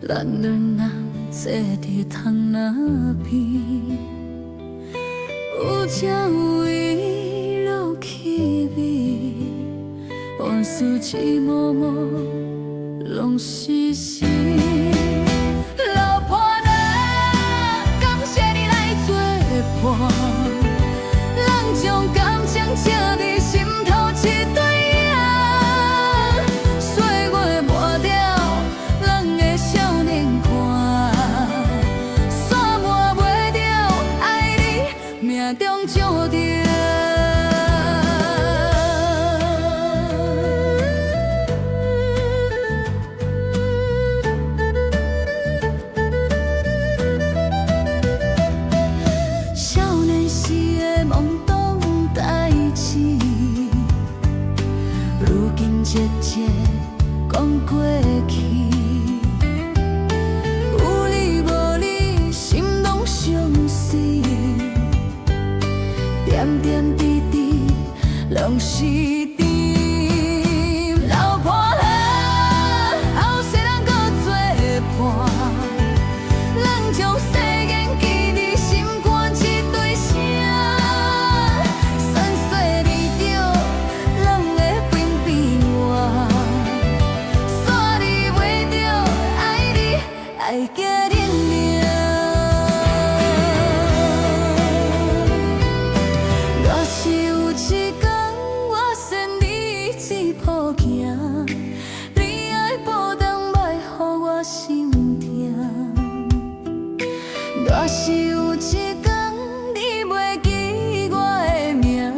咱两人坐伫窗仔边，有情有义，落气味，往事一幕幕拢是诗。老伴啊，感谢你来作伴，人将感情刺伫心头一对。 中注定，少年时的懵懂代志，如今渐渐讲过去。 点点滴滴，拢是甜。老伴啊，后世人搁作伴，咱将世间记伫心肝一对声。酸涩离着，咱会变变换，煞离袂着，爱你爱惊恁命。 若是有一天你袂记我的名，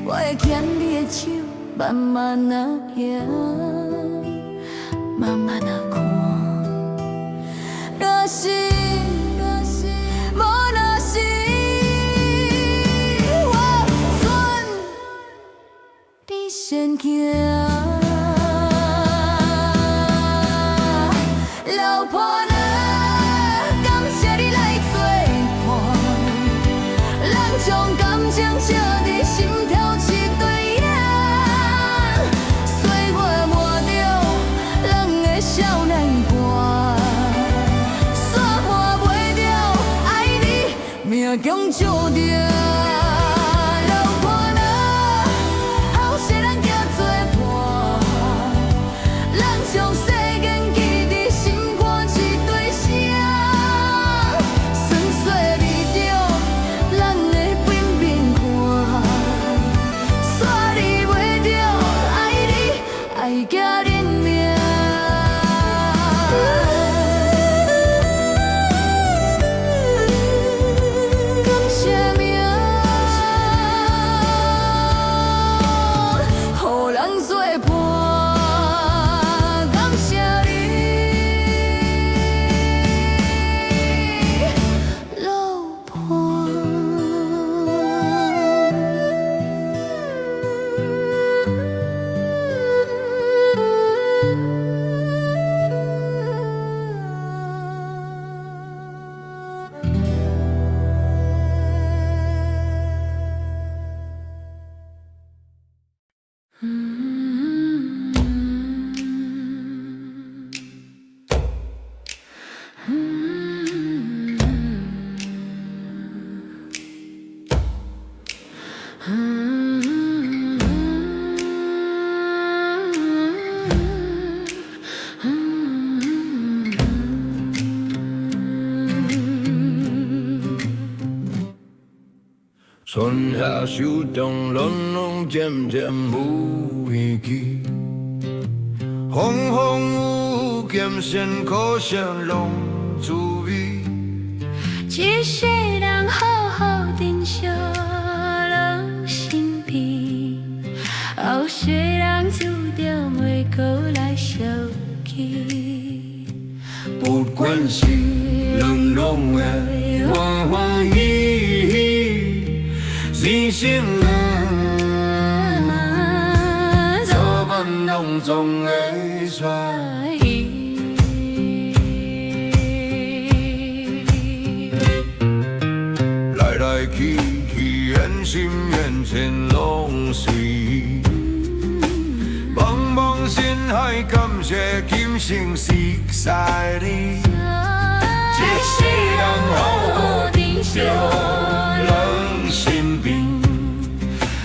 我会牵你的手，慢慢啊行，慢慢啊看。若是，无若是，我准你先行。 老伴啊，感谢你来作伴，咱将感情刺伫心头一对影。岁月磨着咱的少年肝，煞磨袂着爱你命中注定。 春夏秋冬，冷冷渐渐无意义。风风雨雨，艰辛苦涩拢滋味。一世人好好珍惜人身边，后世人注定袂过来相见。不管是冷冷的欢欢喜喜，人生啊，早晚拢总会衰。来来去去，缘深缘浅拢随。茫茫心海感谢今生熟悉你，一世人好珍惜咱身边，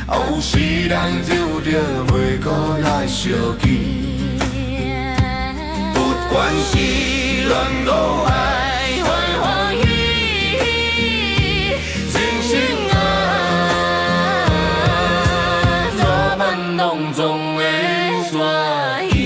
后世人注定袂搁来相见。不管是恋路爱欢欢喜喜，真心啊，早晚拢总会煞伊。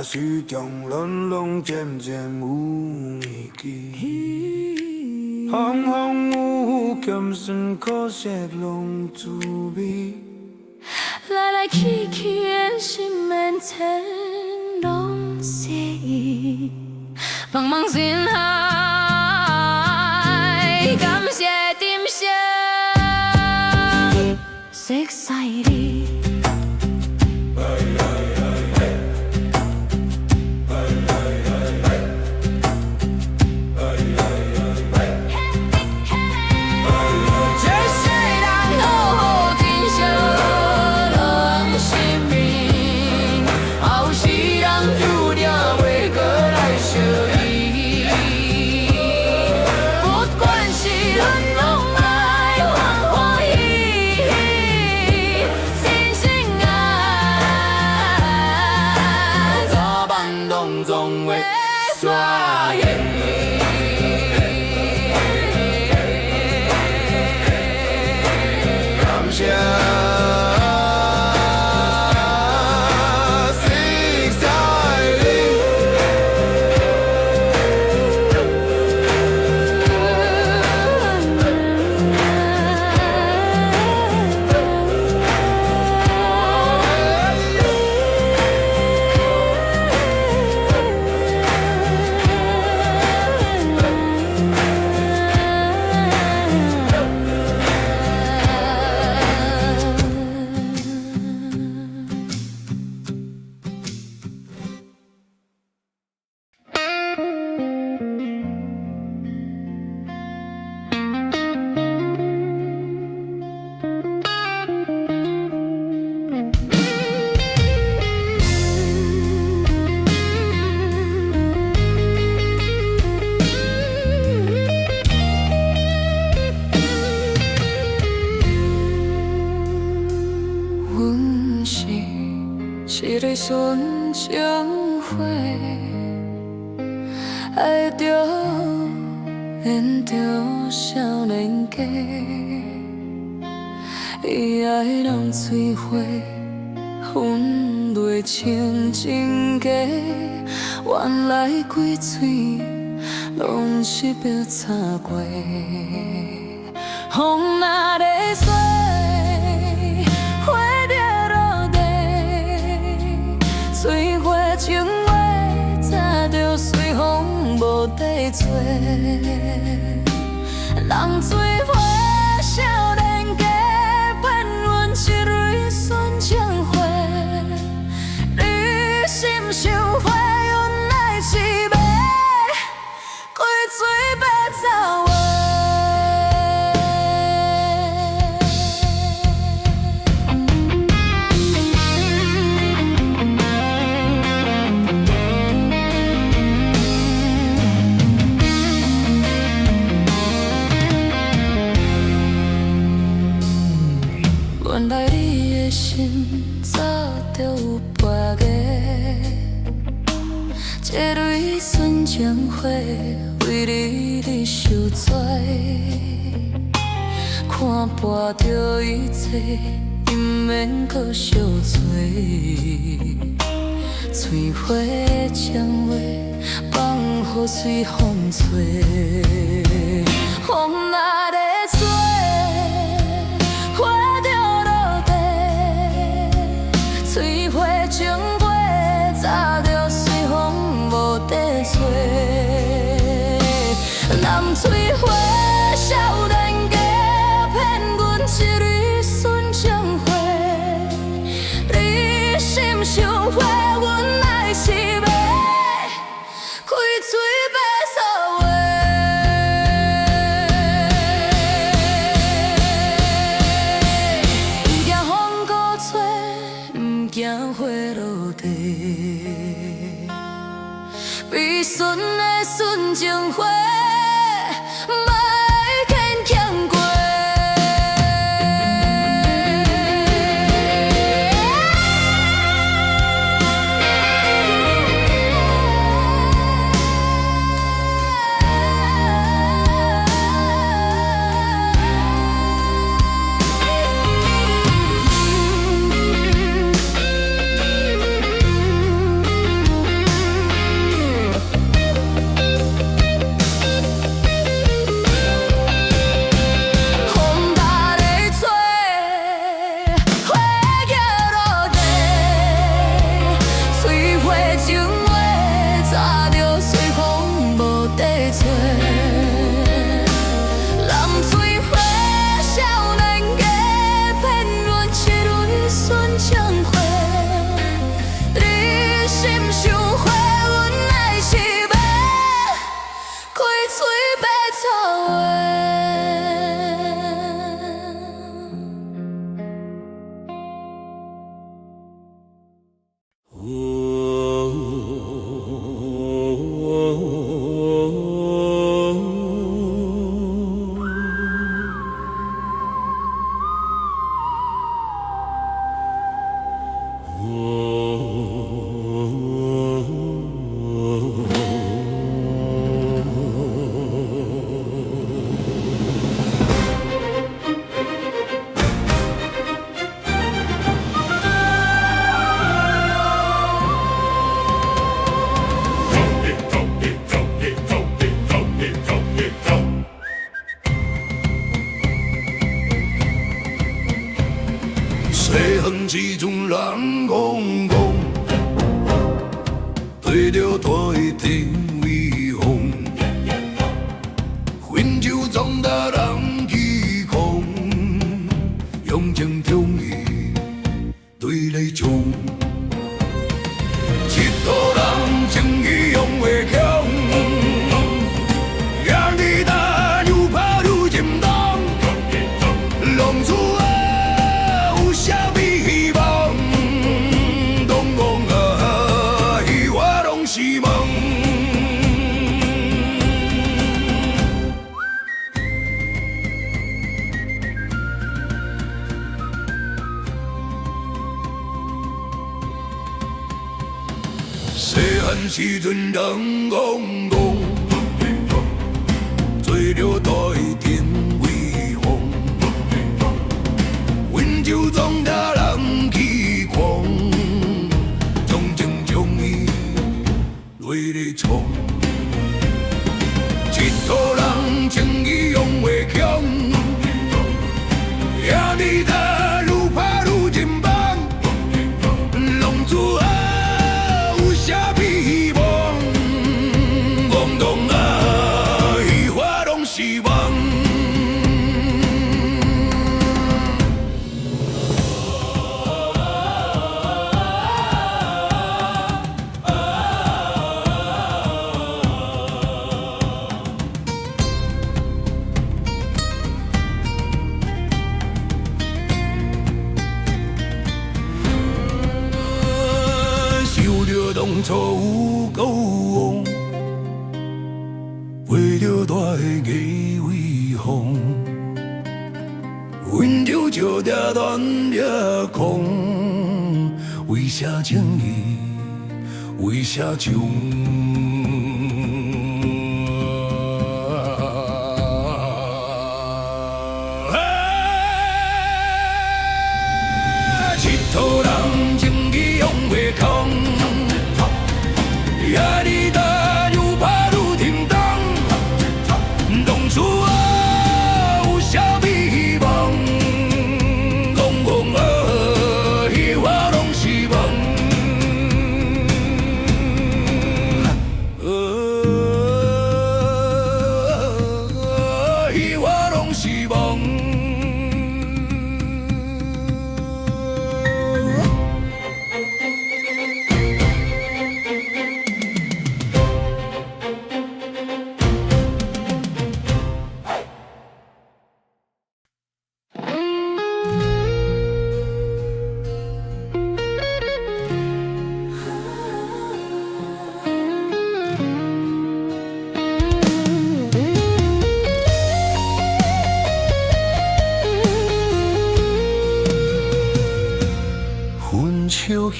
始终咱拢渐渐有年纪，风风雨雨咸酸苦涩拢滋味。来来去去的心免牵拢是伊，茫茫人海，感谢珍惜熟悉你。总会煞现。感谢熟悉你。一个纯情花，爱着缘着少年家，伊爱人水花，分袂清真假，原来规嘴拢是白擦过，风若咧吹。水花情话，早着随风无地做。人水花少年家，变阮一蕊纯情花。你心像花云来痴迷，规嘴白走话。原来你的心早就有别个，一蕊纯情花为你受罪，看破着一切，伊免搁受罪。嘴花情话放雨水风吹，风若咧吹。水花情翠花少年家骗阮一蕊纯情花，你心想花，阮爱是要开嘴白说话。不惊风鼓吹，不惊花落地。悲顺的纯情花，莫牵强过。细汉时阵人讲讲，对着大的天威风，温州长大人起狂，用情中义对你冲，一土人情义用袂强，压力大又怕又简单，浪子。啥物希望？拢讲啊，伊我拢是梦。细汉时阵人讲讲，做着大的天威风。就壮大人起狂，将情将义对你冲，一土人情义用袂强，压力大愈怕愈紧绑，浪子啊有啥物希望？讲讲啊，伊我拢是梦。当初有够旺，为着大的艺威风，温柔笑着断了空，为啥情义，为啥情？一土人情义用袂空。压力大又怕愈停当，当初啊有啥物希望？讲讲啊，伊我拢是梦。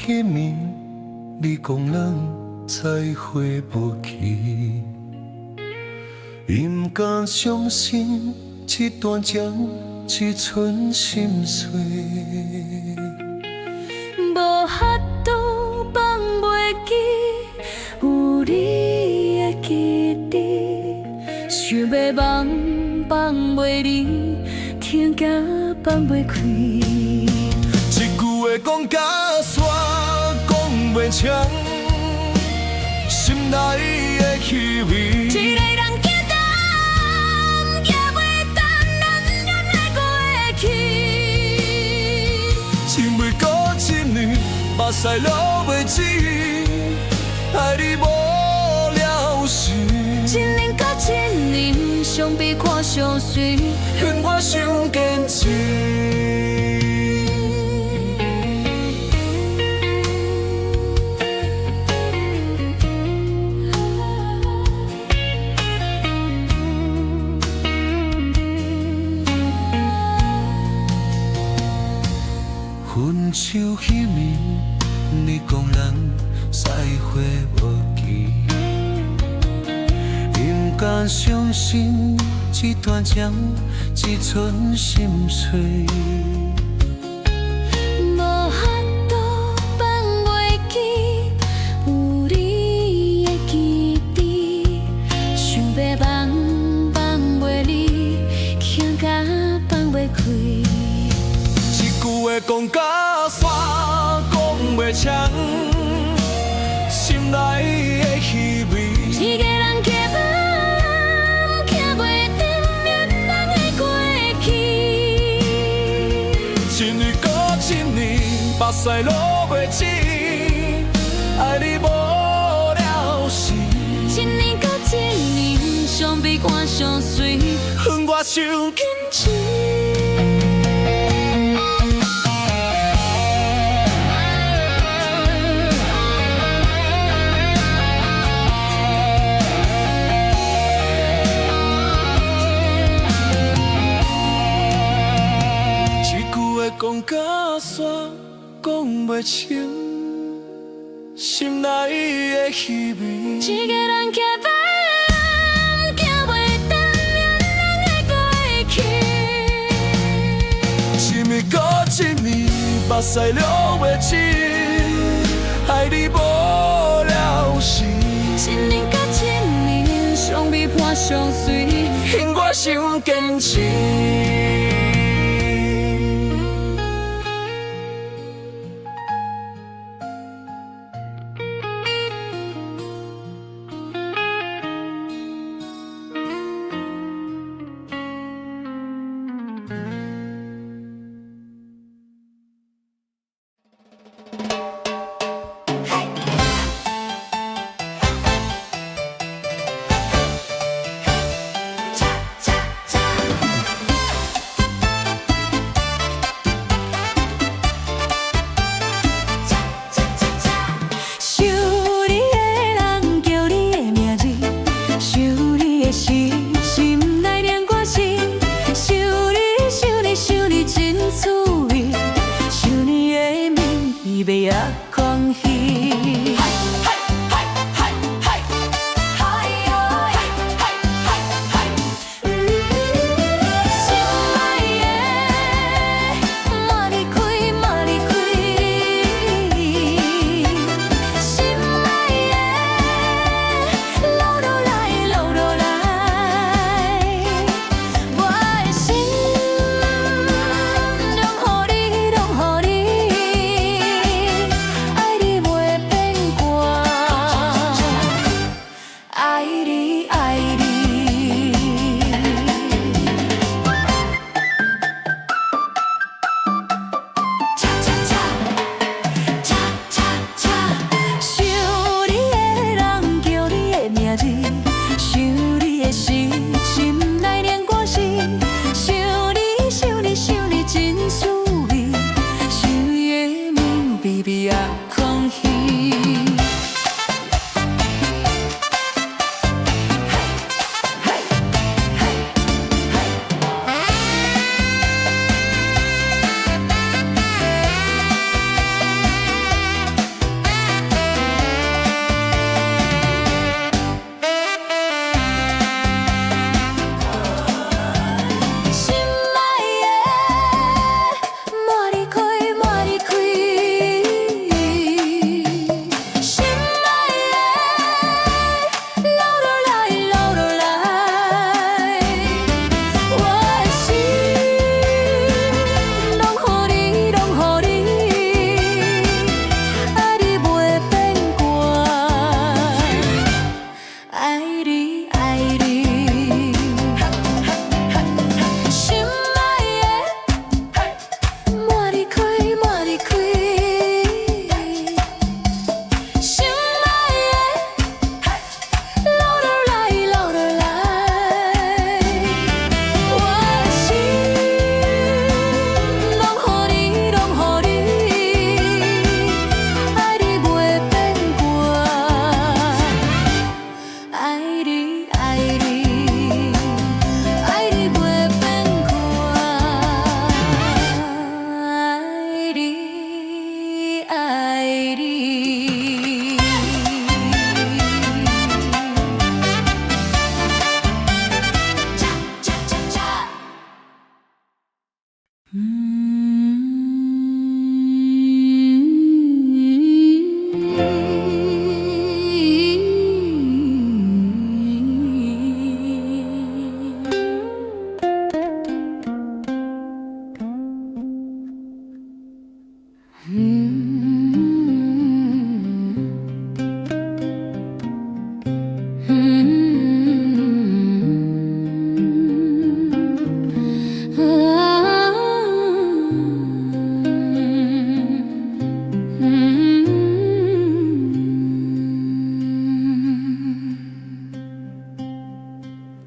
迄暝，你讲咱再会无期，因不敢相信这段情只剩心碎。无法度放袂记，有你的记忆，想要忘放袂离，听甲放袂开。一句话讲甲煞，讲袂清，心内的气味。一个人行动，也袂当咱恋爱过去。情未过一年，目屎流袂止，爱你无了时。一年甲一年，相比看相随，劝我伤坚持。分手迄暝，你讲咱再会无期，因不敢相信这段情只剩心碎。无法度放袂记，有你的记忆，想要忘放袂离，轻甲放袂开。一句话讲甲煞，讲袂清，心内的气味。一个人期望，行袂定恋人的过去。一年过一年，目屎流袂止，爱你无了时。一年甲一年，相比看相随，恨我伤坚持。讲甲煞，讲袂清，心内的气味。一个人期望，行袂定恋人的过去。一暝过一暝，目屎流袂止，爱你无了时。一年甲一年，相比看相随，恨我伤坚持。风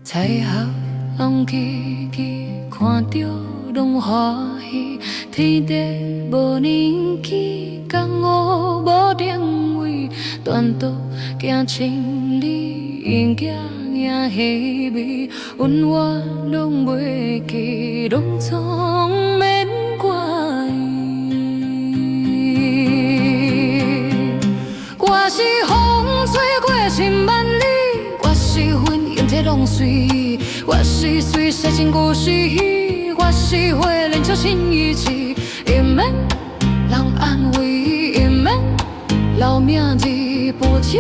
彩霞红旗旗，看着拢欢喜。天地无年纪，江湖无定位，断途行千里，因行赢稀微，阮我拢袂记，拢总免怪伊。我是风吹过千万里，我是云烟铁拢水，我是水洗尽故事，我是花莲笑心意志，因免人安慰，因免留名字无手，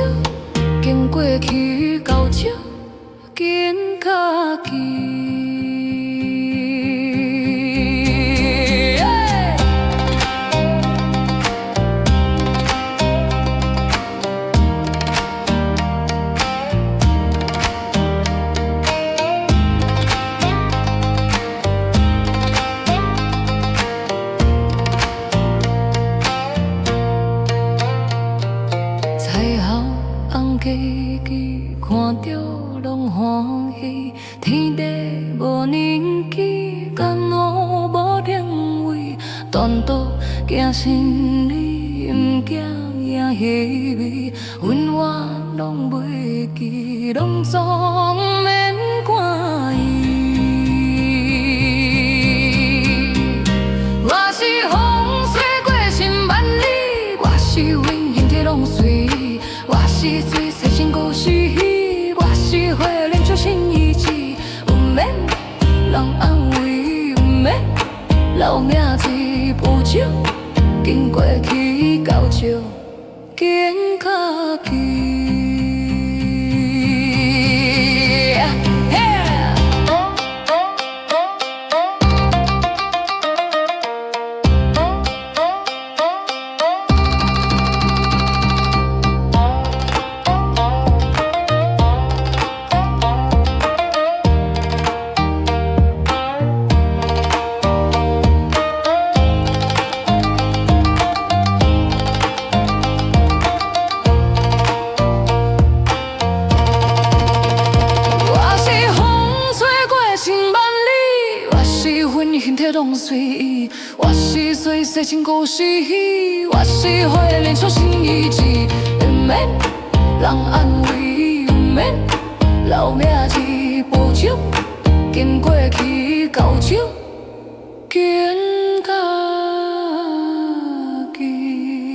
经过去到手，紧较记。看着拢欢喜，天地无年纪，江湖无定位，断途行千里，毋惊赢稀微，阮我拢袂记，拢总免怪伊。我是风吹过千万里，我是云烟铁拢随，我是水洗尽故事。是花莲笑心意志，有免人安慰，有免留名字无手，经过去到笑，紧较记。拢随，我是水洗尽故事，我是花莲笑心意志，毋免人安慰，毋免留名字无手，经过去到手，紧较记。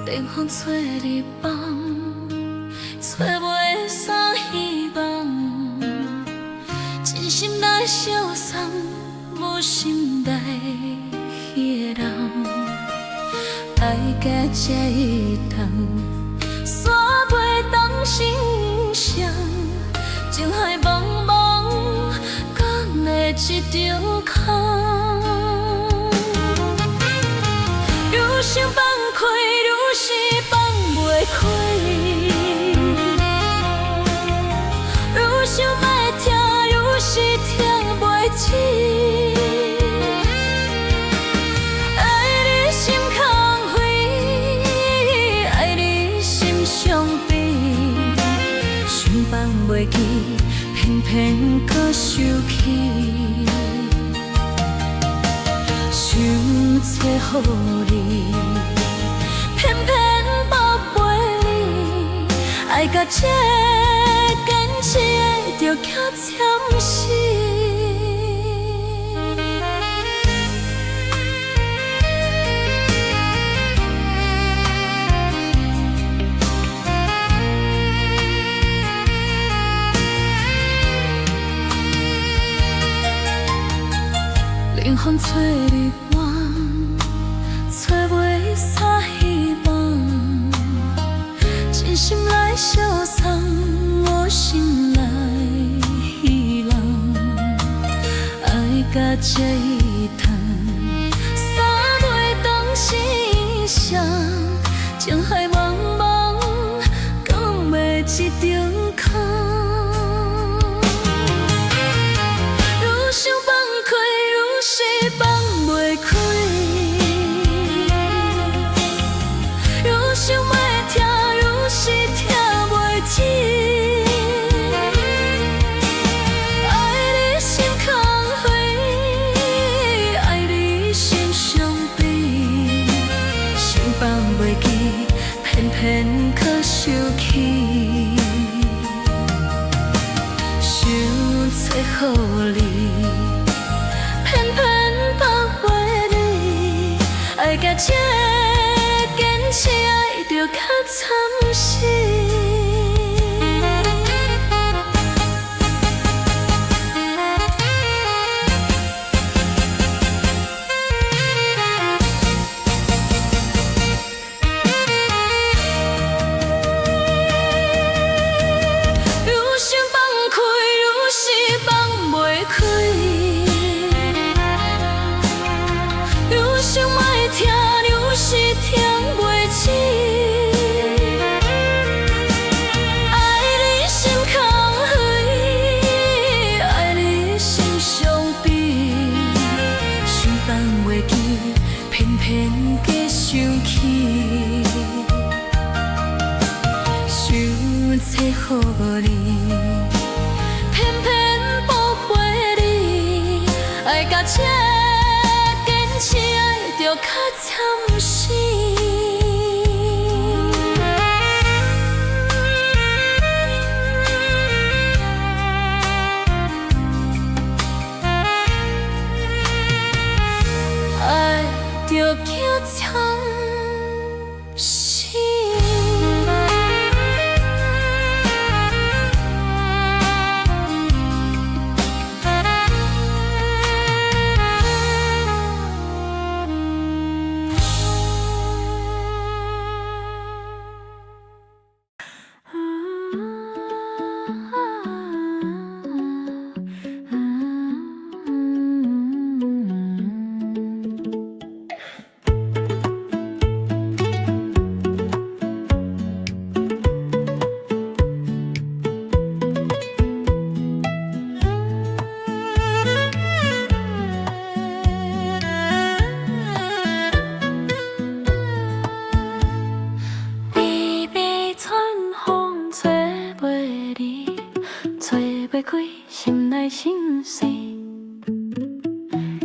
电风吹日梦，吹袂散希望，真心来相送，无心内迄个人，爱甲这一趟，山袂当心伤，情海茫茫，敢会一场空？愈想放开。放袂开，愈想要听，愈是听袂起。爱你心空灰，爱你心伤悲，想放袂记，偏偏搁想起。想找予你。爱甲这坚持的着靠签诗。冷风吹日晚，找袂煞希望，真心来相送，我心内希望，爱甲这一趟，三袂当心伤，情海茫茫，讲袂一场空。愈想放开，愈是放袂开，愈想要听，愈是听袂清。爱你心空虚，爱你心伤悲，想放袂记，偏偏可生气。想找好你，偏偏放袂你，爱甲这坚持爱着较惨死。愈想放开，愈是放袂开，愈想要听，愈是听袂清。爱你心空虚，爱你心伤悲，想放袂记，偏偏加生气。想找好你，偏偏抱袂你，爱甲这坚持爱着较惨死。爱着较惨死。袂开心内心碎，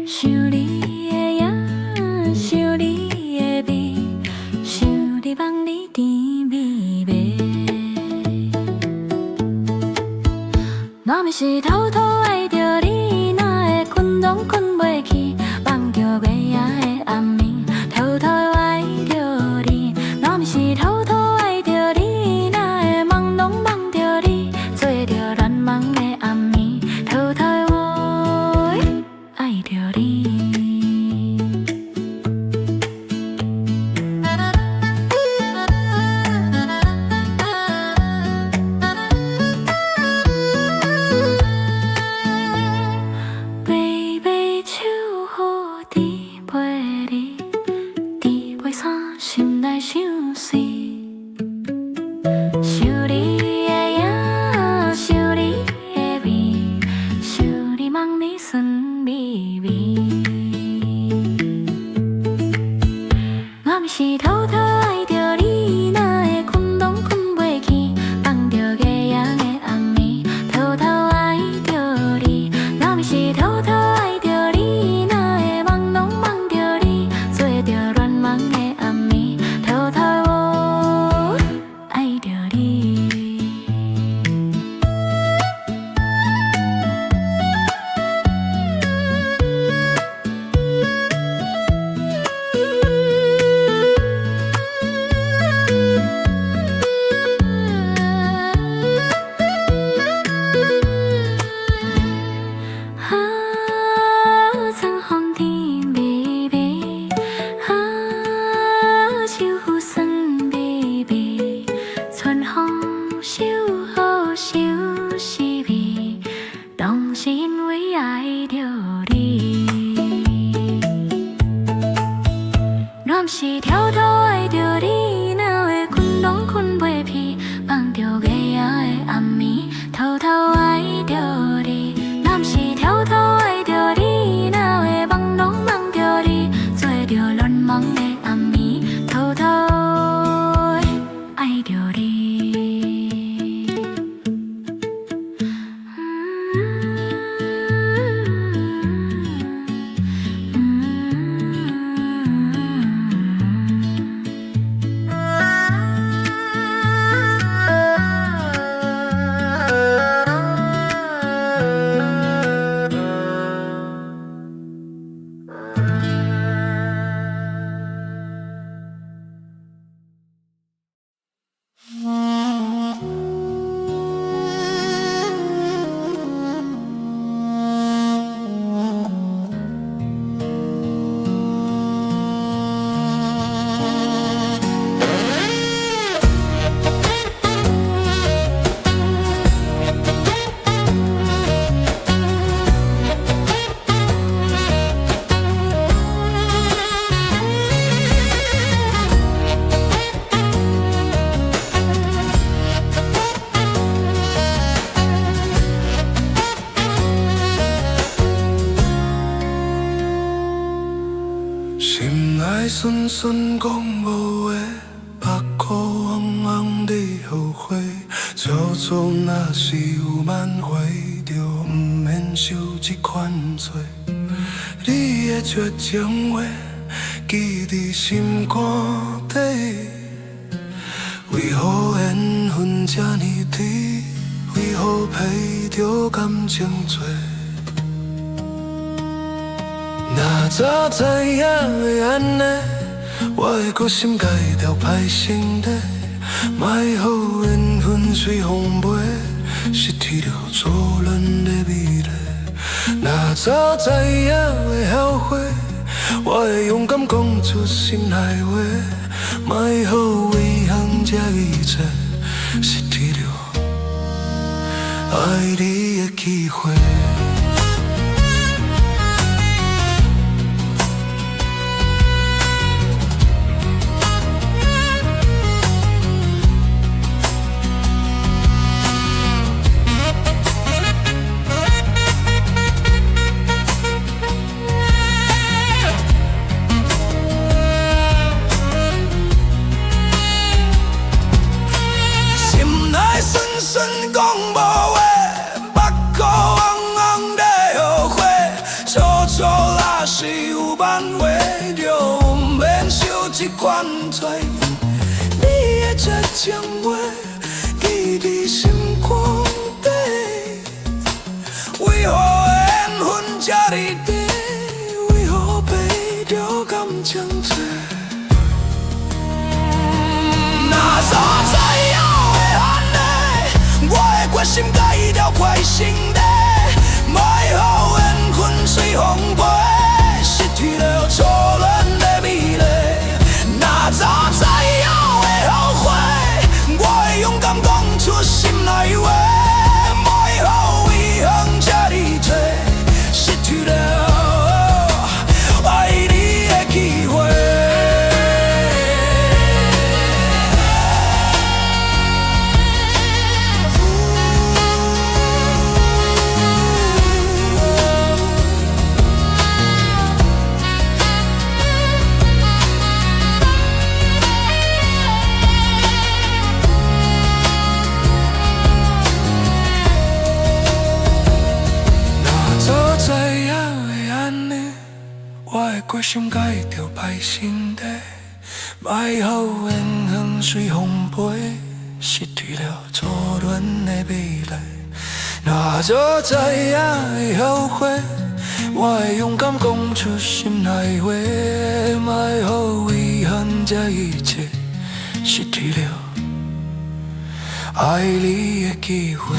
想你的影，想你的味，想你梦里甜蜜蜜。若毋是偷偷爱着你，哪会困拢困袂去，梦着月夜的暗暝，偷偷爱着你。若毋是偷偷爱着你，哪会梦拢梦着你，做着乱梦的暗暝，偷偷爱着你。微微手好伫陪你，伫陪衫心内想碎，想你的影，想你的味，想你梦里酸蜜蜜。我毋是偷偷爱着你，哪会困拢困袂去，梦着月夜的暗暝，偷偷爱着你。我毋是偷偷爱着你，哪会梦拢梦着你，做着乱梦的暗暝，偷偷爱着你。偷偷爱着你，哪会困拢困袂去，梦着月夜的暗暝，偷偷爱着你。若不是偷偷爱着你，哪会梦拢梦着你，做着乱梦的暗暝，偷偷爱着你。心爱酸酸讲无话，目眶红红的后悔。做错若是有挽回，就毋免受这款罪。你的绝情话，记伫心肝底。为何缘分这呢甜？为何配着感情多？若早知影会安尼，我会决心改掉歹心地，莫予缘分随风飞，失去了初恋的美丽。若早知影会后悔，我会勇敢讲出心内话，莫予遗憾这一切，失去了爱你的机会。酸讲无话，目眶红红的后悔。做错若是有挽回，就毋免受这款罪。你的绝情话，记伫心肝底。为何缘分这呢甜？为何配着感情多？若早知影会安尼，我会决心改掉坏心地，莫予缘分随风飞，失去了初恋的美丽。若早知影会后悔，我会勇敢讲出心内话，莫予遗憾这呢多，失去了爱你的机会。我会决心改掉歹心地，莫予缘分随风飞，失去了初恋的美丽。若早知影会后悔，我会勇敢讲出心内话，莫予遗憾这一切，失去了爱你的机会。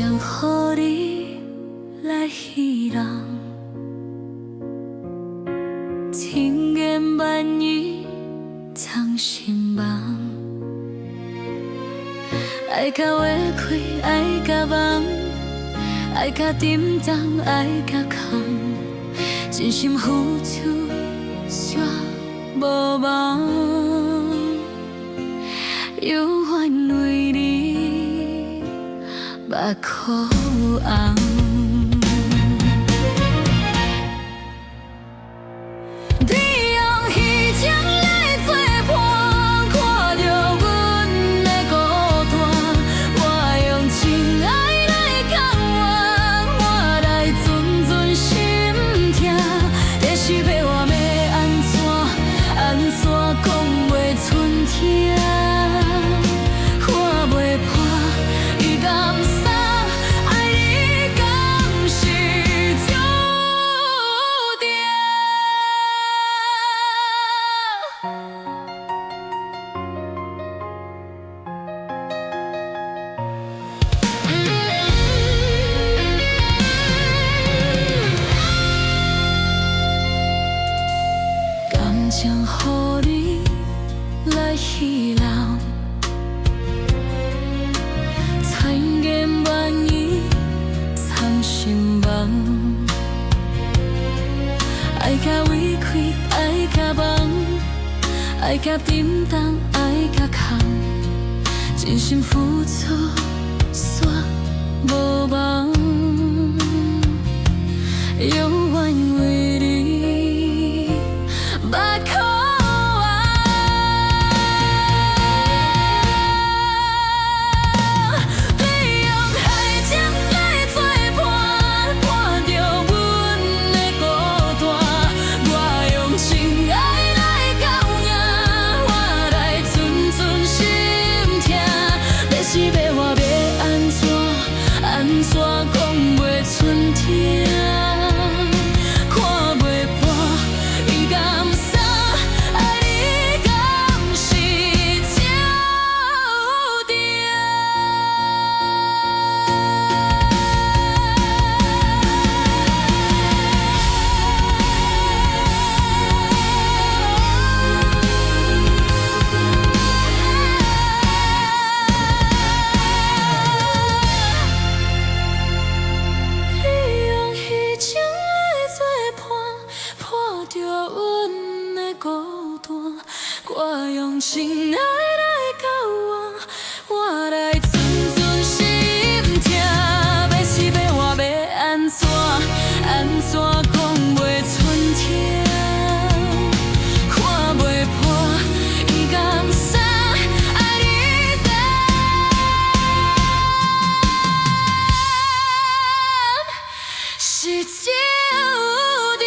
将予你来戏弄，千言万语藏心房。爱甲话开，爱甲梦，爱甲沉重，爱甲空，真心付出却无望，有缘为你目眶红。将予你来戏弄，千言万语藏心房。爱甲委屈，爱甲梦，爱甲沉重，爱甲空，真心付出却无望，有缘为你目眶红。对用海情来作伴，伴着阮的孤单。我用情爱来交赢，我来寸寸心痛。要是要我要安怎，安怎讲袂出声。我用情爱来交换，我来寸寸心痛。要是要我要安怎，安怎讲袂出声。看袂破，伊甘心爱你等，是注定。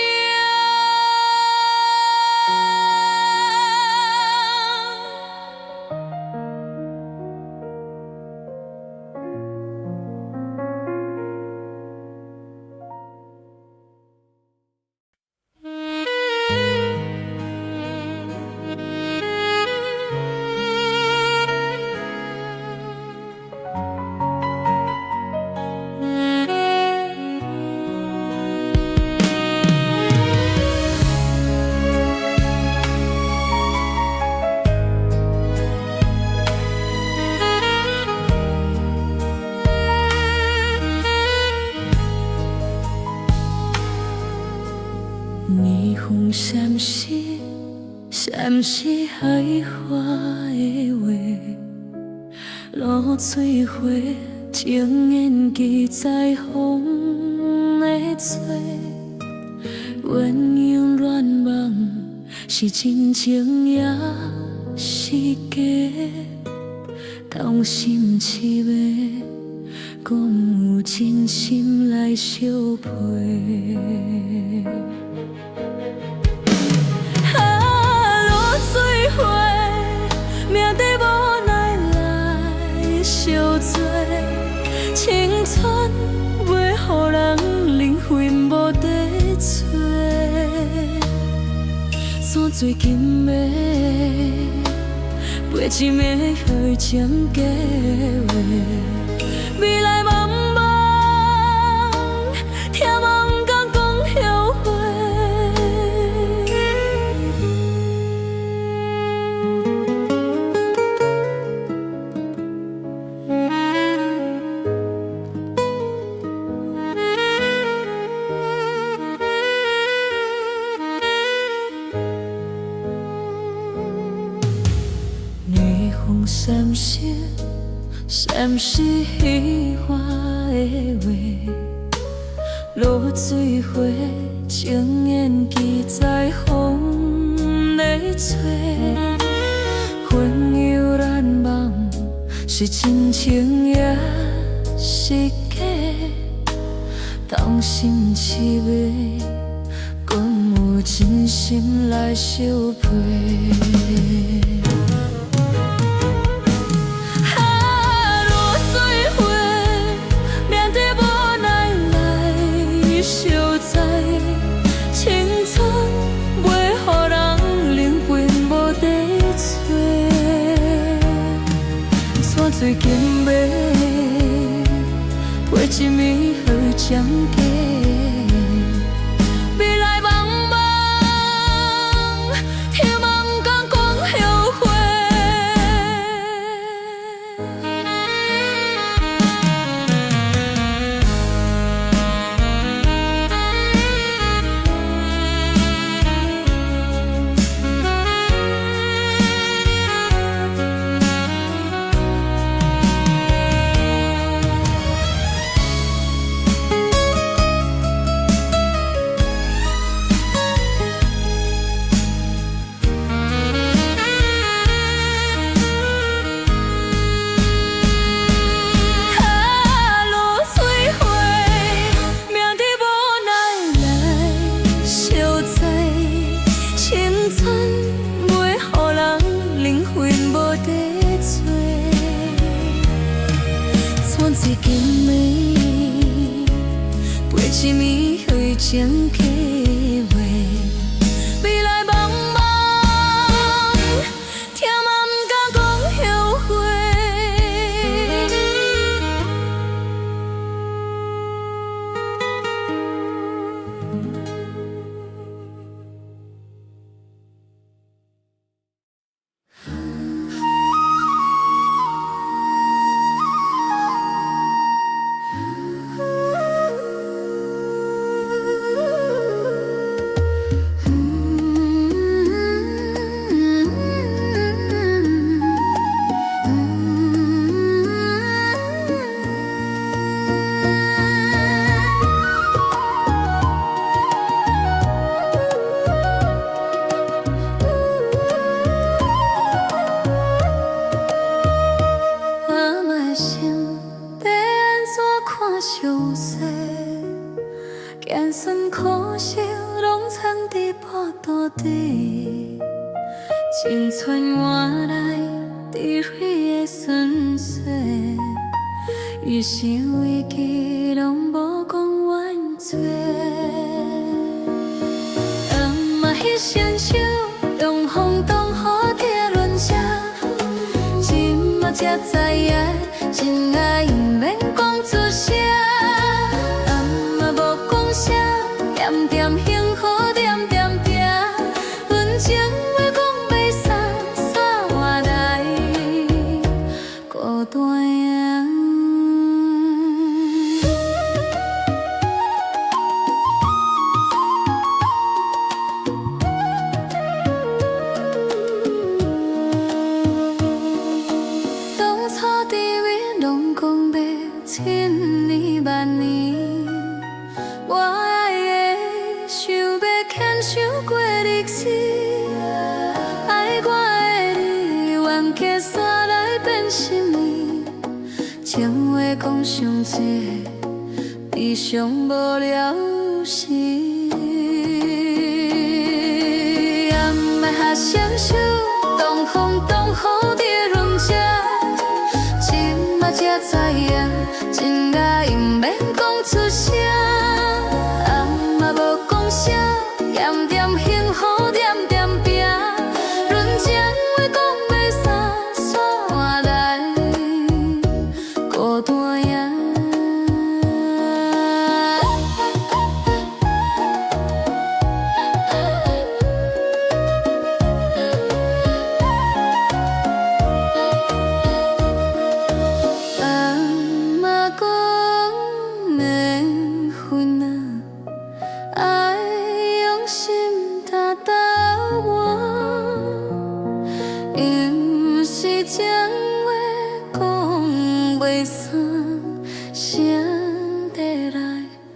霓虹闪烁，闪烁海花的话，露水花，情缘记在风的吹。鸳鸯乱梦，是真情也是假？动心痴迷，讲有真心来相陪。命地无奈来相做，青春袂予人灵魂无地找。山水金马，陪一暝爱情计划，未来茫茫。闪是虚华的话，露水花，情缘记在风里吹。朋友难忘，是真情也是假？当心痴迷，敢有真心来相陪？最近要陪一暝好将家，未来茫茫，天茫敢讲后悔。一间暝，陪一暝虚情假话，未来茫茫，听嘛不敢讲后悔。相识，艰酸苦涩拢藏伫跋肚底，青春换来滴水的酸涩，一生一世拢无讲冤罪。迄双手用风挡雨地轮车，今嘛才知影，真爱免讲出声。点点幸福，点点拼，阮情话讲袂煞，煞换来孤单呀。当初伫位拢讲要千年万年，我。想过历史，爱我的你，冤客山来变心意，情话讲伤济，悲伤无了时。暗暝下双手，东风东雨伫轮车，今嘛才知影，真爱免讲出声，暗嘛无讲啥。点点幸福，点点拼，论情话讲袂煞，煞换来孤单呀。暗嘛讲免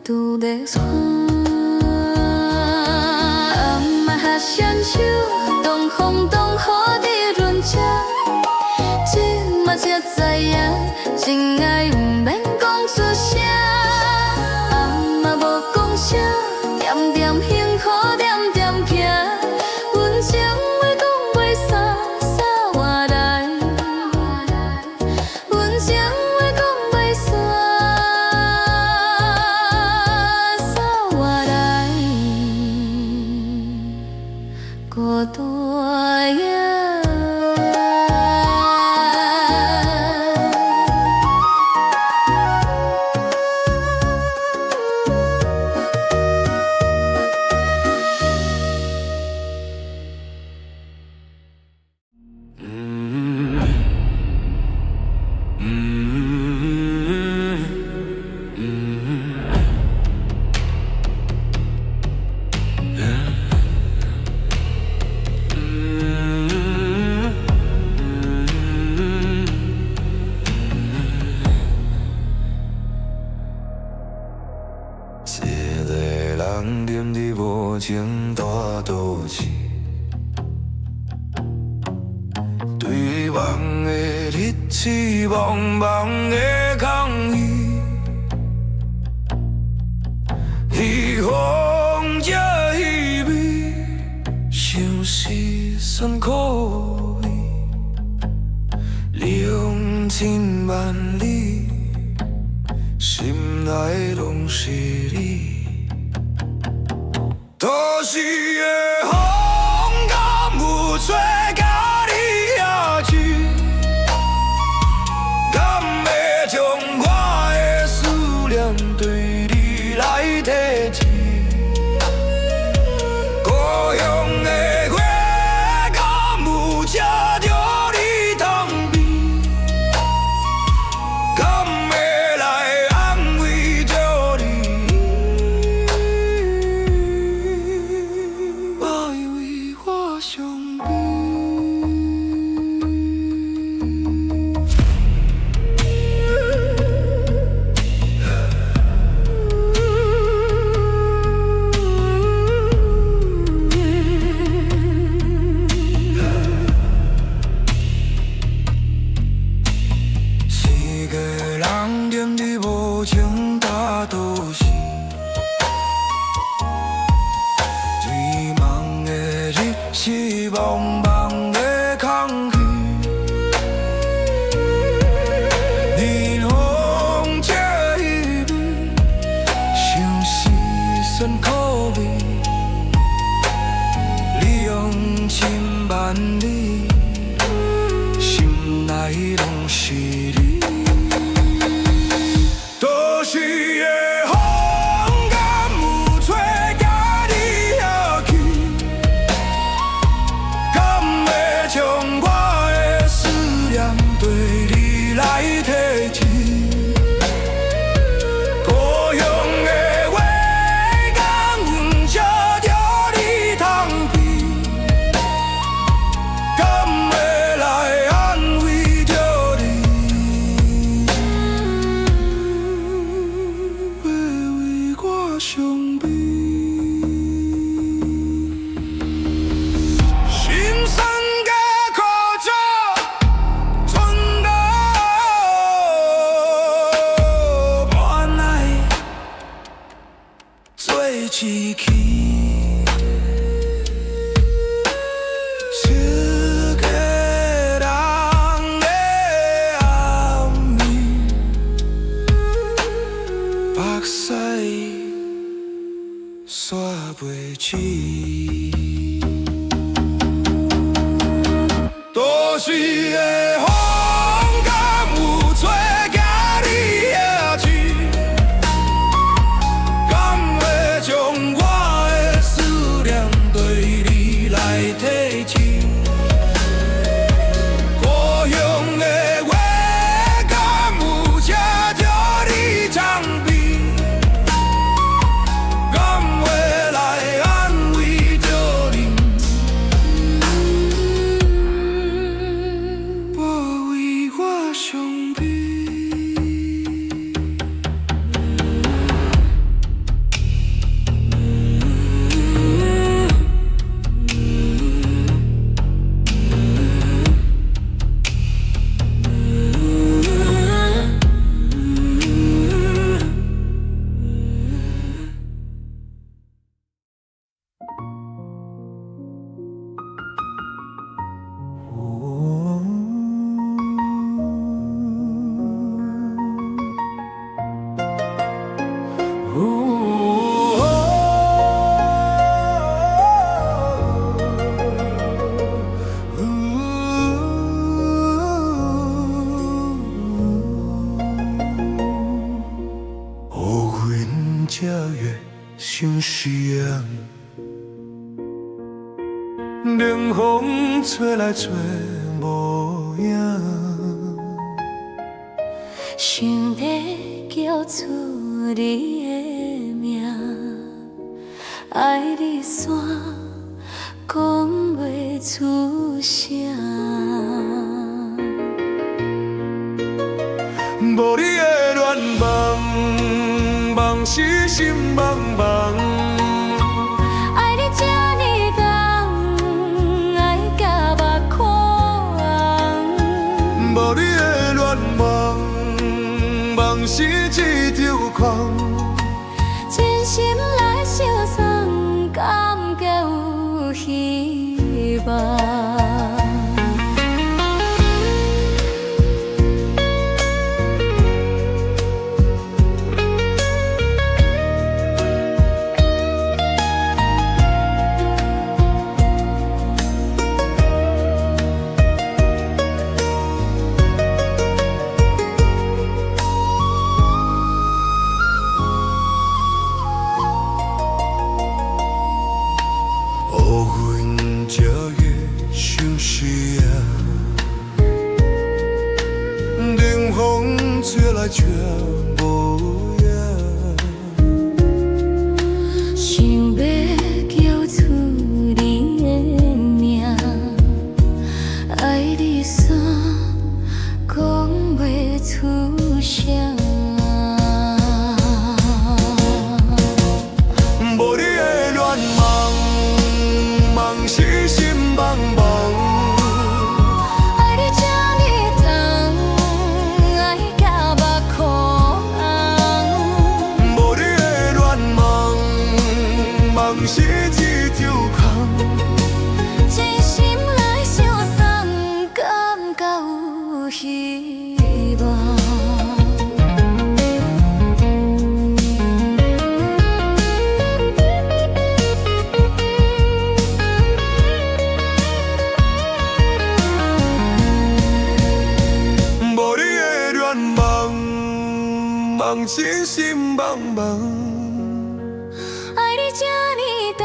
拄在山，暗暝下牵手，东风东雨伫轮车，即马才知影，真爱毋免讲出声，暗暝无讲啥，点点幸福点点行，阮情话讲袂散，散换来，阮情话讲袂散，散换来，孤单夜。一个人踮伫无情大都市，对望的日子，茫茫的空虚，希望这虚伪，像是酸苦味，两千万里，心内拢是你。都市的风，敢有吹甲你遐去？敢会将我的思念对你来提起？故乡的月，敢有吃着你汤味？敢会来安慰着你？我以为我伤悲。一个人踮伫无情大都市，最茫的日子，茫茫的空虚，霓虹这一味，像是酸苦味，你用千万里，心内拢是你。都市的风，敢有吹甲你遐去？敢会将我的思念对你来提起？故乡的话，敢有吃着你汤味？敢会来安慰着你？会为我伤悲。心酸的苦楚，存到原来做一起。一个人的暗暝，目屎煞袂起。都市的风，敢有吹甲你遐去？敢会将我的思念对你来提起？故乡的话，敢有吃着你汤味？敢会来安慰着你？我这月心事啊，冷风吹来吹无影，想要叫出你的名，爱你煞讲袂出声。无你的恋梦，梦是心茫茫。爱你这呢重，爱甲目眶红。无你的恋梦，梦是一场空。真心来相送，感觉有希望。这月心事啊，冷风吹来吹无影。想要叫出你的名，爱你煞讲袂出声。无你的恋梦，梦是心茫茫。爱你这呢重，爱甲目眶红。无你的恋梦，梦是一场空。真心来相送，感觉有希望。梦是心茫茫，爱你这呢重，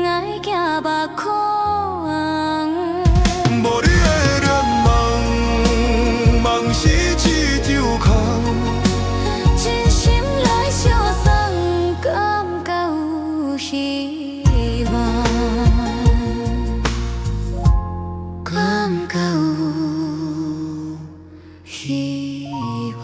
爱行目眶红。无你的恋梦，梦是一场空。真心来相送，感觉有希望，感觉有希望。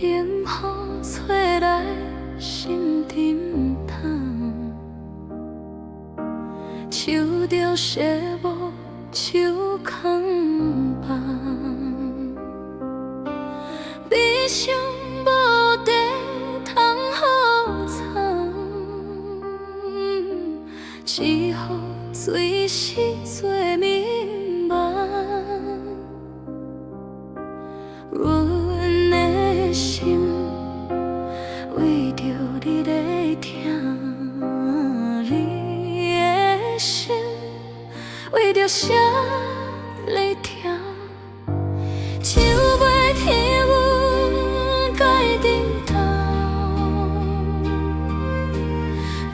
冷风吹来心沉痛，手着寂寞手空放，悲伤无地通好藏，只好随时做迷茫。阮的心为着你在疼，你的心为着谁在跳？树尾天阮该顶头，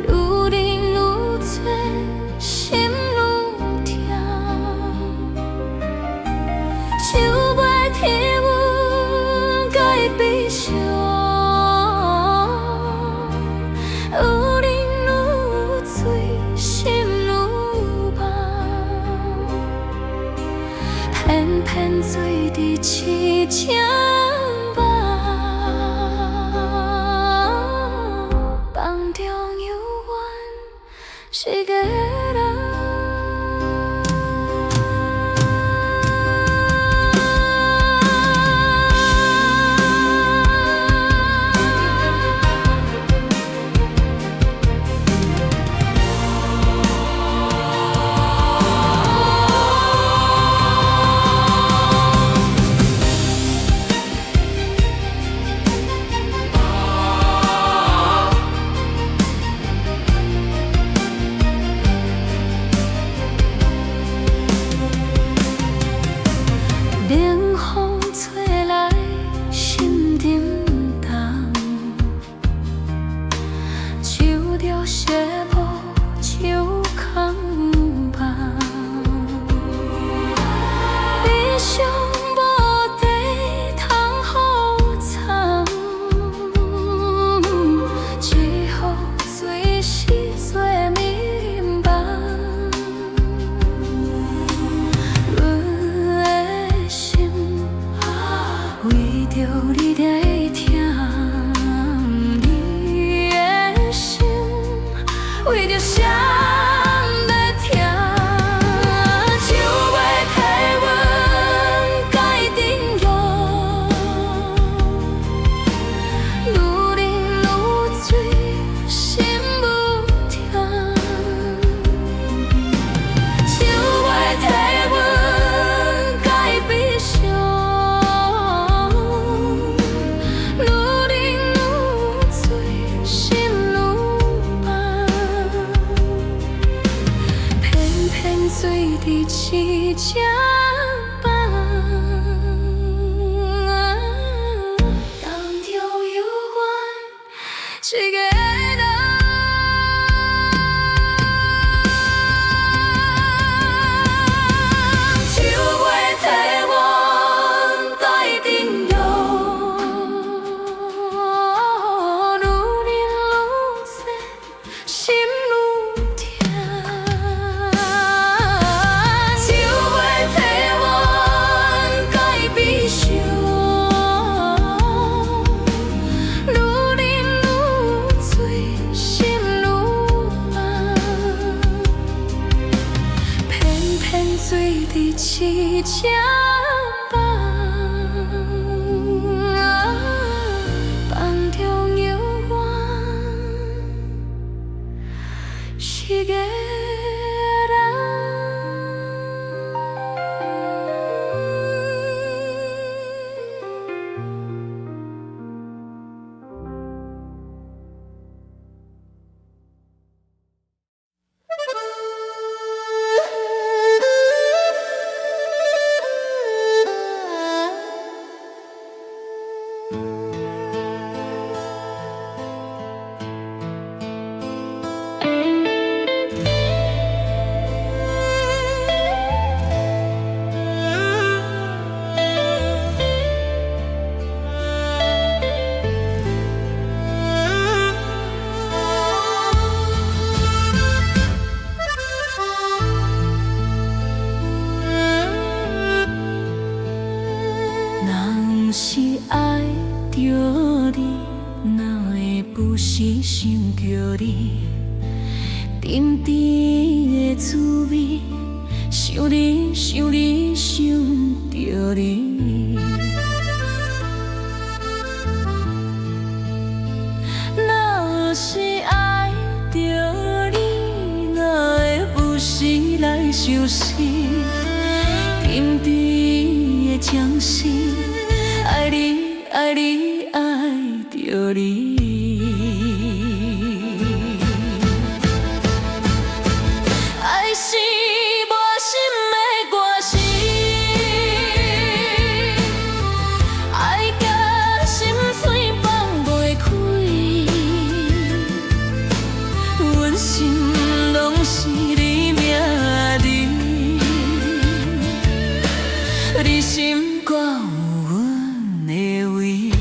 愈忍愈多，心愈跳。树尾天阮该悲伤，是个人。你心肝有阮的位。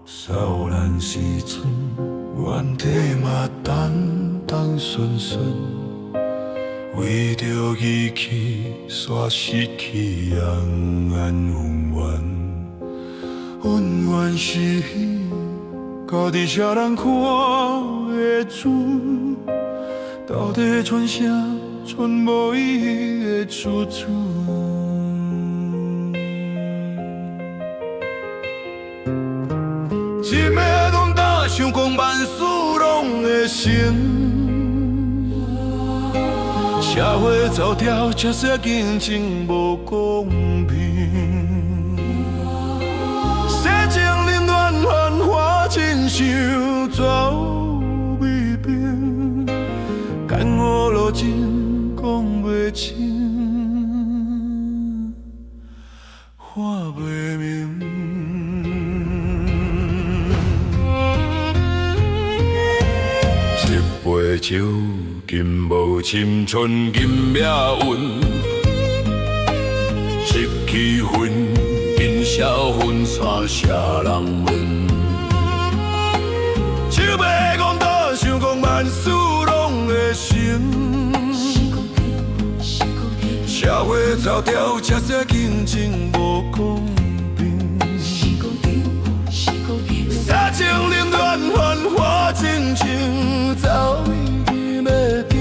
少年时阵，原地嘛单单纯纯，为着义气，煞失去安安稳稳。温暖是彼，家己谁人看会准？到底剩啥，剩无伊的处处？一暝讲大，想讲万事拢会成。社会走调，这些竞争无公平。世情冷暖繁华，亲像走未平。甘我路真讲袂清，看袂明。一杯酒，金无深，寸金命运。失去魂，因销魂煞谁人问？手袂讲倒，想讲万事拢会成。社会走调，这些竞争无公平。世情冷暖繁华，亲像走已要停。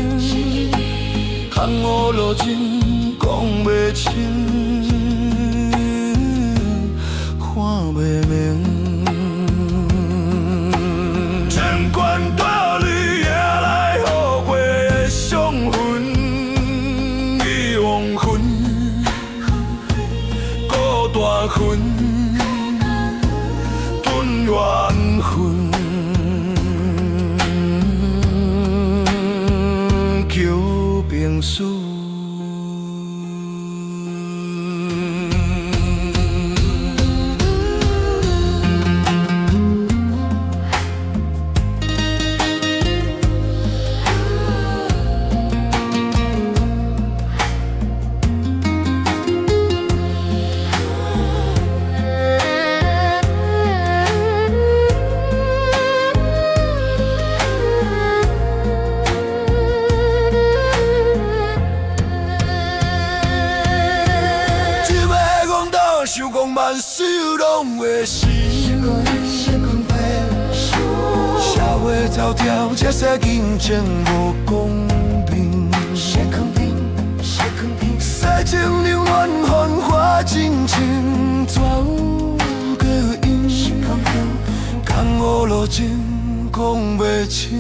看我路真讲袂清，看袂明。千关大旅夜来后悔的伤痕，已黄昏，孤大魂，吞怨恨。求平顺。想讲万事拢会成，社会走调，这些竞争无公平。世情冷暖繁华，真情绝有个因。江湖路真讲袂清，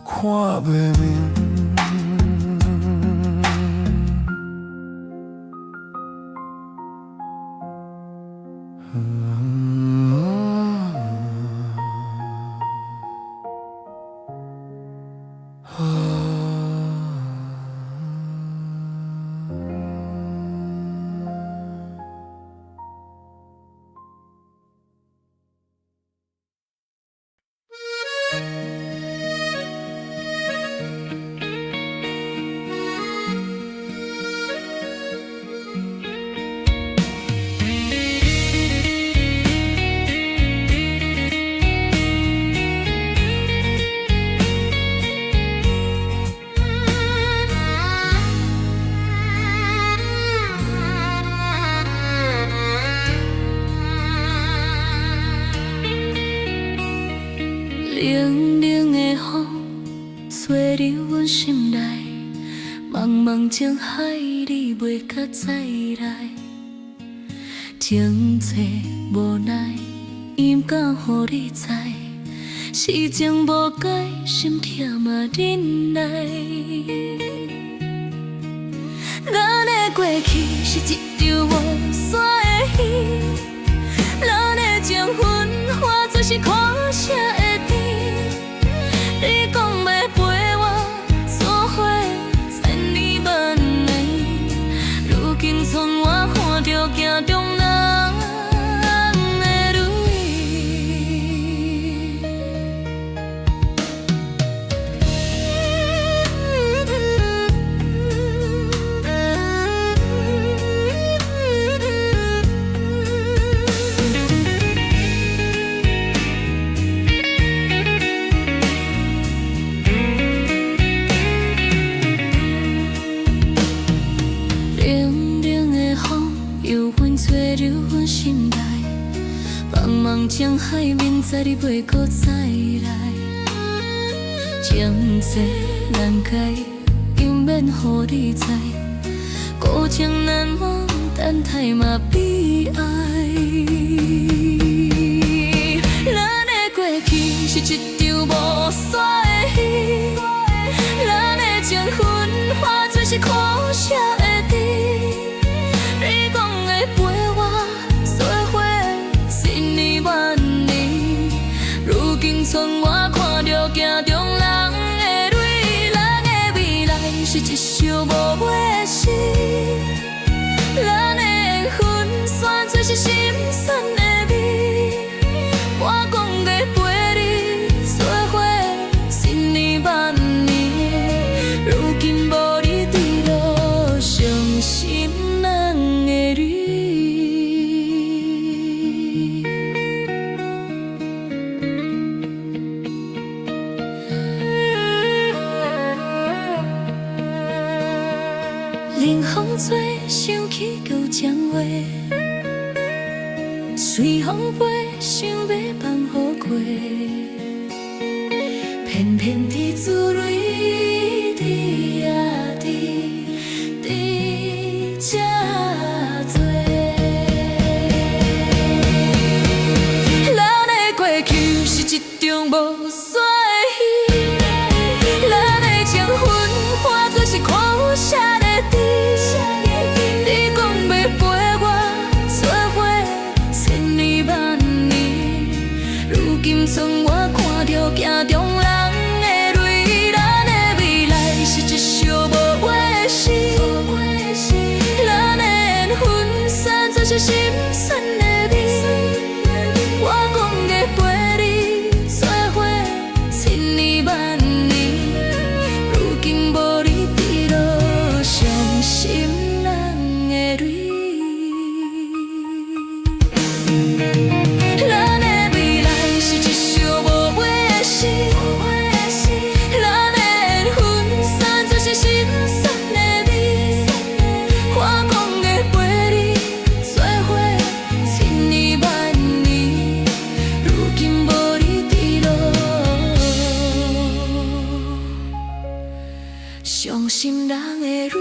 看袂明。冷冷的风，吹入阮心内，茫茫情海，你袂甲再来。情切无奈，伊毋敢予你知，事情无解，心痛嘛忍耐。咱的过去是一场无山的戏，咱的情分化作是看啥的甜。你讲袂知你袂搁再来，情债难解，永免予你知，孤情难忘，等待嘛悲哀。咱的过去是一场无煞的戏，咱的情分化做是苦涩的甜。你讲的陪我说话，信你万年，如今剩我看着镜中人的泪，咱的未来是一首无尾的诗，咱的缘分算做是心酸的味。我讲的陪你说话，信你万年，如今无你伫路，伤心人的你。冷风吹，想起旧情话，随风飞，想要放予过，偏偏你滋泪滴啊滴，滴这多。咱的过去是一场无煞的戏，咱的情分化做是苦涩的甜。你讲要陪我说话，千年万年，如今剩我看着镜中人的泪，咱的未来是一首无尾的诗，咱的缘分算做是心酸的味。我讲的陪你说话，千年万年，如今无你伫路，伤心人的泪。咱的未来是一首无尾的诗，咱的缘分算做是心酸的味。我讲的陪你说话，千年万年，如今无你伫路，伤心人的泪。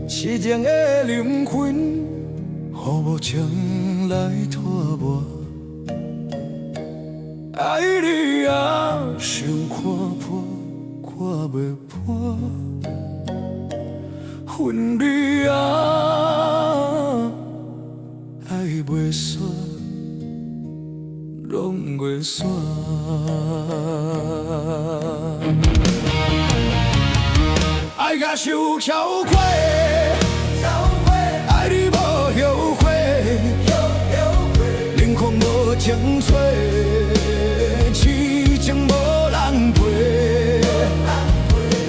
痴情的灵魂，予无情来拖磨。爱你啊，想看破，看袂破。恨你啊，爱袂煞，拢袂煞。爱甲受超过。爱你无后悔，冷酷无情吹，痴情无人陪。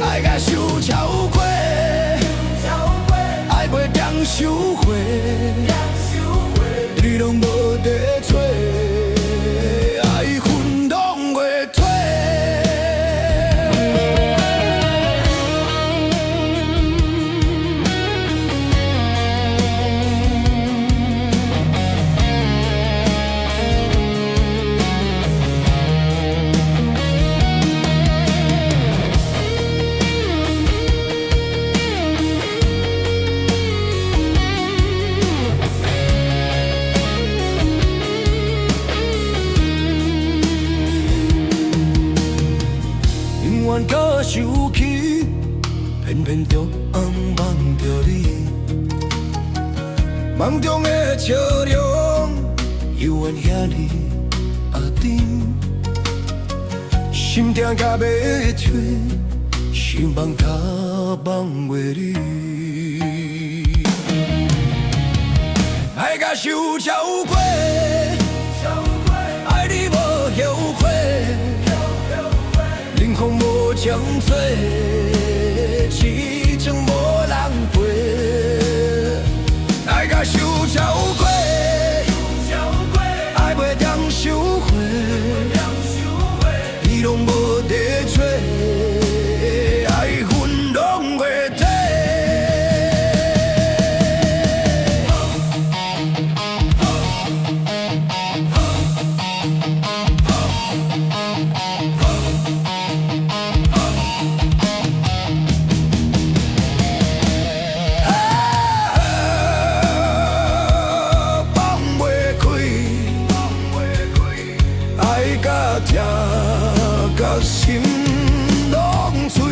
爱甲受超过，爱袂当收回，你拢无在找，爱恨拢袂退。搁想起，偏偏就忘着你。梦中的笑容，犹原遐哩阿甜，心痛甲要吹，希望甲望袂你，爱甲受照过，爱你无后悔，冷风无情吹，痴情无人陪，爱甲受照过，爱袂当收回，你拢无在找，爱恨拢袂抵。心拢碎，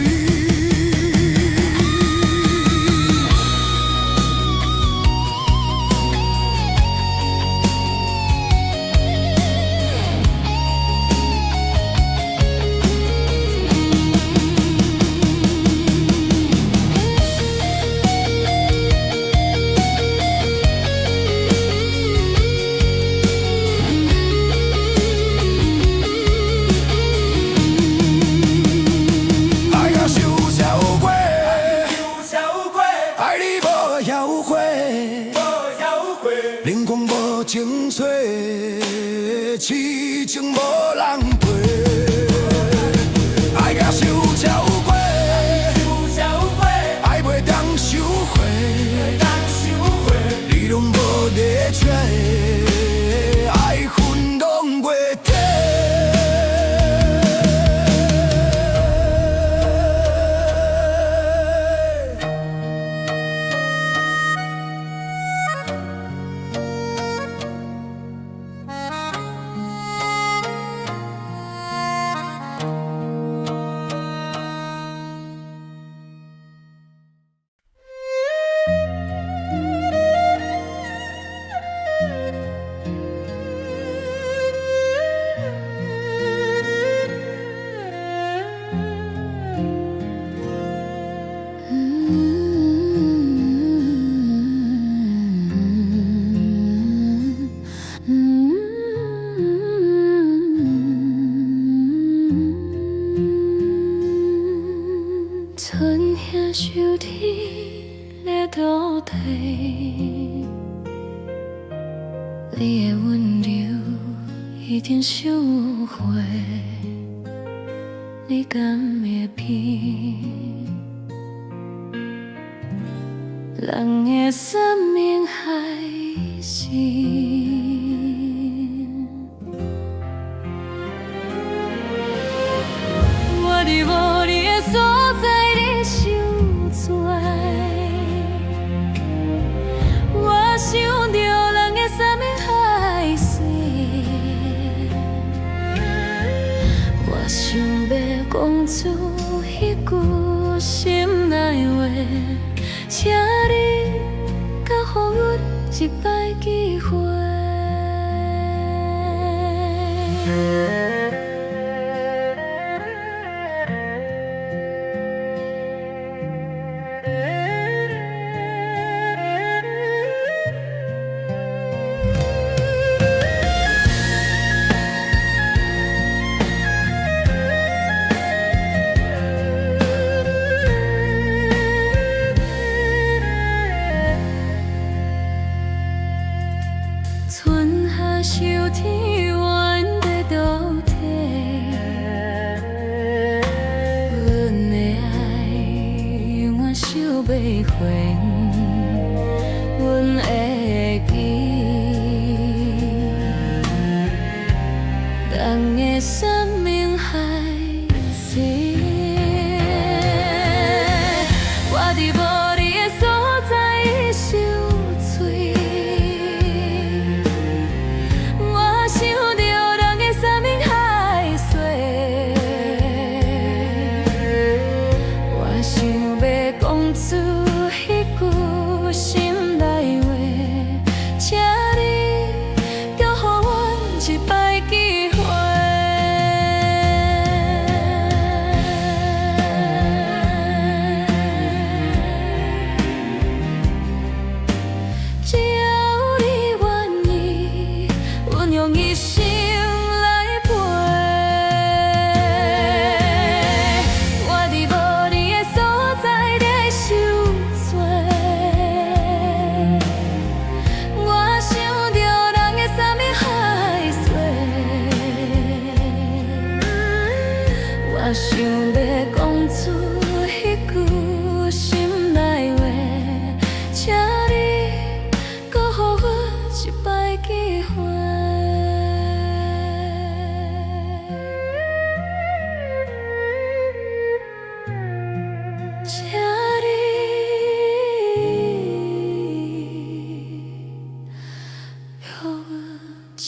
冷光无情吹，痴情无人陪，爱甲受照过，爱袂当收回，你拢无在找，爱恨拢袂抵。春夏秋天的土地，你的温柔已经收回，你敢会变？人的生命还是？我伫无你的所在。我想着人的生命海誓，我想要讲出迄句心内话，请你甲予阮一摆机会。春夏秋天，阮在倒退，阮的爱永远收袂回，阮会记，人的生命海誓，我伫无你的所在受罪。想要讲出迄句心内话，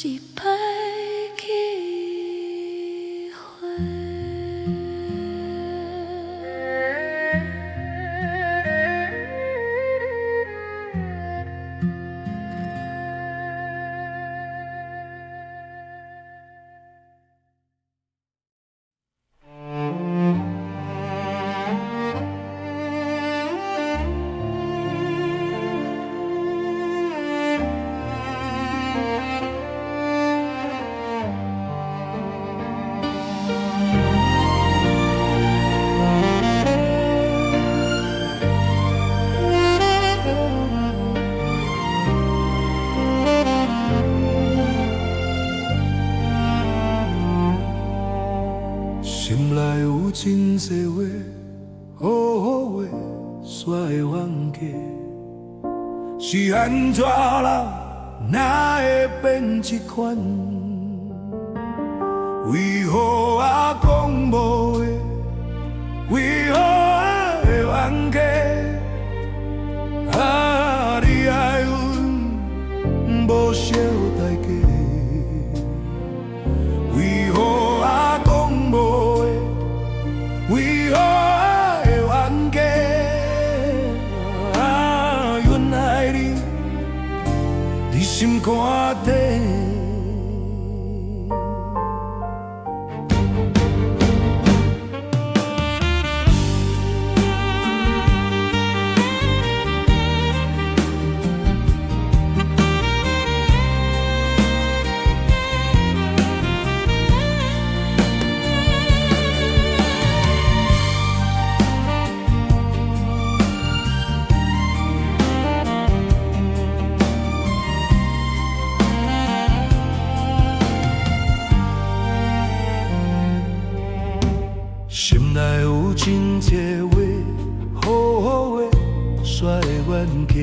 一摆机会。心内有真多话，好好话，煞会冤家。是安怎人哪会变这款？为何啊讲无话？为何啊会冤家？啊，你爱阮无少代价。为何啊讲无话？为何会冤家？啊，原来你心肝底。心内有真多话，好好话，煞会冤家。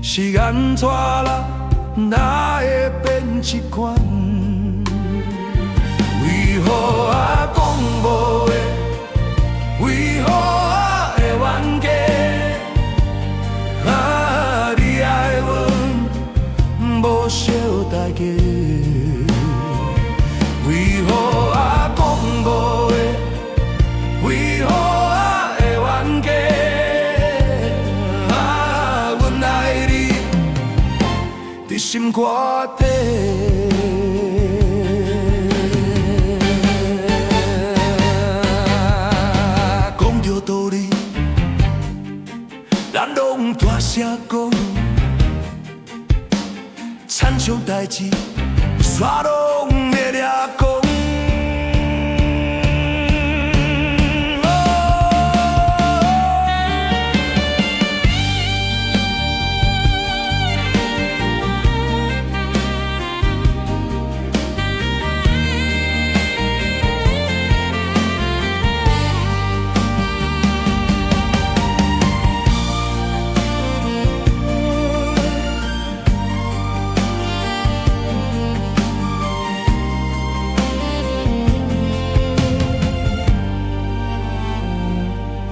是安怎人哪会变这款？为何啊讲无话？为何啊会冤家？啊，你爱阮无少代价。为何啊讲无话？为何啊会冤家？啊，阮爱你伫心肝底。讲着道理，咱拢大声讲，亲像代志，煞拢会掠讲。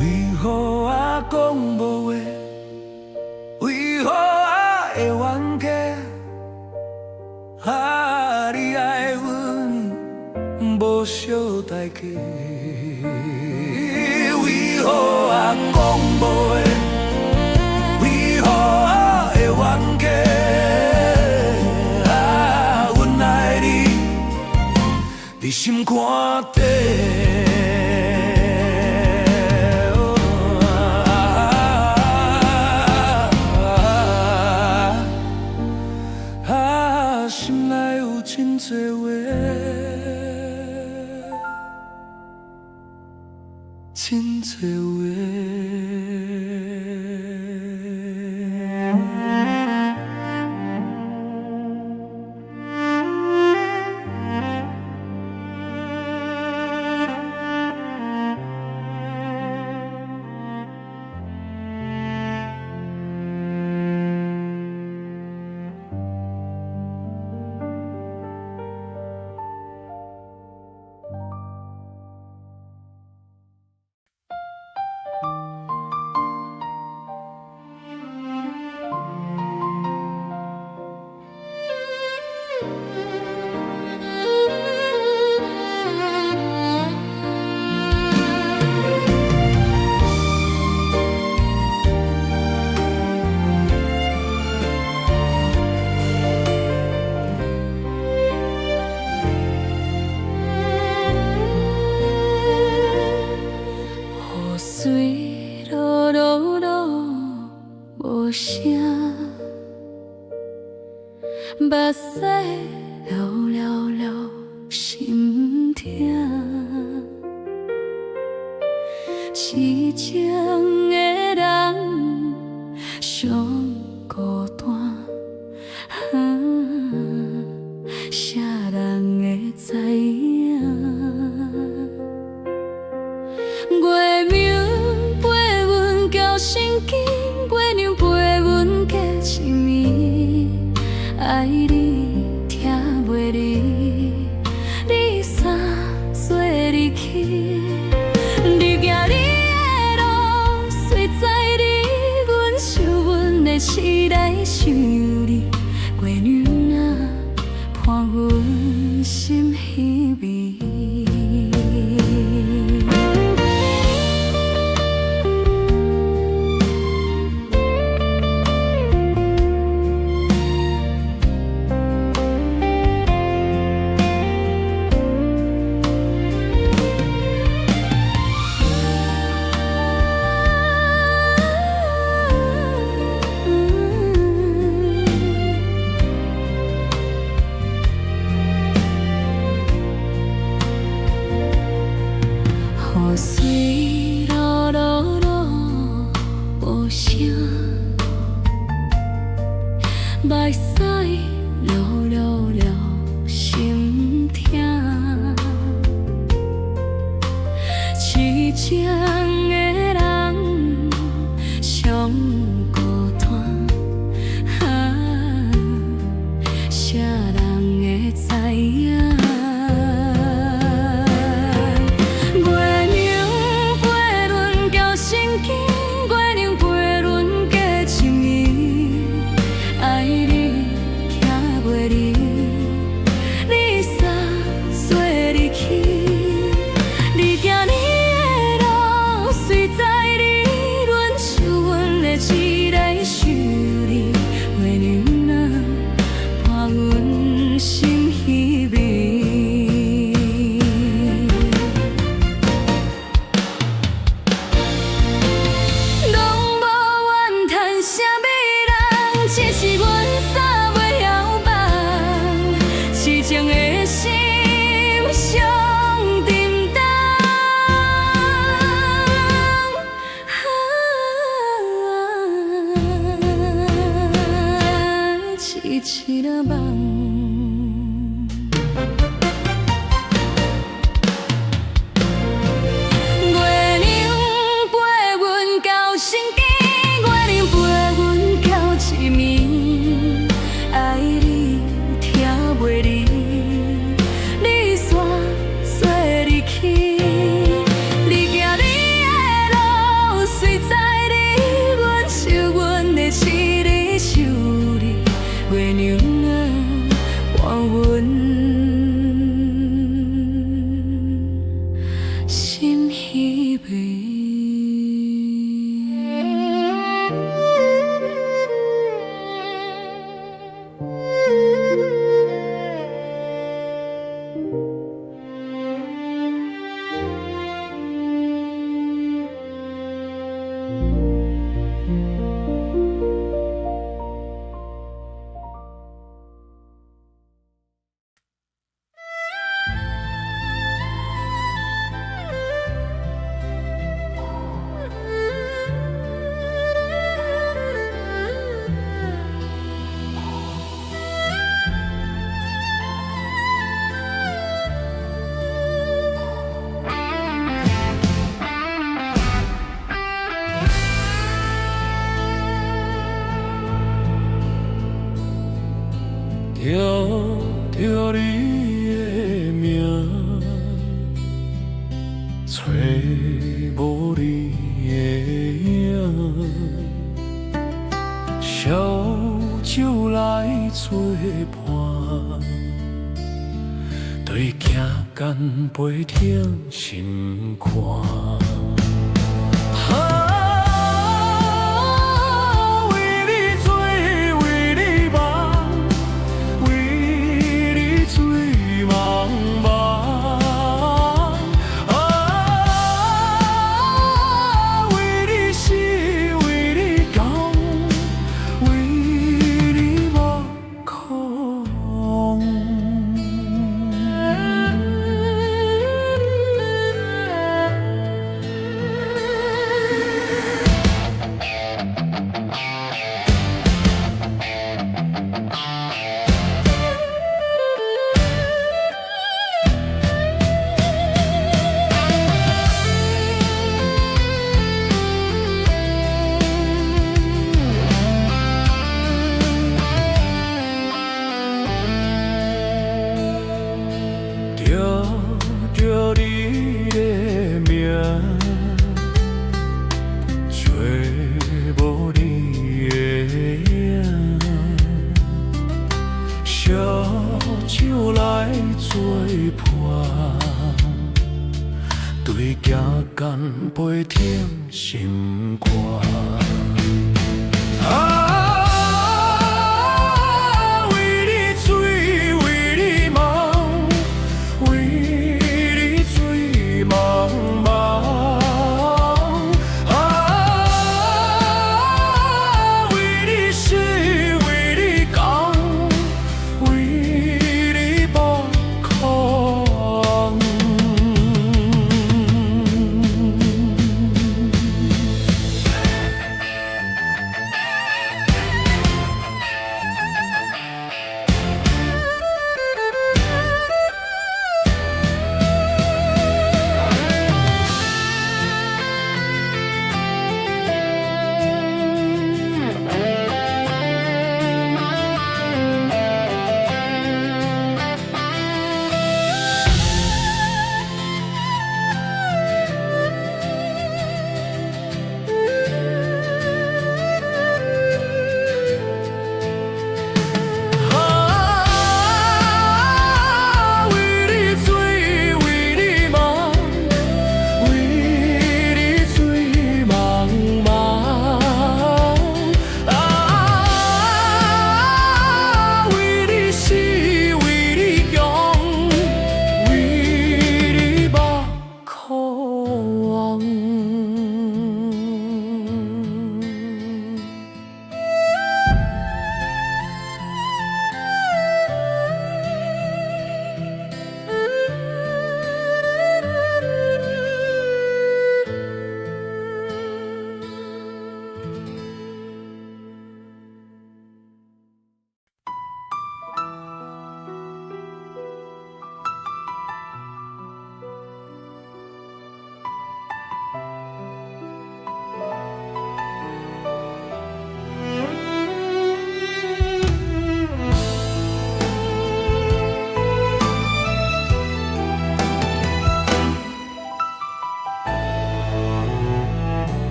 为何啊讲无话？为何啊会冤家？啊，你爱阮无少代价。为何啊讲无话？为何啊会冤家？啊，阮爱你伫心肝底。心内有真多话，真多话。目屎流了了，心痛。痴情的人上孤单，啥人会知影？月明陪阮交心机，月亮陪阮过一暝。爱你听袂离，你三做离去。你行你的路，随在你，阮想阮的痴来想你。月亮啊，伴阮心稀微。雨水落落落无声，目屎流了了心痛。痴情的人上孤单，啥人会知影？痴了梦，月亮陪阮交心机，月亮陪阮到一暝。爱你听袂离，你煞做离去。你行你的路，随在你，阮想阮的痴咧想你。月亮啊，伴阮心稀微。听着你的名，找无你的影，烧酒来作伴，对行干杯挺心肝。为做伴，对行间陪甜心肝。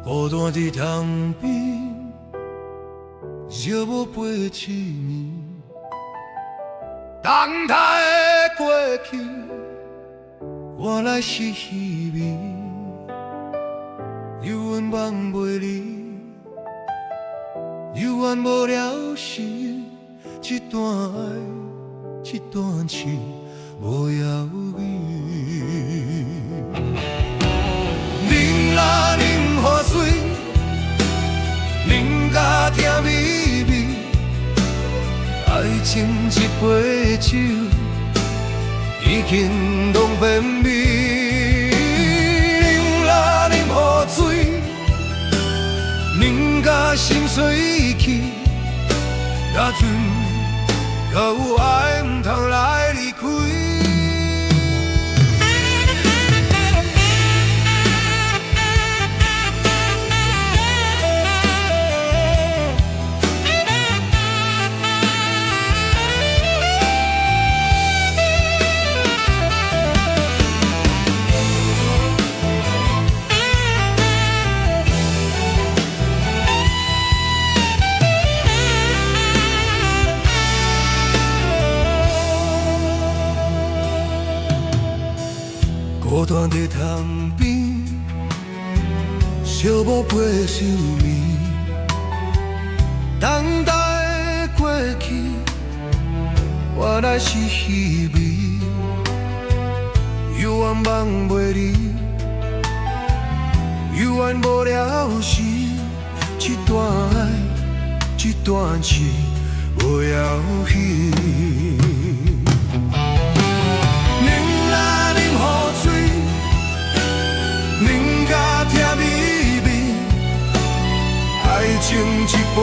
孤单伫塘边，寂寞飞痴眠。等待的过去，原来是虚伪。有阮忘袂你，有缘无了时，一段爱，一段情，无要紧。冷啊冷雨水，冷甲疼绵绵，爱情一杯酒，已经拢变味。冷啊冷雨水，冷甲心碎去，若阵搁有爱毋通来离开。孤单伫塘边，寂寞陪想眠。等待的过去，原来是虚伪。有缘忘袂你，有缘无了时，一段爱，一段情，无要紧。疼绵绵，爱情一杯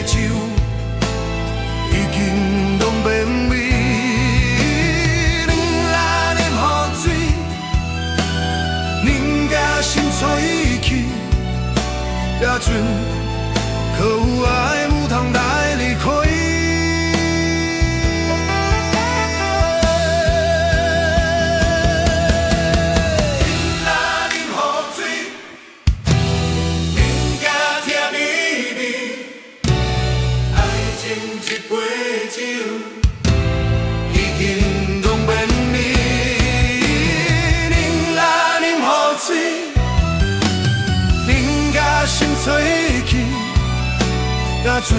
酒，已经拢变味。冷啊冷雨水，冷甲心碎去，也阵可有爱毋通来离开。若船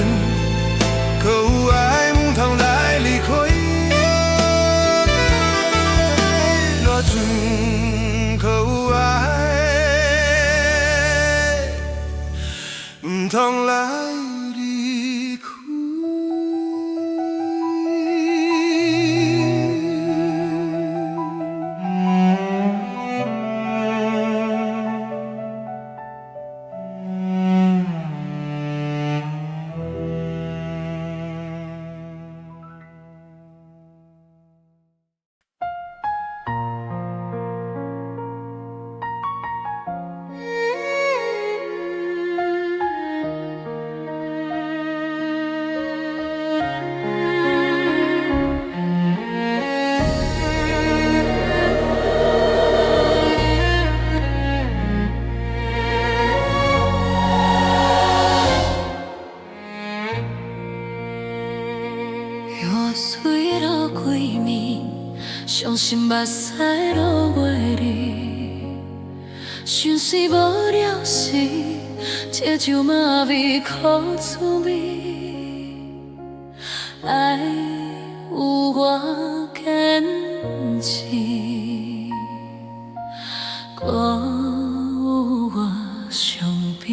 可有爱，唔通来离开。若船可有爱，唔通来离开。伤心目屎落月里，寻死无了时，这酒嘛味苦滋味。爱有我坚持，搁有我伤悲。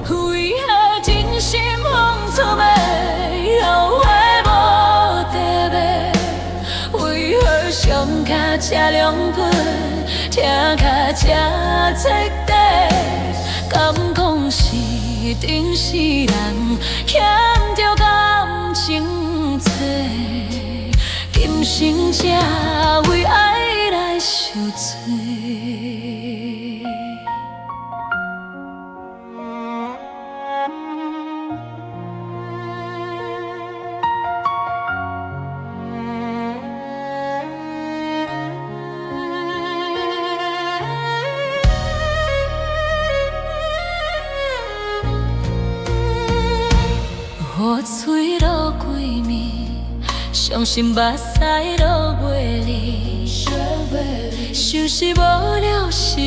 为何真心放出袂，后悔无地买？为何伤甲这两倍，疼甲这彻底？敢讲是前世人欠着感情债，今生才为爱来受罪。雨水落几面，伤心目屎落月里，想是无了时，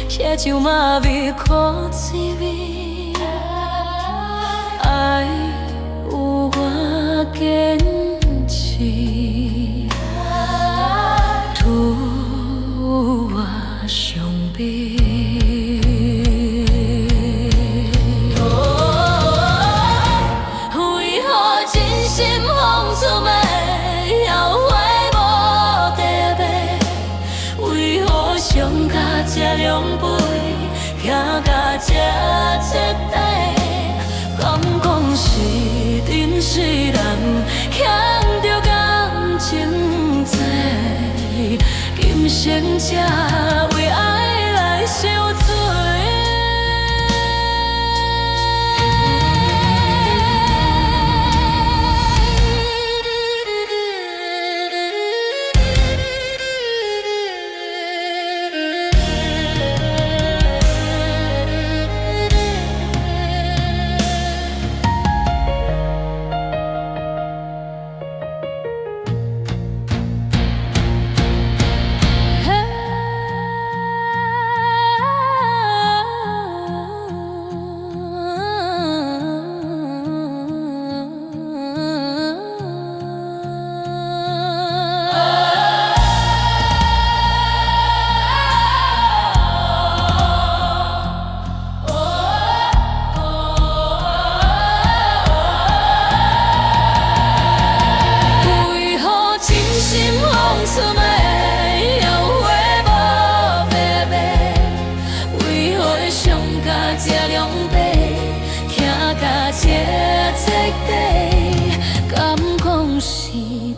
喝酒嘛味苦滋味。爱有我坚持，拄有我伤悲。心放出袂，后悔无地买。为何伤甲这两杯，疼甲这彻底？敢讲是前世人欠着感情债，今生才为爱来受罪。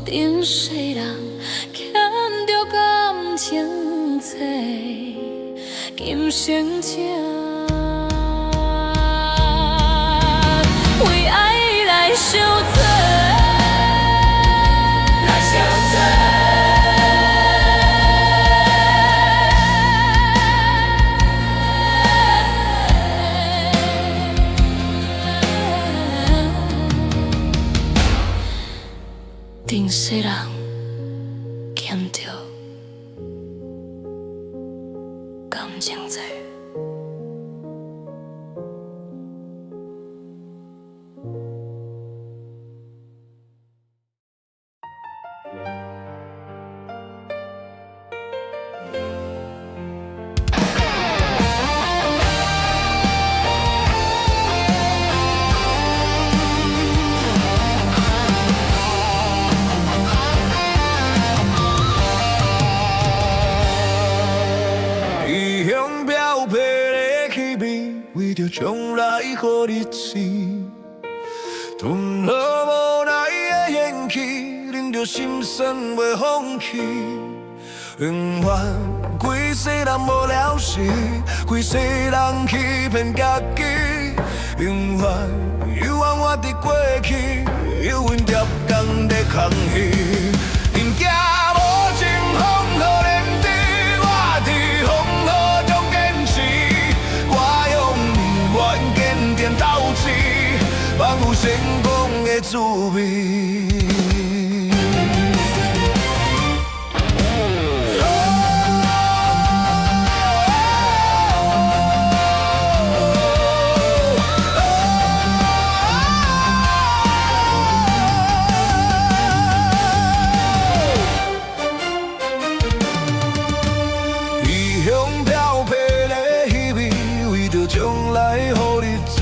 前世人欠着感情债，今生才为爱来受罪。前世人欠着感情在。异乡飘泊的气味，为着将来好日子，吞落无奈的怨气，忍着心酸袂放弃。永远规世人无了时，规世人欺骗家己，永远犹原活伫过去，犹原贴工在空虚。人行无情风雨连地，我伫风雨中坚持，我永远坚定斗志，万有成功的滋味。异乡飘泊的气味，为着将来好日子，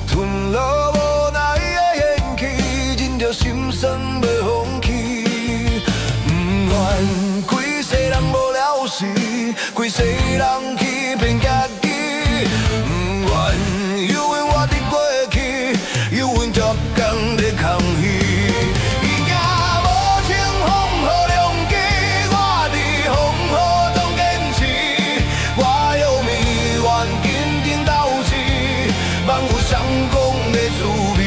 吞落无奈的怨气，忍着心酸袂放弃。不愿规世人无了时，规世人欺骗家己，不愿犹原活伫过去，犹原贴工在空虚。万有成功的滋味。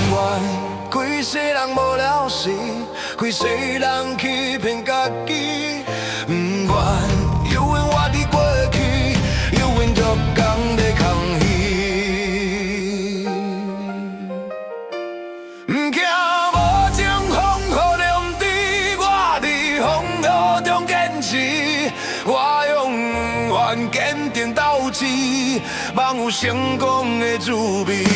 不愿规世人无了时，规世人欺骗家己，不愿犹原活伫过去。犹原着工在空虚，不惊无情风雨连地，我伫风雨中坚持，我永远坚定斗志，万有成功的滋味。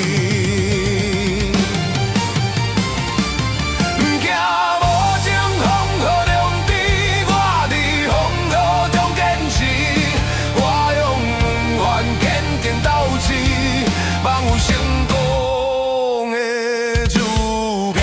万有成功的滋味。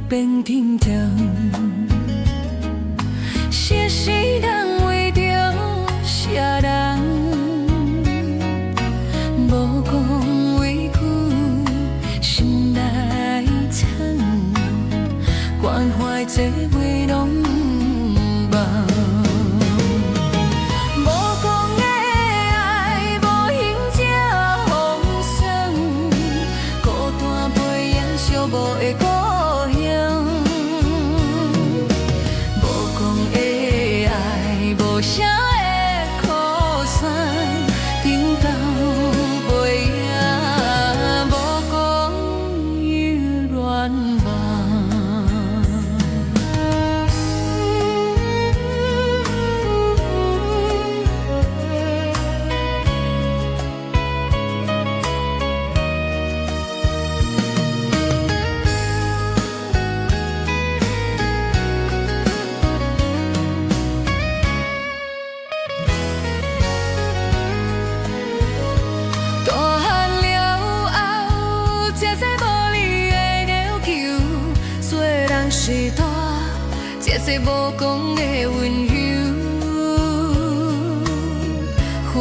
变天长，写诗人为着写人，无讲委屈，心内藏，关怀做伙拢忘。无讲的爱，无形才风霜，孤单背影寂寞的故乡。无声的哭声，顶到背影，无讲犹原梦。切无讲的温柔，付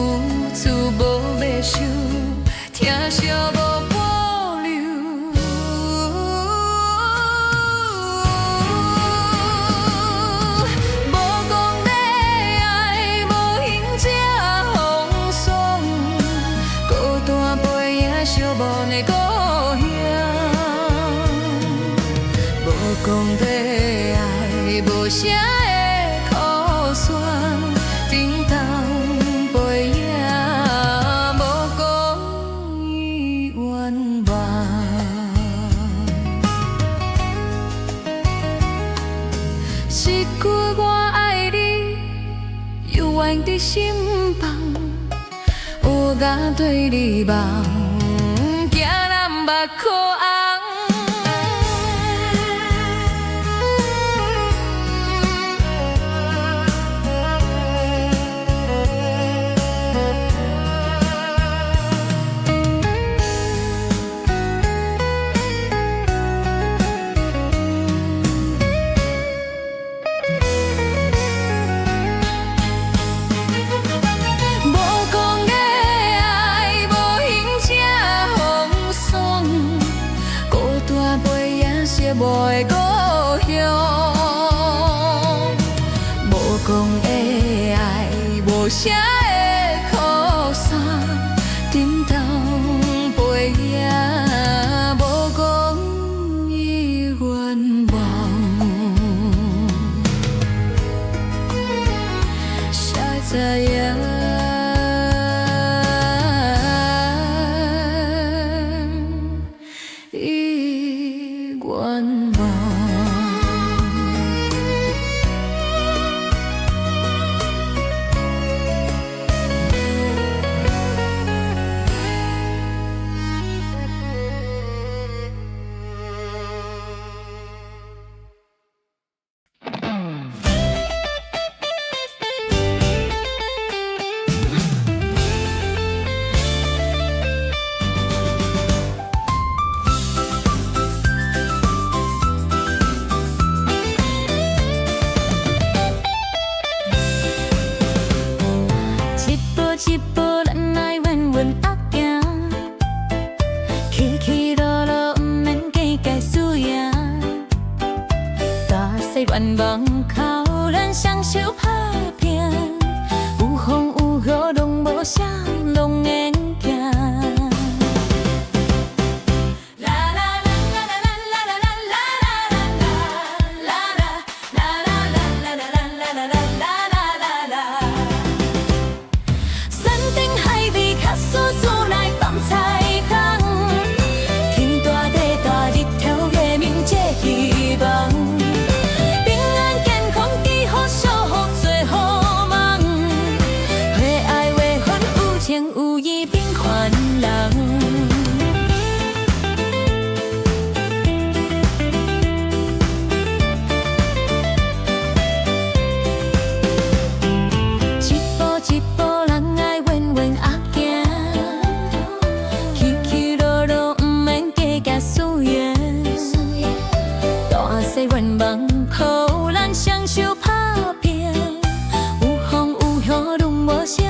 出无要收，疼惜无保留。无讲的爱，无形这风霜，孤单背影寂寞的故乡。无讲的爱，无声的苦酸，沉重背影，无讲伊愿望。一句我爱你，犹原伫心房，有我对你望，惊咱目眶红。无的故乡，无讲的爱，无声的苦酸，沉重背影，无讲伊愿望。谁知影？一步咱来稳稳踏行，起起落落不免计较输赢。大细愿望靠咱双手打拼，有风有雨拢无啥拢免惊。有意变款人，一步一步人爱稳稳啊行，起起落落不免计较输赢，大细愿望靠咱双手打拼，有风有雨拢无啥。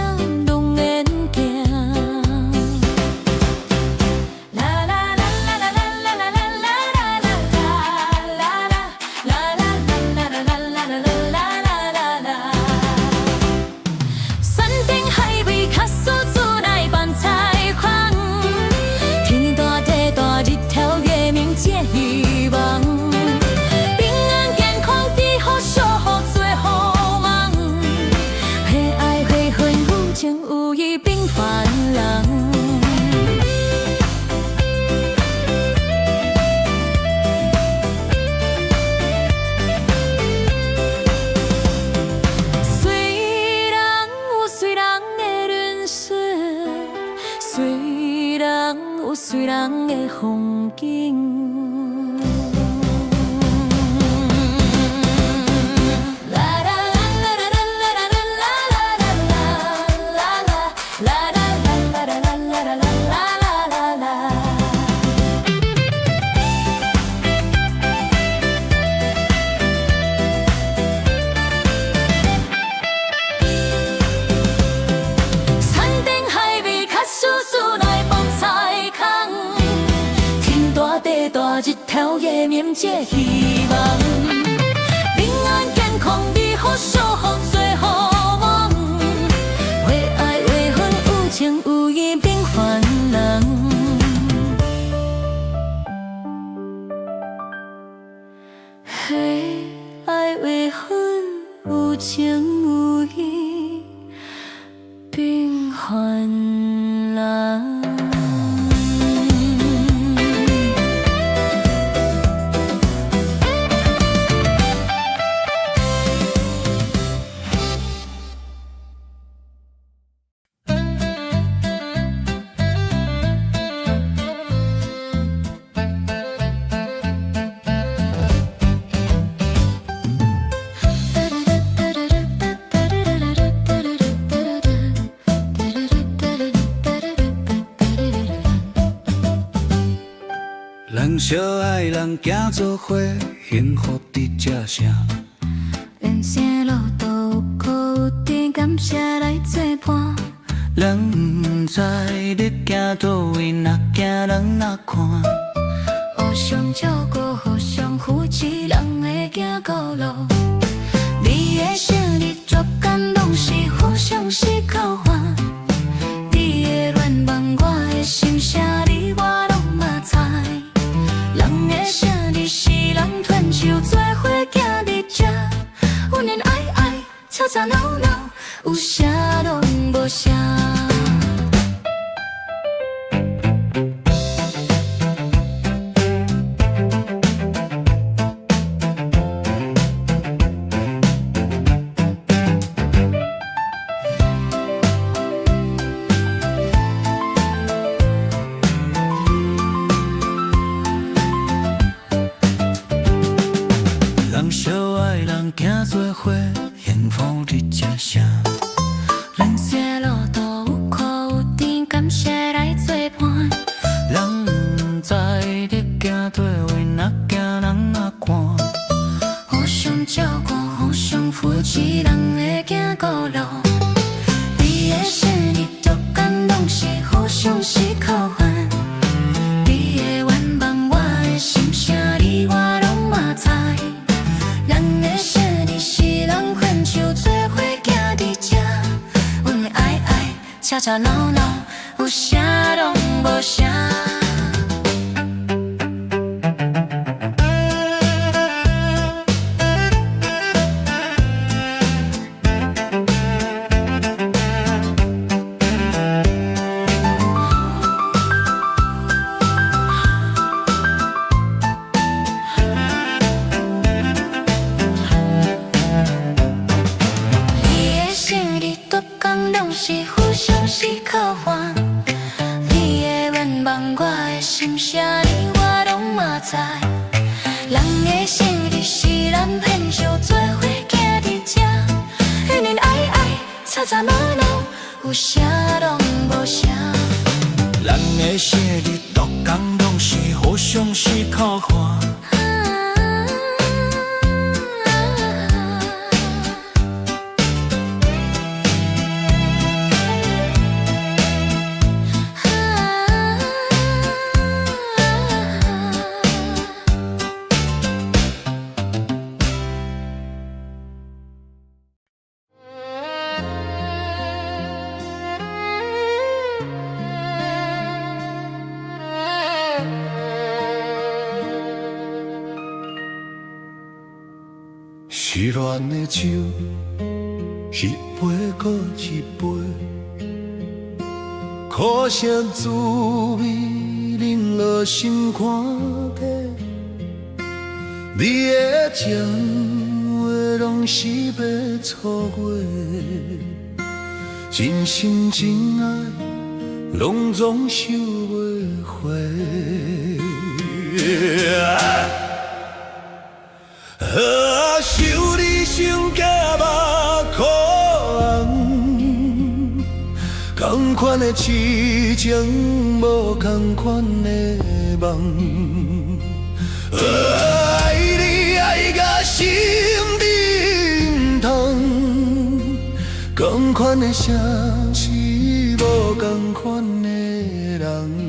随人的风景。有情有义，平凡人。人相爱，人行做伙，幸福伫这城。人生路途有苦有甜，感谢来作伴。人不知你行倒位，若行人若看。互相照顾，互相扶持，人会行孤路。你的生日祝间拢是互相是交换。你的愿望，我的心声，你我拢嘛知。人的生日是人团手做伙行伫这，恩恩爱爱，吵吵闹闹，有啥拢无啥。人相爱，人行做伙，幸福伫这城。人生路途有苦有甜，感谢来作伴。人不知你行倒位，若行人若看。互相照顾，互相扶持，人会行孤路。你的生日祝间拢是互相是交换。你的愿望，我的心声，你我拢嘛知。人的生日是人分手做伙行伫这，恩恩爱爱，吵吵闹闹，有啥拢无啥。是互相是交换，你的愿望，我的心声，你我拢嘛知。人的生日是人牵手做伙行伫这，恩恩爱爱，吵吵闹闹，有啥拢无啥。人的生日逐天拢是互相是交换。失恋的酒，一杯搁一杯，苦涩滋味冷落心肝底。你的情话拢是要错过，真心真爱拢总收袂回。想你想甲目眶红，同款的痴情，无同款的梦。爱你爱甲心疼痛，同款的城市，无同款的人。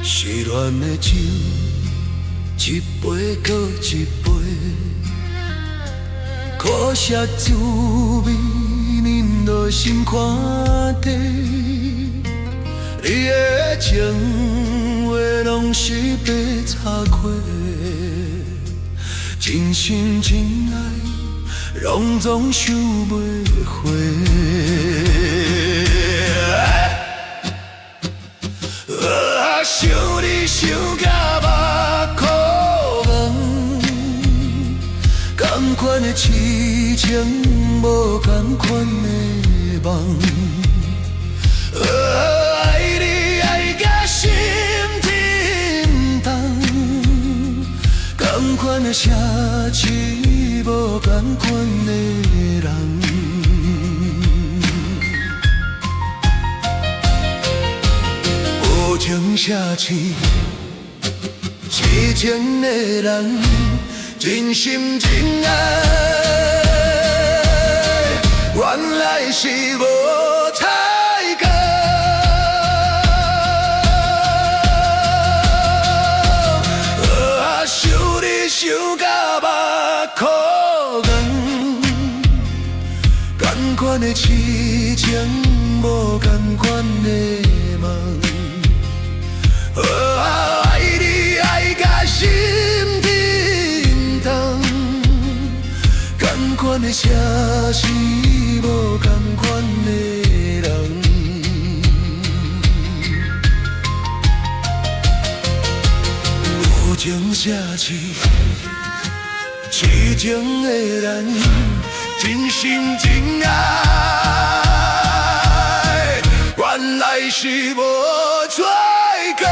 失恋的酒，一杯搁一杯，苦涩滋味，忍落心肝底。你的情话拢是白插花，真心真爱，拢总收袂回。想你想甲目眶红，同款的痴情，无同款的梦。爱你爱甲心震动，同款的城市，无同款的人。无情城市，痴情的人，真心真爱，原来是无彩工。想你想甲目眶红，同款的痴情，无同款的梦。爱你爱甲心震动，同款的城市，无同款的人。无情城市，痴情的人，真心真爱，原来是无彩工。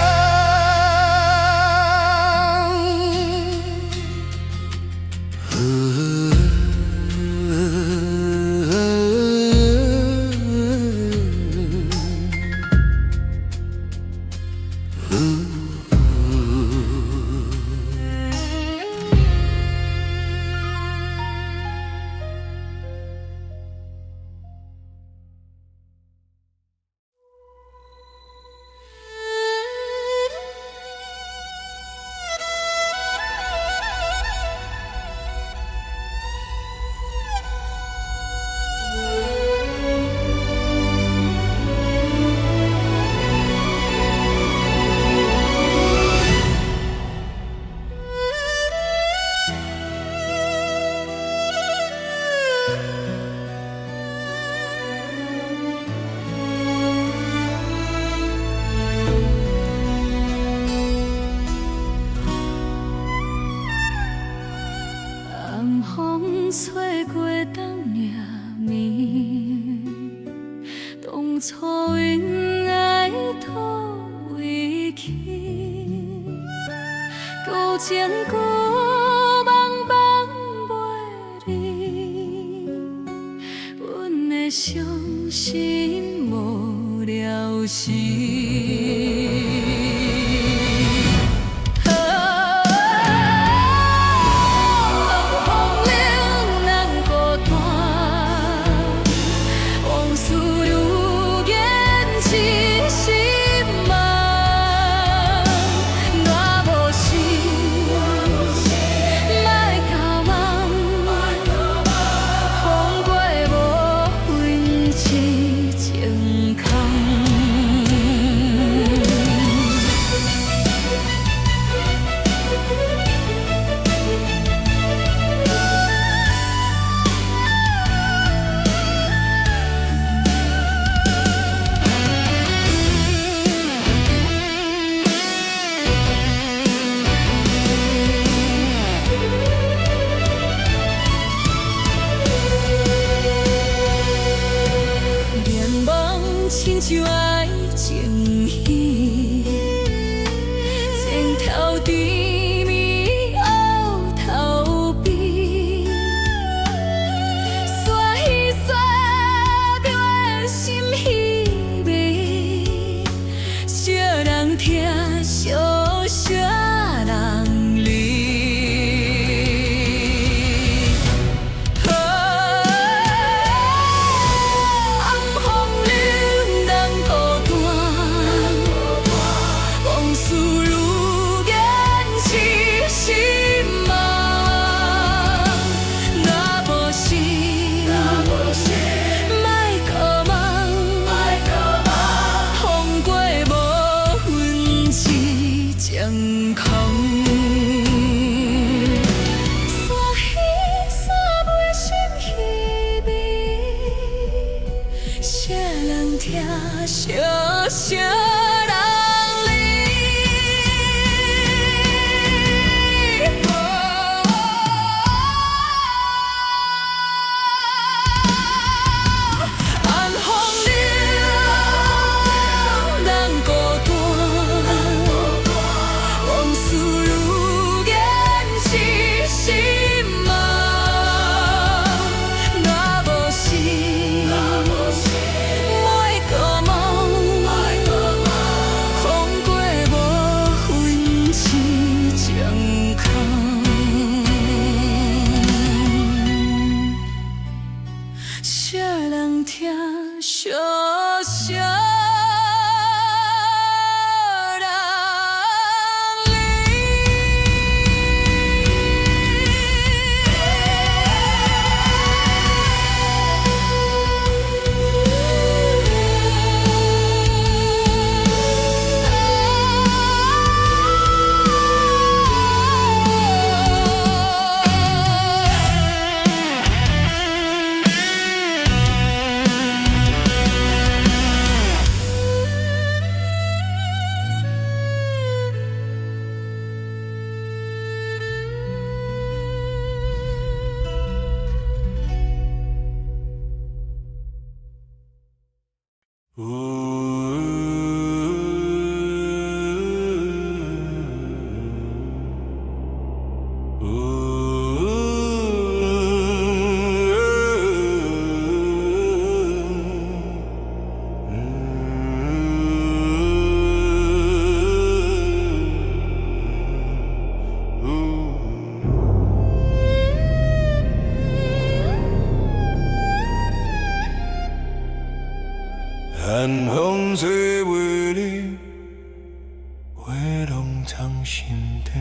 吹过冬夜暝，当初因爱土为起，旧情旧梦梦袂离，阮的伤心无了时。寒风吹袂离，话拢藏心底。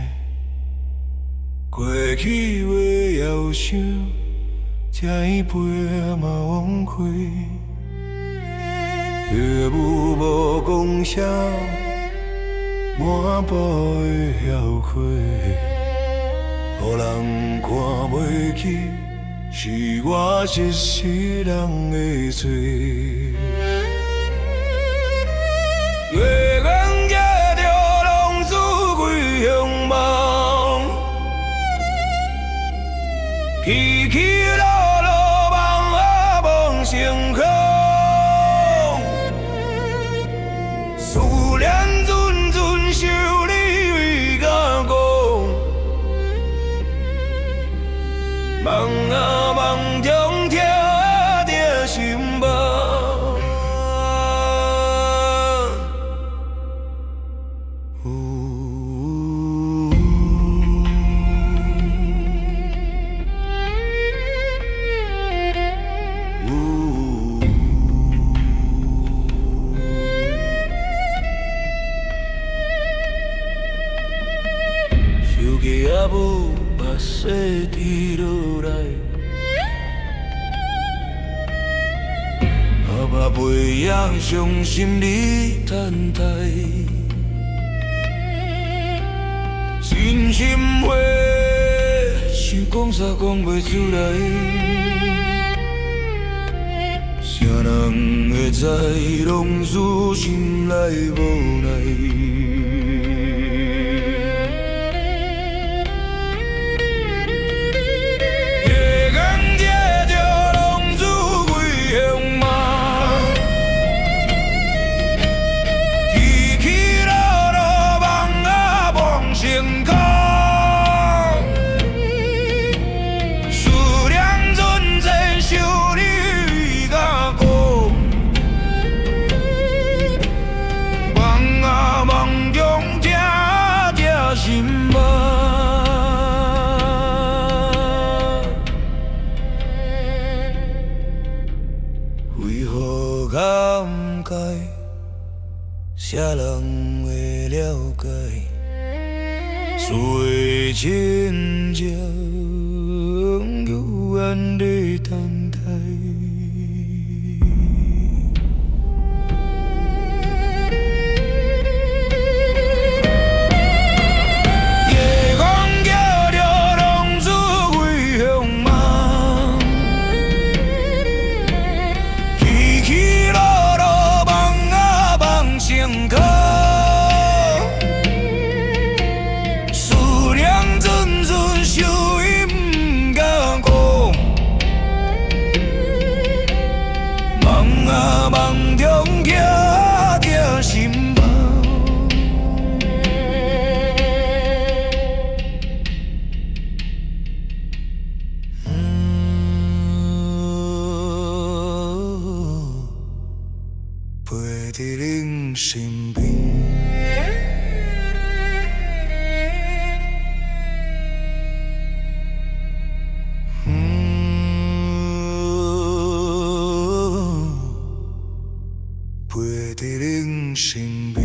过去话遥想，这一杯嘛枉亏。月舞无讲啥，满布的晓愧，予人看袂起，是我一世人的罪。月光遮着浪子归乡梦，起起落落梦啊梦成空。思念阵阵想你为甲讲，梦啊梦中听着心梦。手机也无目屎滴落来，阿爸培养伤心你等待，真心话想讲啥讲袂出来，啥人会知拢是心内无奈。为何感觉啥人会了解？水亲像幽暗的等待。梦中听着心梦，陪伫恁身边。陪伫恁身边。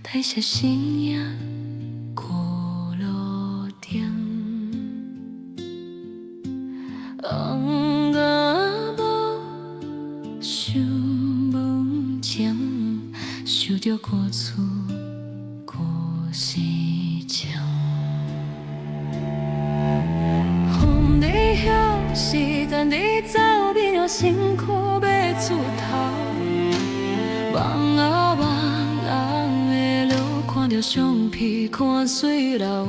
台下新娘过路灯，红阿母想梦情，想着歌词歌声唱。风在晓，时间在走，变了辛苦要出头。梦啊梦。着相片看水流。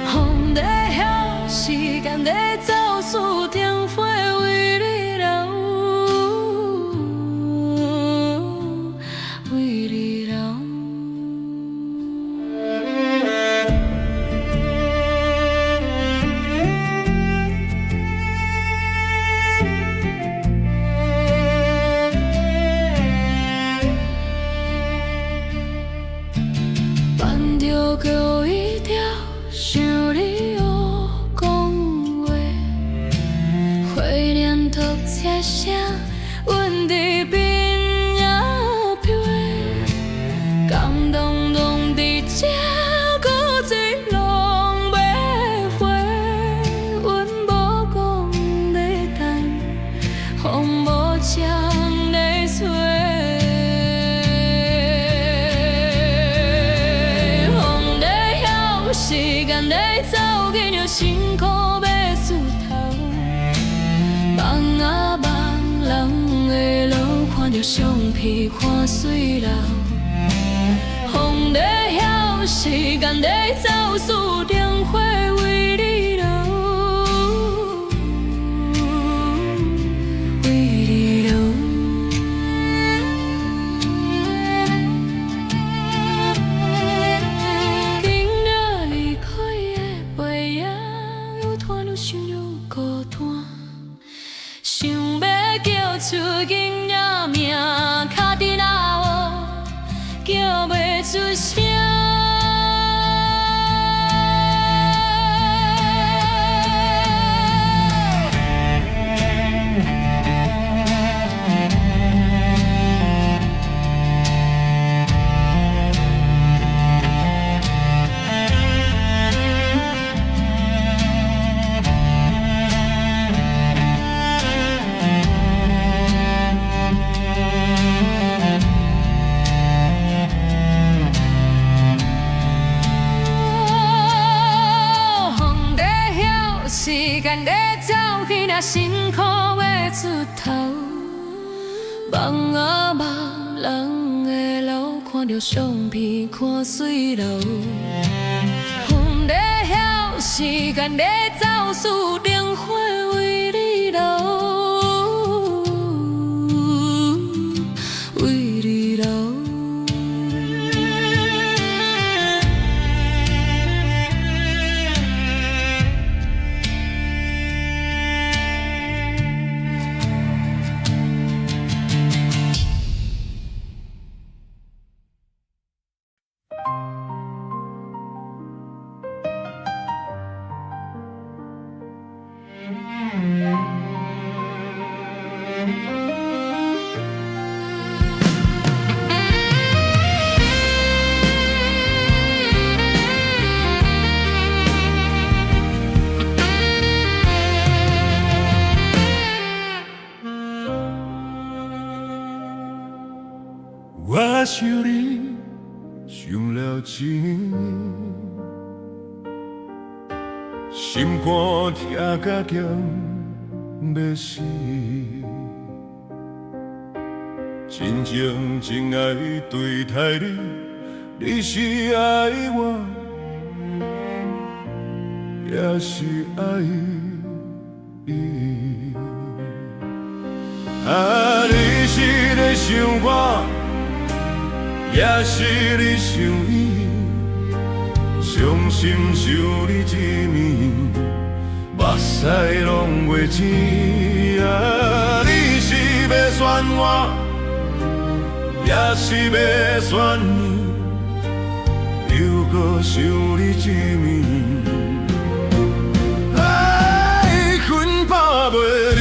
风在晓，时间在走，思电话为你留，为你留。伴着歌一条，想你学讲话，怀念读册声，阮伫边仔飘的，感动拢伫这，搁一拢袂回，阮无讲咧等，风无将咧吹。时间在走，紧着辛苦要出头。梦啊梦，人的路，看着相片看水流。风在晓，时间在走，思电话为你留，为你留。想要叫出囡仔名，脚伫哪学，叫袂出声。时间在走，去若辛苦要出头。梦啊梦，人的路，看着相片看水流。风在晓，时间在走，思电话为你留，为你留。我想你想了一年，心肝痛甲咸要死，真情真爱对待你，你是爱我，也是爱伊。啊，你是在想我？也是你想伊，伤心想你一面，目屎拢袂止。啊，你是要选我，也是要选你，又搁想你一面，爱困怕袂离。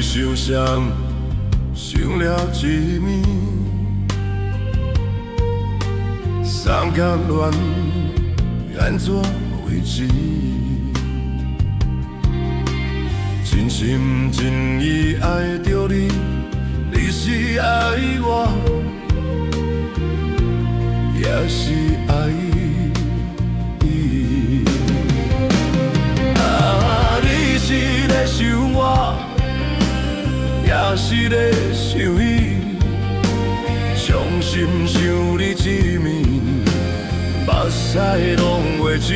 想想想了一暝，三角恋安怎维持？真心真意爱着你，是爱我，也是爱伊。啊，你是咧想我，也是咧想伊。伤心想你一面，目屎拢袂止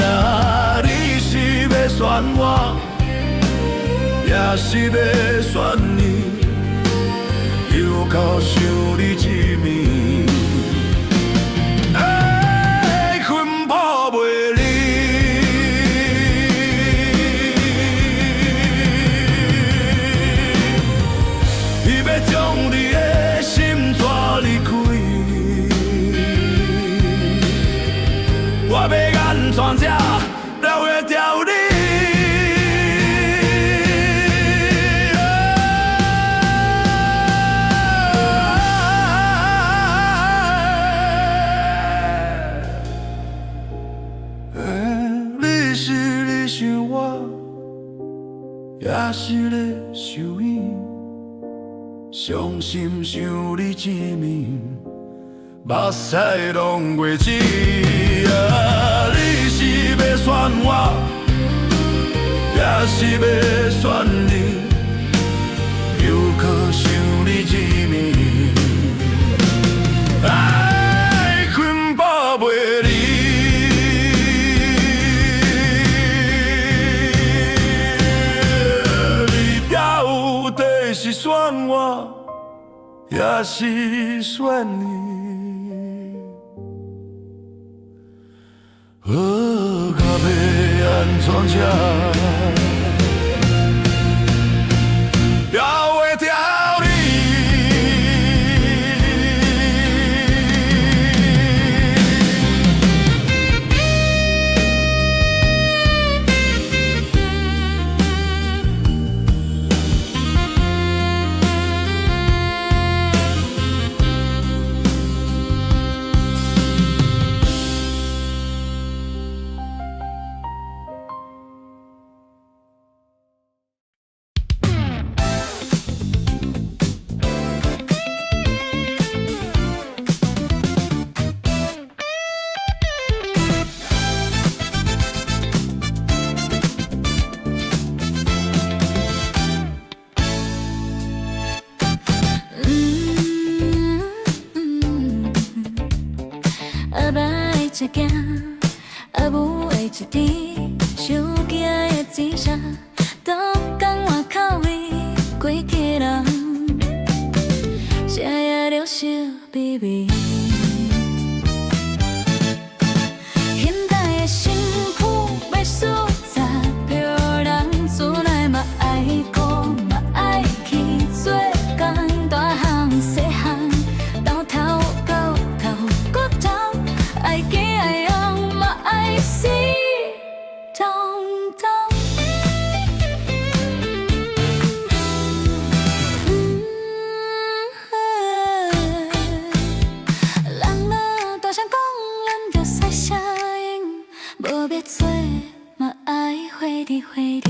啊！你是要选我，也是要选你，又到想你一面，爱困抱袂离。伊要将你的心带离开，我要安怎才了会掉你？你是咧想我，也是咧想伊。伤心想你一面，目屎拢袂止啊！你是要选我，也是要选你，又可想你一面，爱困抱袂离。你到底是选我，也是选你，可要安怎才了会掉你？阿爸的一件，阿母的一天，手机的钱啥，都讲外口的几个人，谁也着惜秘密。现代的新妇要输十票人，厝内嘛爱顾，嘛爱去做工，大项细项，到头到头搁头。爱记爱用嘛爱死，通通。人若大声讲，咱着使声音，无要做嘛爱花伫花伫。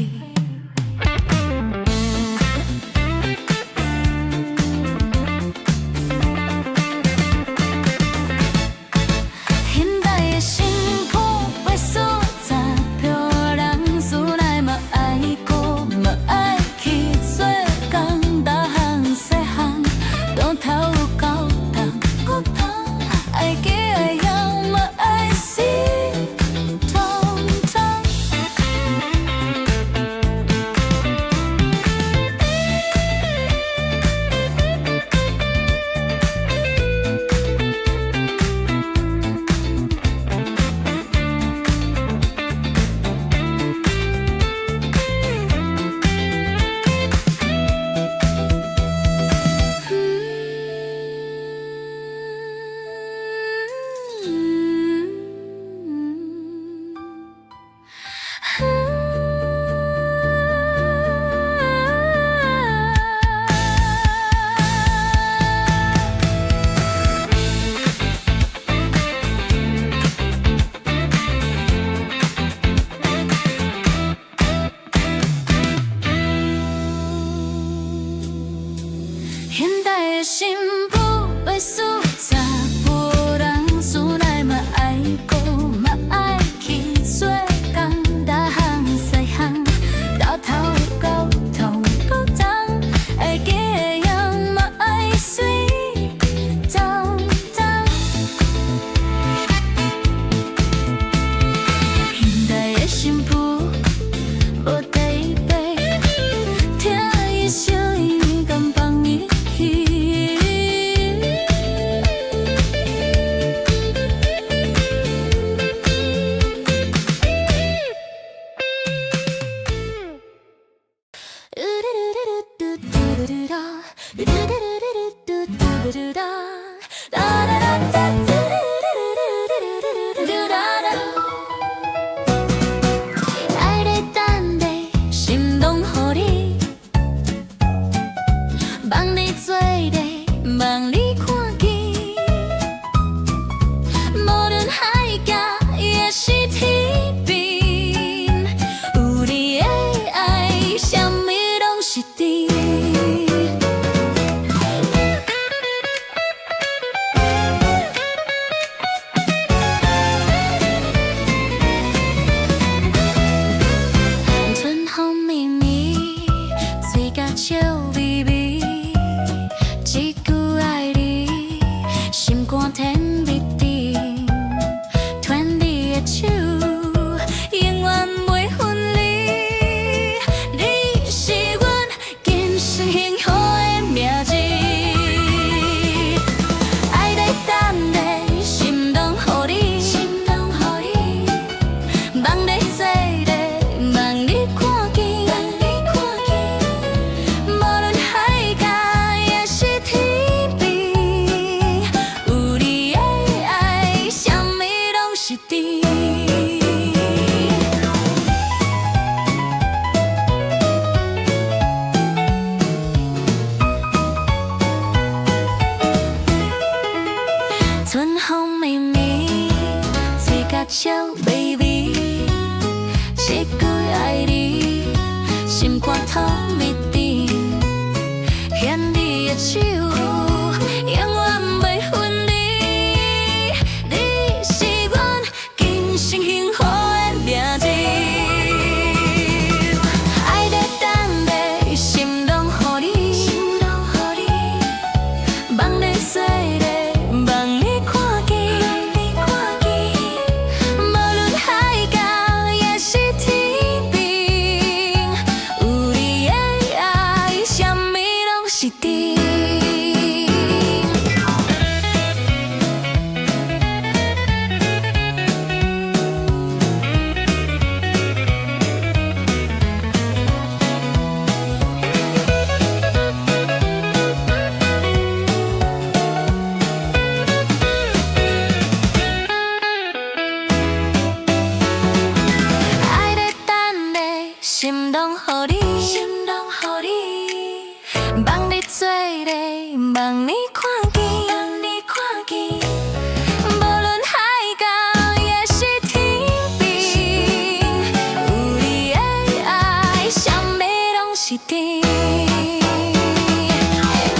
甜。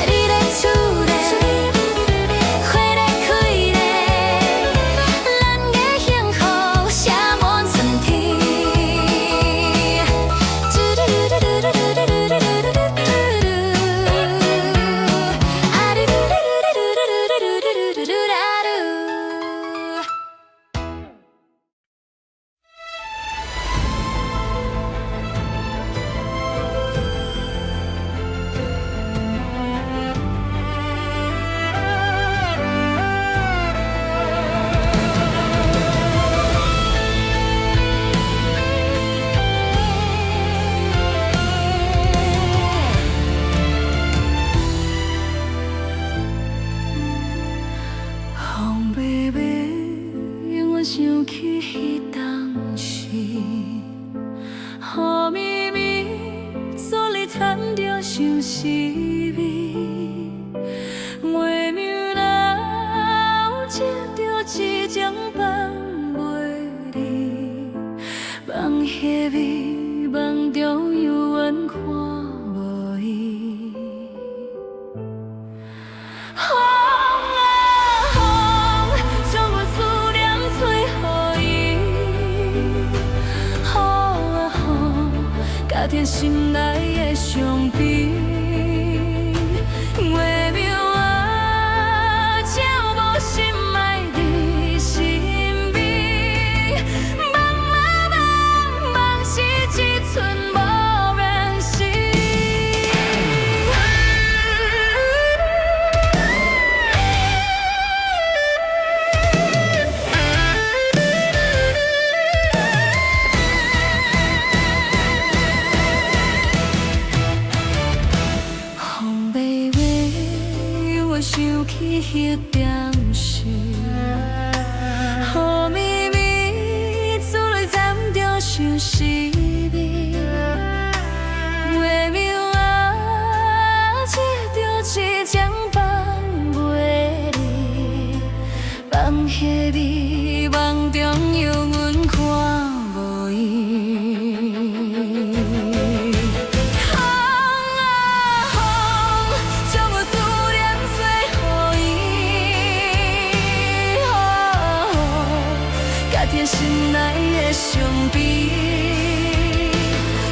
你咧厝咧，花咧开咧，咱的幸福写满春天。风微微，永远想起彼当时，雨绵绵，昨日掺着相思味，月明楼接着一江放袂离，梦迄味，梦中犹原看无伊。风啊风，将阮思念吹予伊。雨啊雨，加添心内的伤悲。月明啊，照无心爱伫身边。梦啊梦，梦是一寸无缘时。风微微，永远想起迄当时，雨绵绵，昨日掺着相思味。月明啊，接着一江放袂离，梦迄味，梦中犹原看无伊。风啊风，将阮思念吹予伊。雨啊雨，加添心内的伤悲。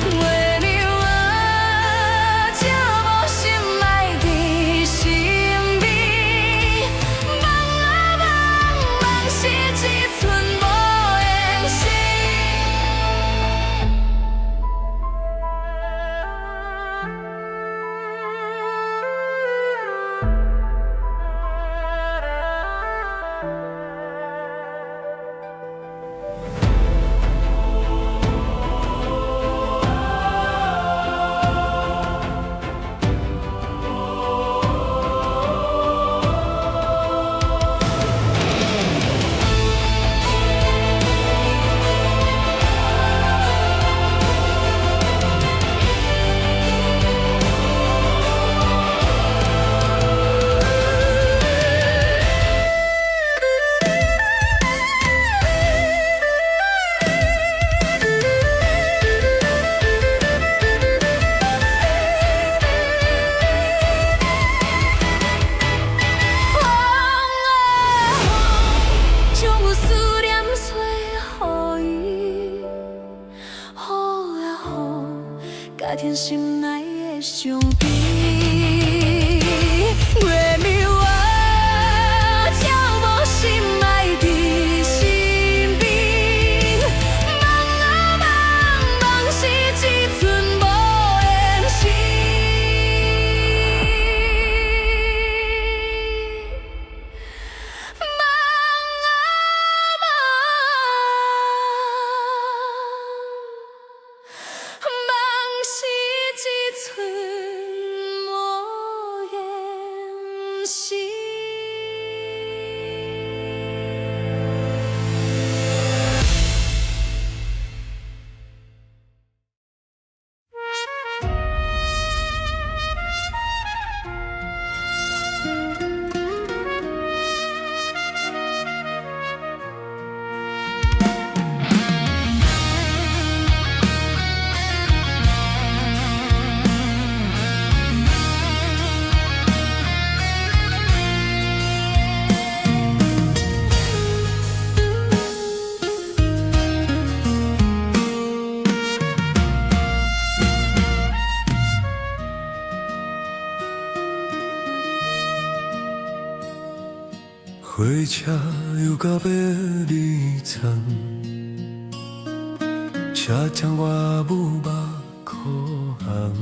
月明啊，照无心爱伫身边。梦啊梦，梦是一寸无缘时。加添心内的伤悲。月明啊，照无心爱伫身边。梦啊梦，梦是一寸无缘时。梦啊梦，梦是一寸无车又到要离站，车窗外母目哭红，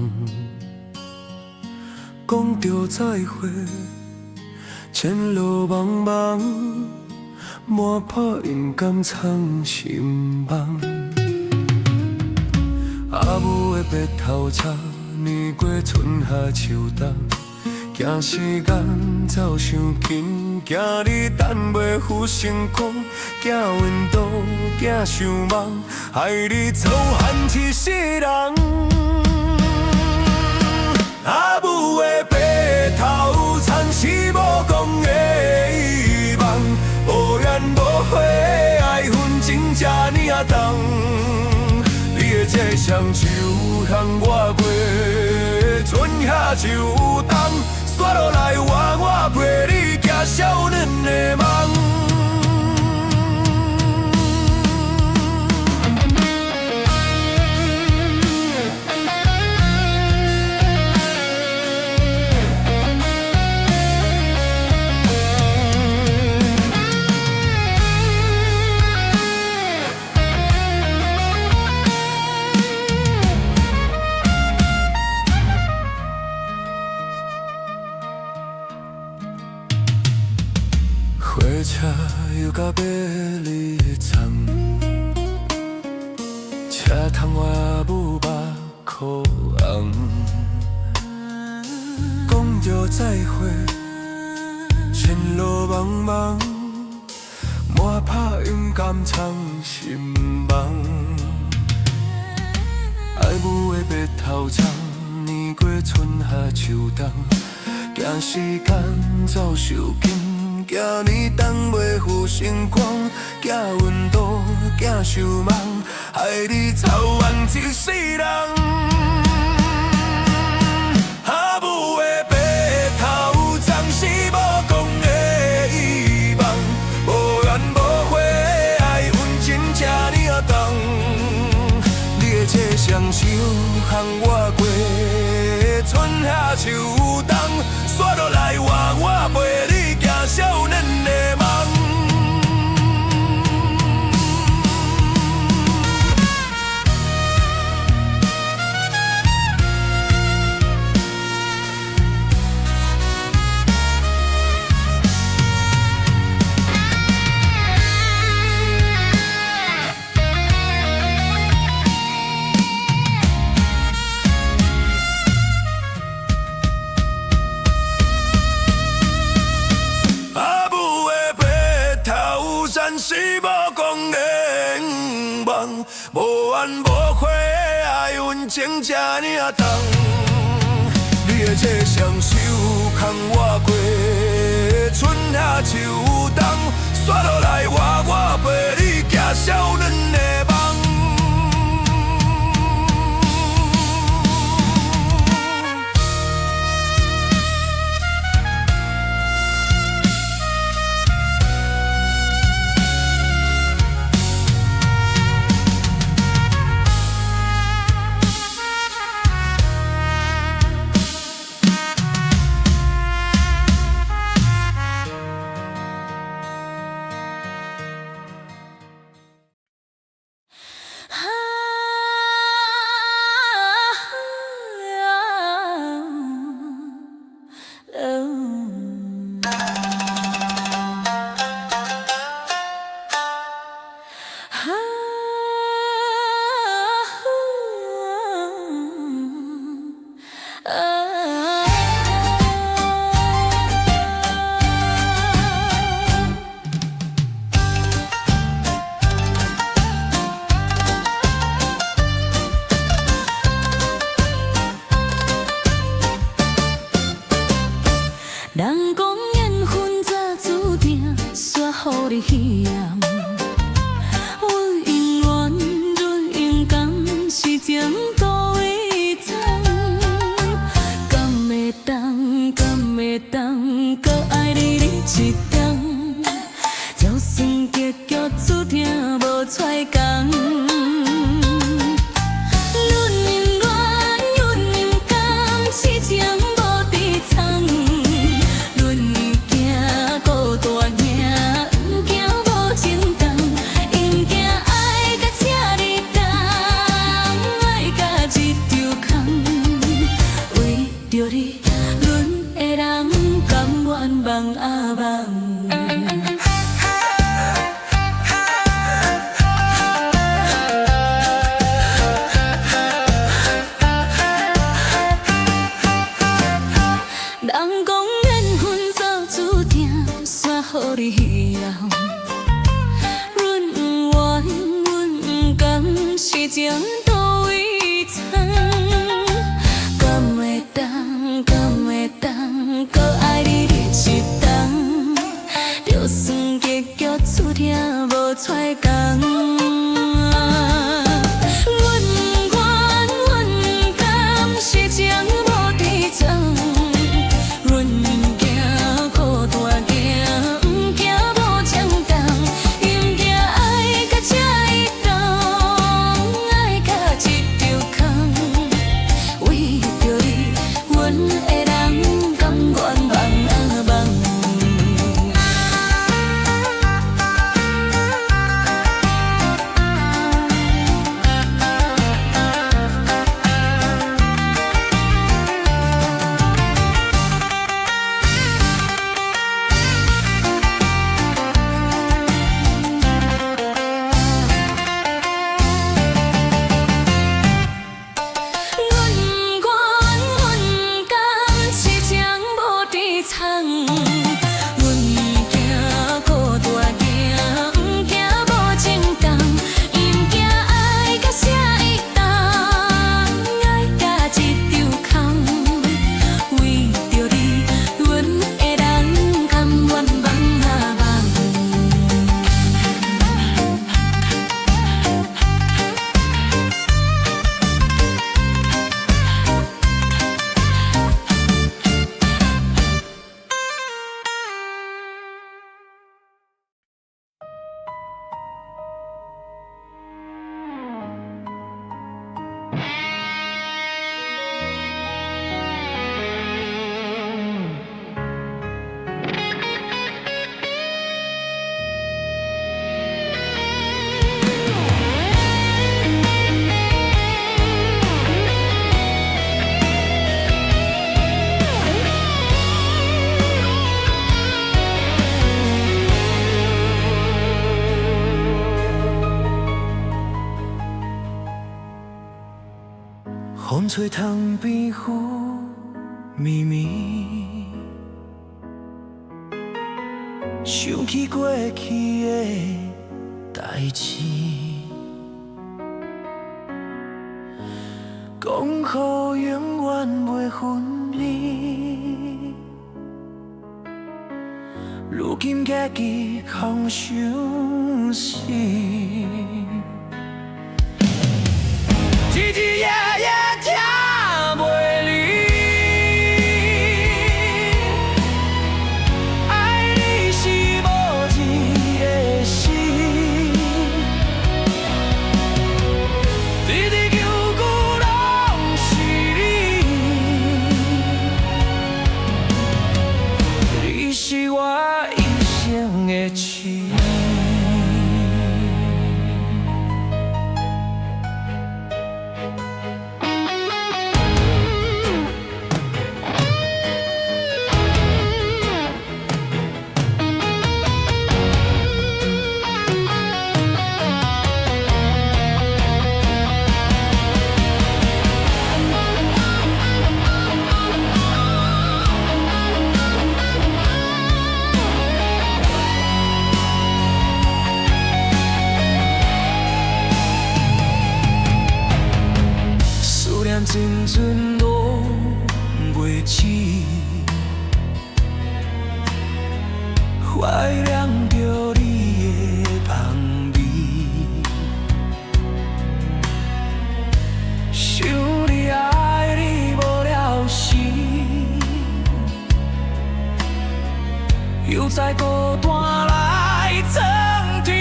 讲着再会，前路茫茫，满破音感藏心房。阿母的白头苍，年过春夏秋冬。惊时间走伤紧，惊你等袂赴成功，惊运动，惊想梦，害你操汉气死人。阿母的白头苍是无讲的希望，无怨无悔爱恨情这呢啊重，你的这双手向我过，春夏秋冬。刷落来，我陪你行少年的梦。火车又到要离站，车窗外母目哭红，讲着再会，前路茫茫，满拍音感藏心梦。爱母的白头苍，年过春夏秋冬，惊时间走受紧。惊你等袂赴成光，惊运动，惊想梦，害你操完一世人。阿母的白头苍是无讲的希望，无怨无悔爱恨情这呢啊重，你的这双手向我过，春夏秋冬，刷落来我陪你。少年的梦。是无讲的梦，无怨无悔爱恨情这呢啊重，你的这双手牵我过，春夏秋冬，刷落来我陪你行少年的梦。是情倒位藏？敢会当，搁爱你日一冬？就算结局注定无采工。风吹窗边雨绵绵，想起过去的代志，讲好永远袂分离，如今结局空相思。日日夜夜听袂离，爱你是无字的诗，直直求求拢是你，你是我一生的痴。阵阵拢袂止，怀念着你的香味，想你爱你无了时，又再孤单来装甜。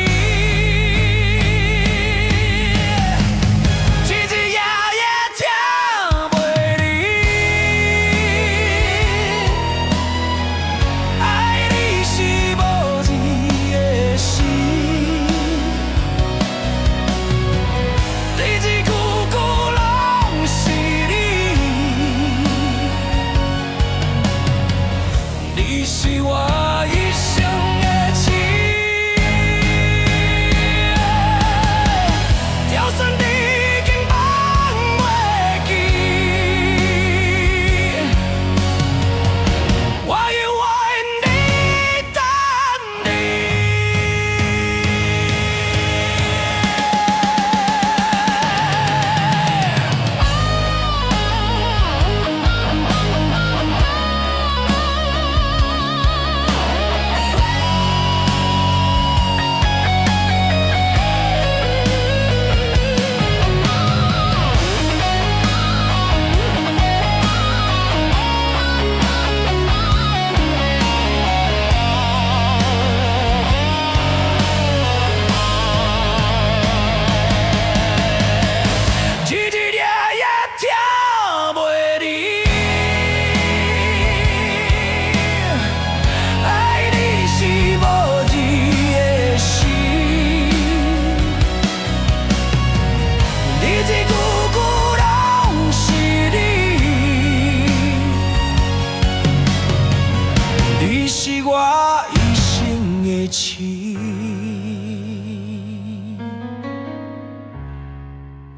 市，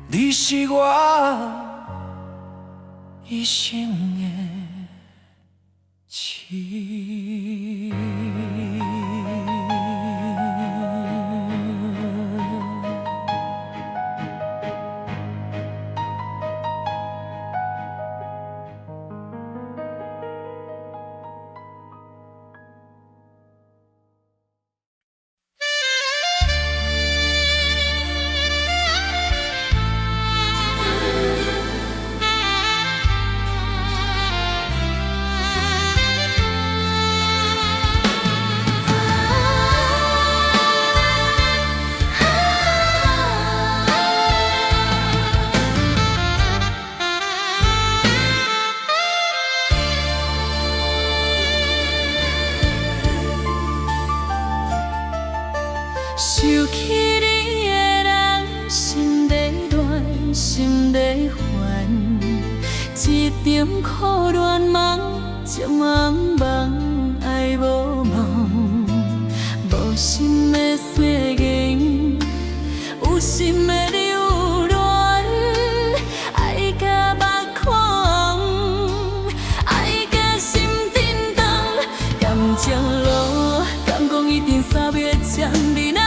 你是我一生的痴。想起你的人，心在乱，心在烦，一场苦恋梦，一梦梦爱无梦，无心的誓言，有心的留恋，爱甲目眶红，爱甲心震动，感情路，敢讲一定三月将你那。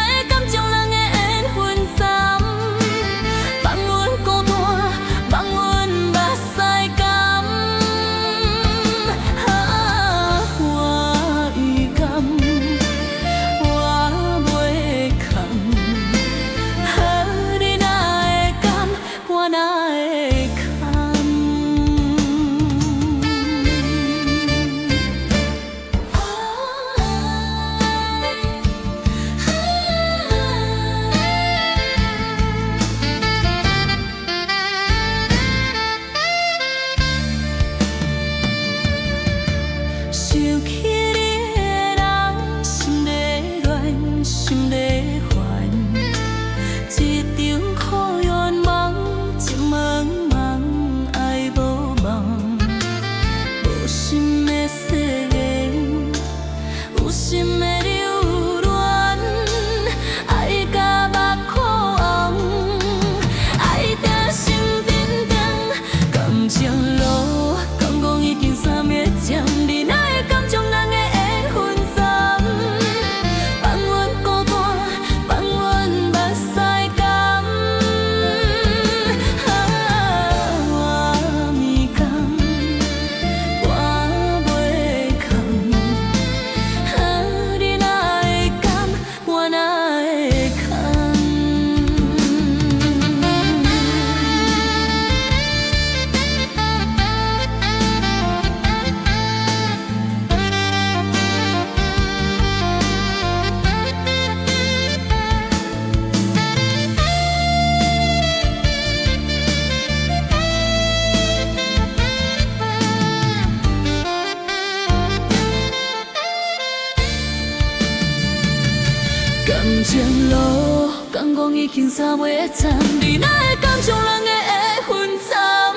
感情路，敢讲已经三尾站，你哪会敢将人的爱分藏？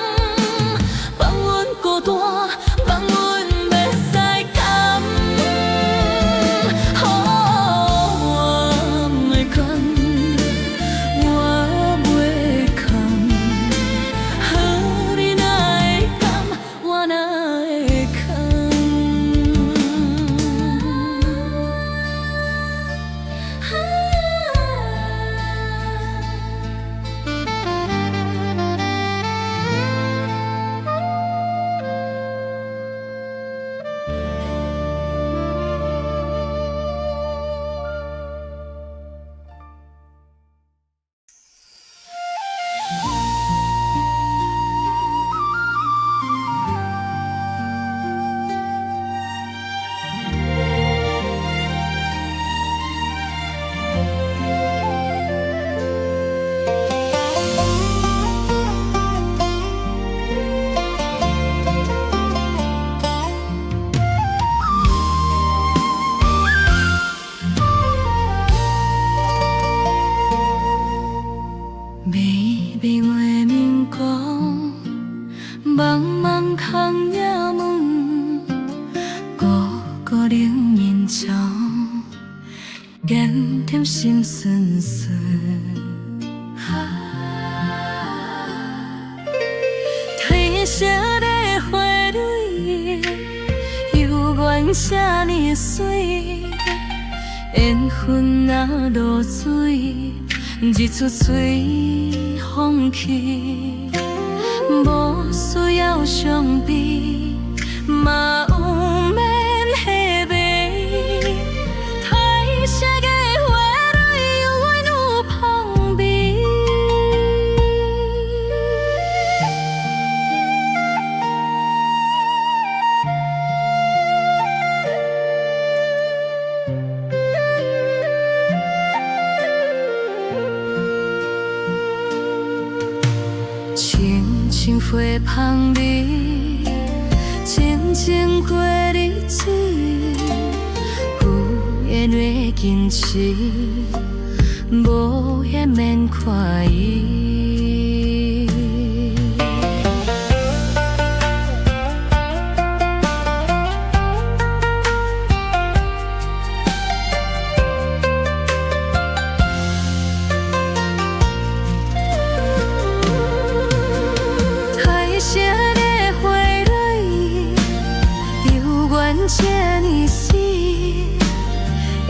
放阮孤单，放阮袂使甘。我袂甘，我袂甘。你哪会甘，我哪会甘？微微画面光，茫茫空夜门，孤孤冷面窗，咸甜心酸酸。褪色的花蕊，犹原这呢水，缘分若落水，日出随风去，无需要伤悲，嘛有免下悲。褪色的花蕊，犹原有香味。青青花香味，静静过日子，有缘月近时，无缘免看伊。褪色的花蕊，犹原这呢水，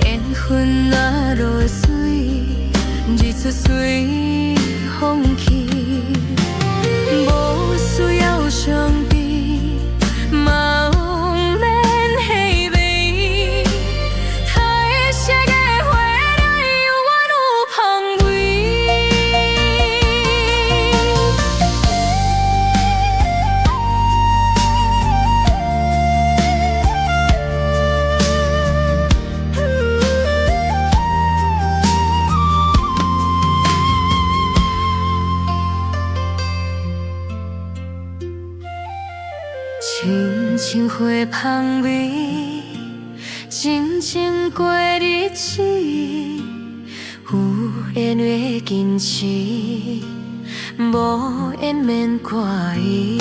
缘分若落水，日出随风去，无需要伤悲，嘛有免下悲。褪色的花蕊，犹原有香味。青青花香味，静静过日子，有缘月近时，无缘免怪伊。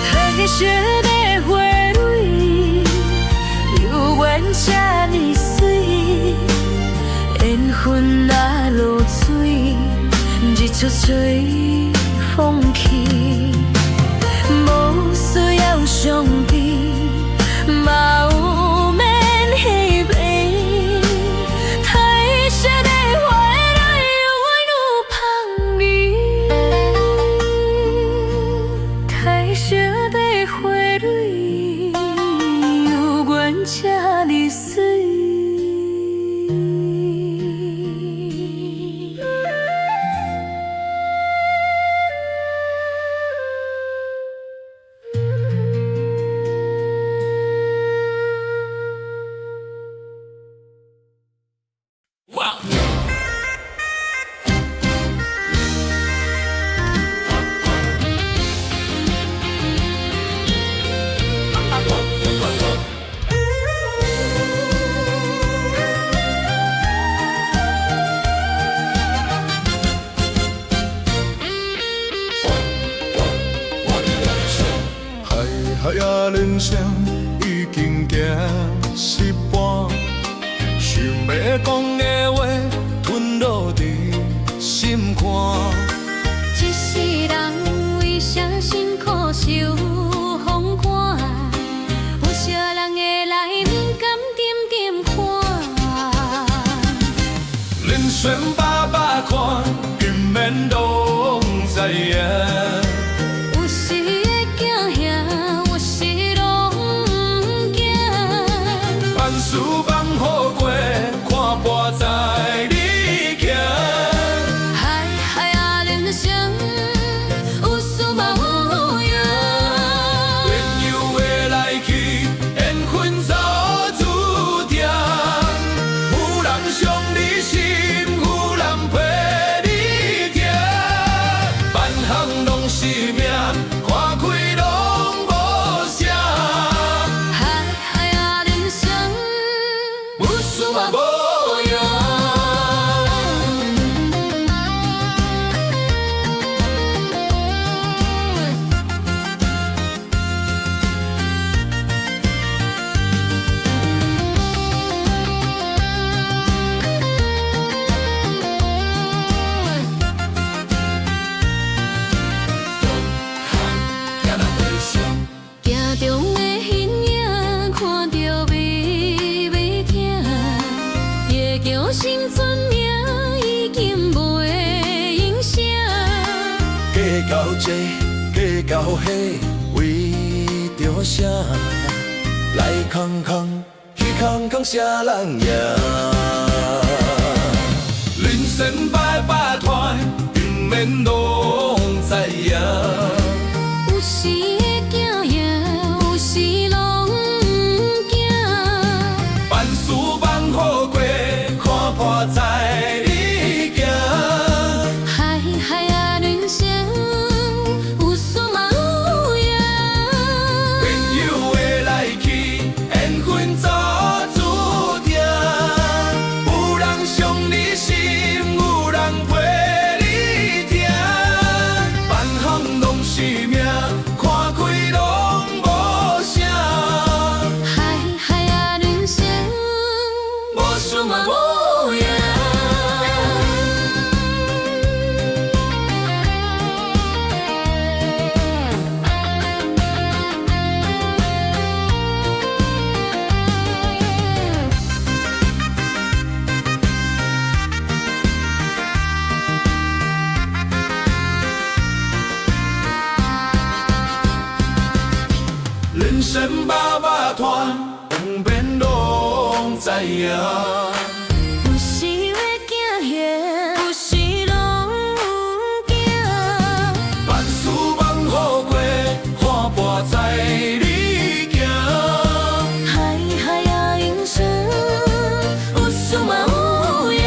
褪色的花蕊，犹原这呢水，缘分若落水，日出随风去，无需要伤悲，嘛有免下悲。褪色的花蕊，犹原有香味。褪色的花蕊，犹原这呢水。海啊，人生已经行一半，想要讲的话吞落伫心肝。一世人为啥辛苦受风寒？有些人会来不甘点点看。人生百百款，永免拢知影。有时会惊吓，有时拢不惊。万事放好过，看破在你行。海海啊，人生有输嘛有赢。朋友的来去，缘分早注定。有人伤你心，有人陪你行。万项拢是命，看开拢无啥。海海啊，人生有输嘛无赢。到这，嫁到迄，为着啥？来空空，去空空，啥人赢？人生百百段，永免拢知影。有时会惊赢，有时拢不惊。万事万好过，看破在你行。海海啊，人生有输嘛有赢。朋友的来去，缘分早注定。有人伤你心，有人陪你听。万行拢是命，看开拢无啥。海海啊，人生无输嘛无赢。人生百百段，永免拢知影。有时会惊吓，有时拢不惊。万事万好过，看破在你行。海海啊，人生有输嘛有赢。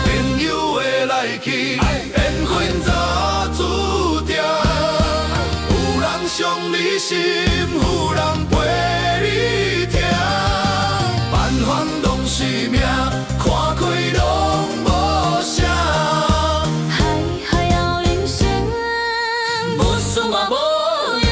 朋友的来去，缘分早注定。有人伤你心，有人陪你听。万烦拢是命，看开拢无啥。海海啊，人生无输嘛无赢。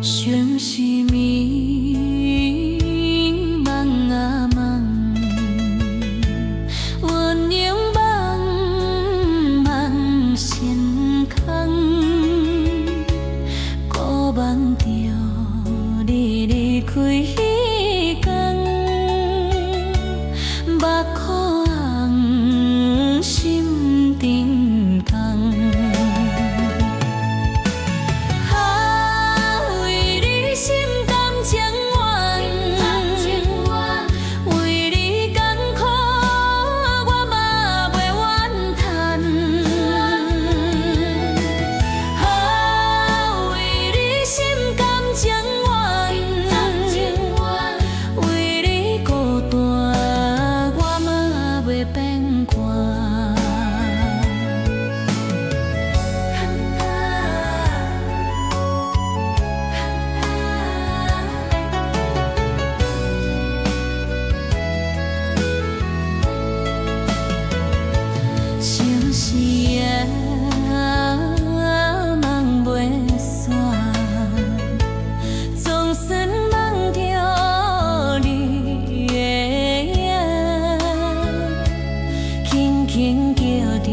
想是迷茫啊茫，鸳鸯茫茫星空，孤望着你离开迄天，目眶红，心沉重。为你心甘情愿，为你艰苦我嘛袂怨叹。为你心甘情愿，为你孤单我嘛袂变卦。像是夜梦袂散，总算梦着你的影，轻轻叫着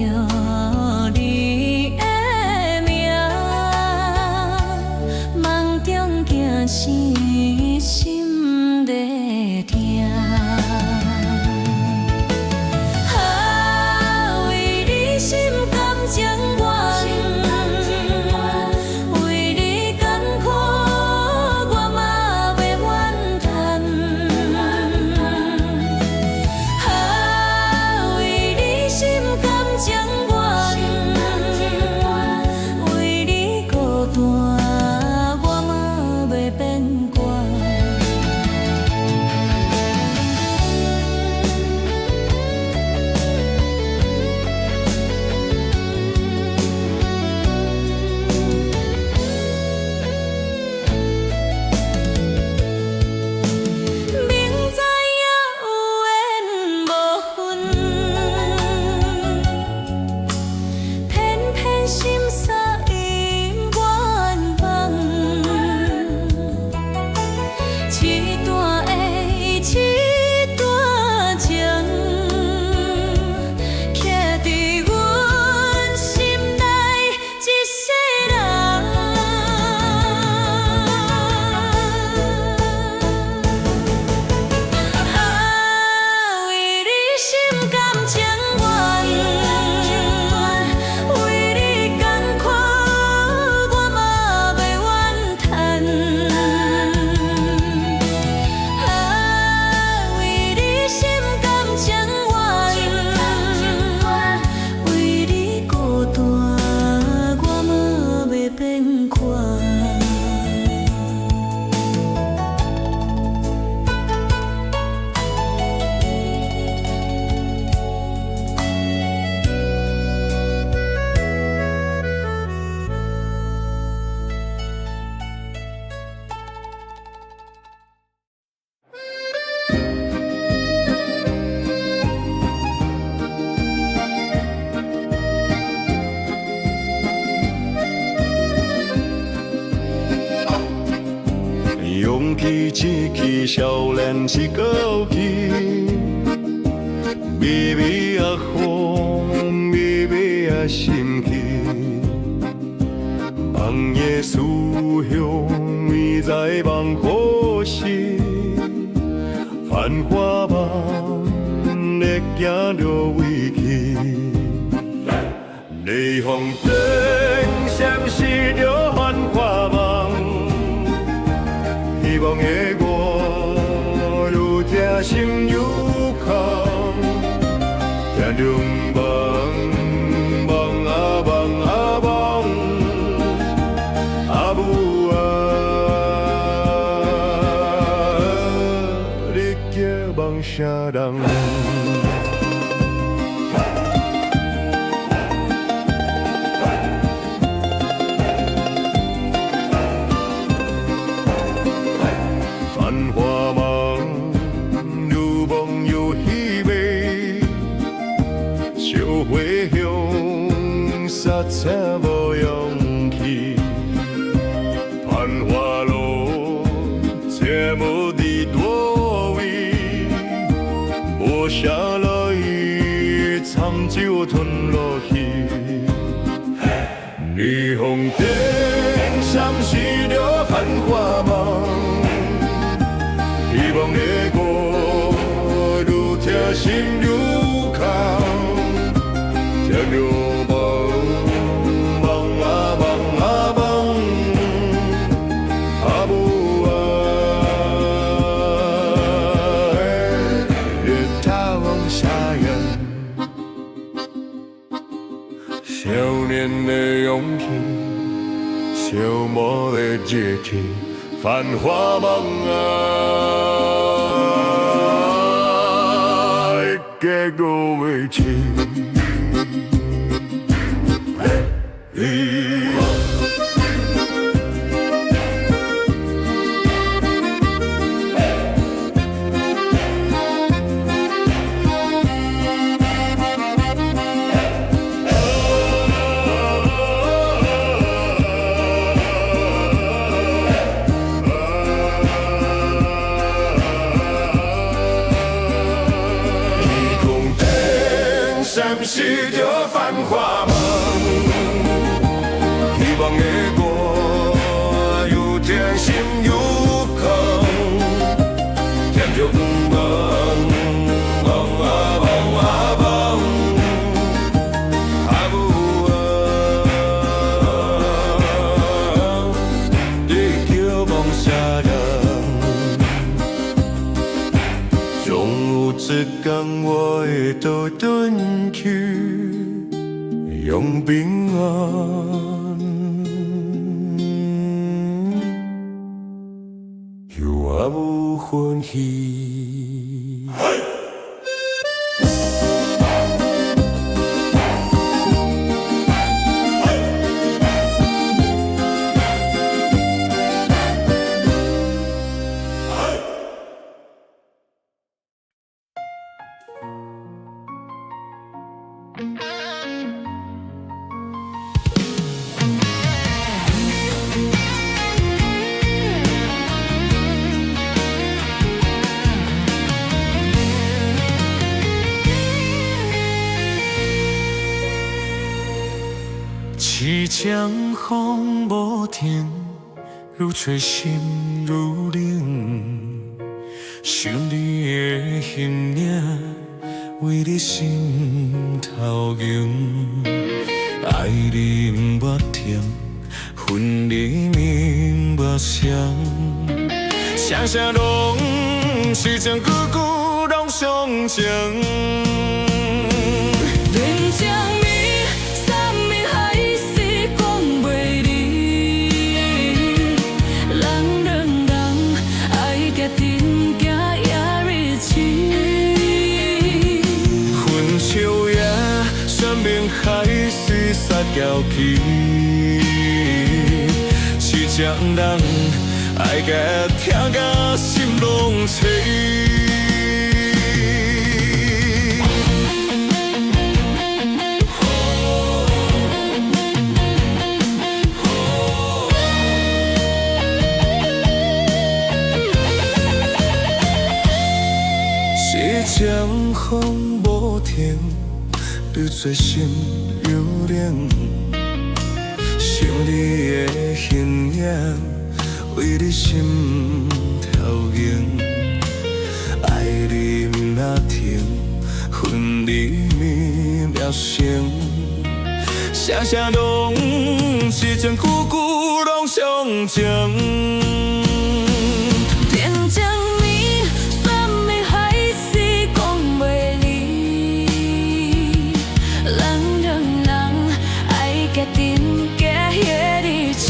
你的名，梦中惊醒心在疼。为你心甘情愿，为你艰苦我嘛袂怨叹。为你心甘情愿，为你孤单我嘛袂变卦。勇气一支，少年一个气，微微啊风，微微啊心气，梦的思乡，伊在望可惜，繁华梦会行着危去，霓虹灯闪烁着繁华梦。希望的我，愈听心愈空，听着梦，梦啊梦啊梦，阿母啊，你叫梦啥人？才无勇气，繁华路，这无伫多位，无啥来，惨酒吞落去。霓虹灯闪烁着繁华梦，希望的歌，愈听心愈空，听着。少年的勇气，消磨的热气，繁华梦啊，结果未起。闪烁着繁华梦，希望的歌，愈听心愈空，听着梦，梦啊梦啊梦，阿母啊，你叫梦啥人？总有一天我会倒转去，用平安又阿母欢喜。一江风无停，愈吹心愈冷。想你的形影，为你心头凝。爱你不捌甜，分你明目双。双双拢是情，句句拢相情。连将你三面海誓讲袂离，人爱决定行夜日起。分手夜，山明海誓撒娇气，是这人爱甲听甲心拢碎。江风无停，流做心犹冷。想你的形影，为你心跳凝。爱你不若停，分离绵渺成。声声拢是情，句句拢相情。天将你，算命还是讲袂离。人让人爱决定假迄日期。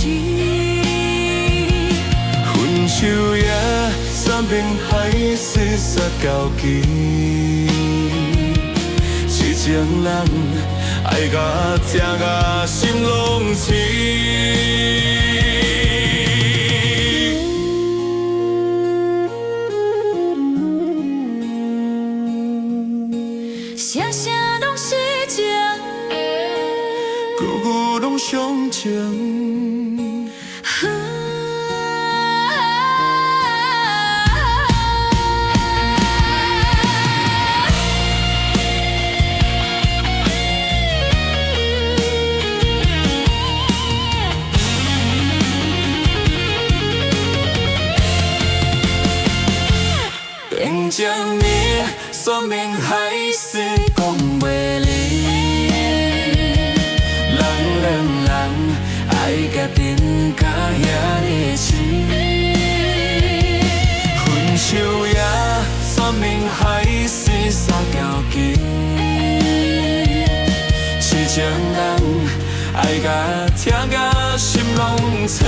分手也算命还是煞交期。痴情人爱甲疼甲心拢痴。声声拢是情，句句拢相情。天将你，算命还是讲袂离。人爱决定甲遐日期。分手也算命还是煞交期。痴情人爱甲疼甲心拢碎。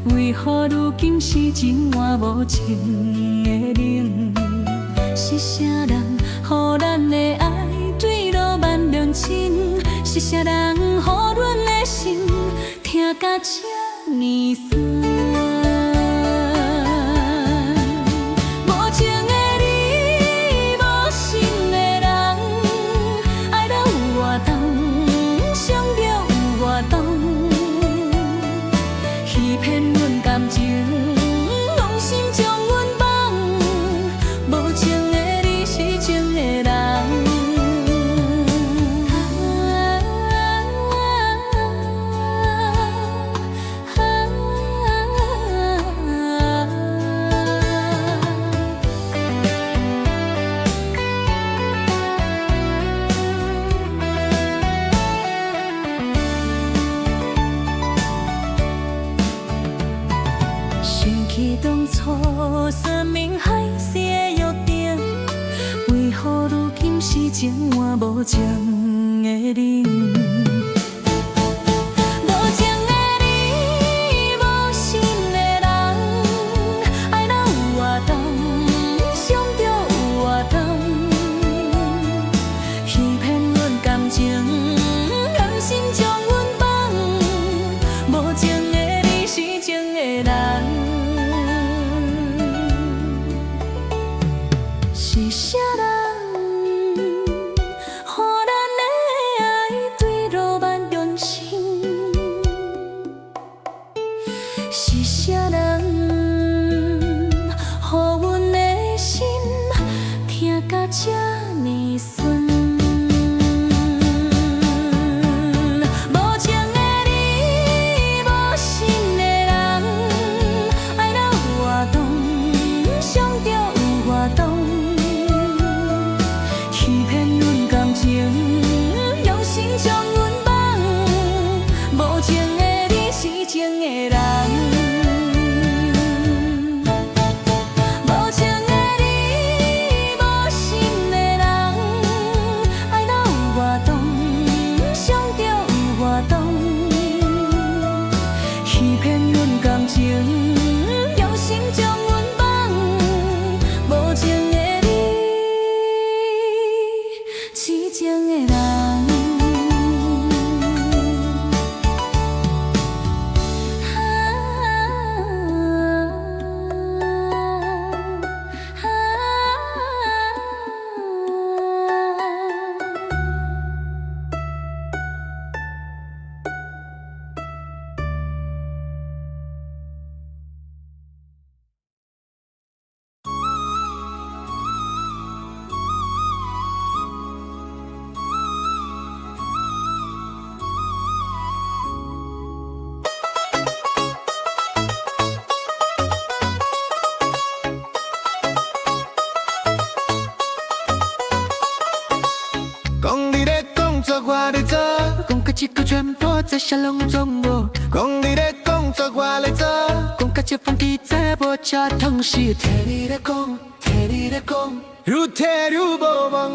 为何如今是情换无情的冷？是啥人，予咱的爱坠落万两情？是啥人，予阮的心疼甲这呢酸？无情的你，无心的人，爱到有偌重，伤着有偌重。欺骗阮感情，用心将阮绑。无情的你是情的人。想起当初算命海誓的约定，为何如今是情换无情的人？无情的你，无心的人，爱到有偌重，伤着有偌重。欺骗阮感情，用心将阮绑。无情的你是情的人。是啥人，予咱的爱坠落万丈心？是啥人，予阮的心疼甲这呢酸？无情的你，无心的人，爱到有偌重，伤着有偌重。欺骗阮感情，用心将阮绑。无情的你是情的人。我在做，讲到这个全部这些拢总无。讲你咧讲做我来做，讲到这风气这无恰通时，听你咧讲，听你咧讲，愈听愈无望。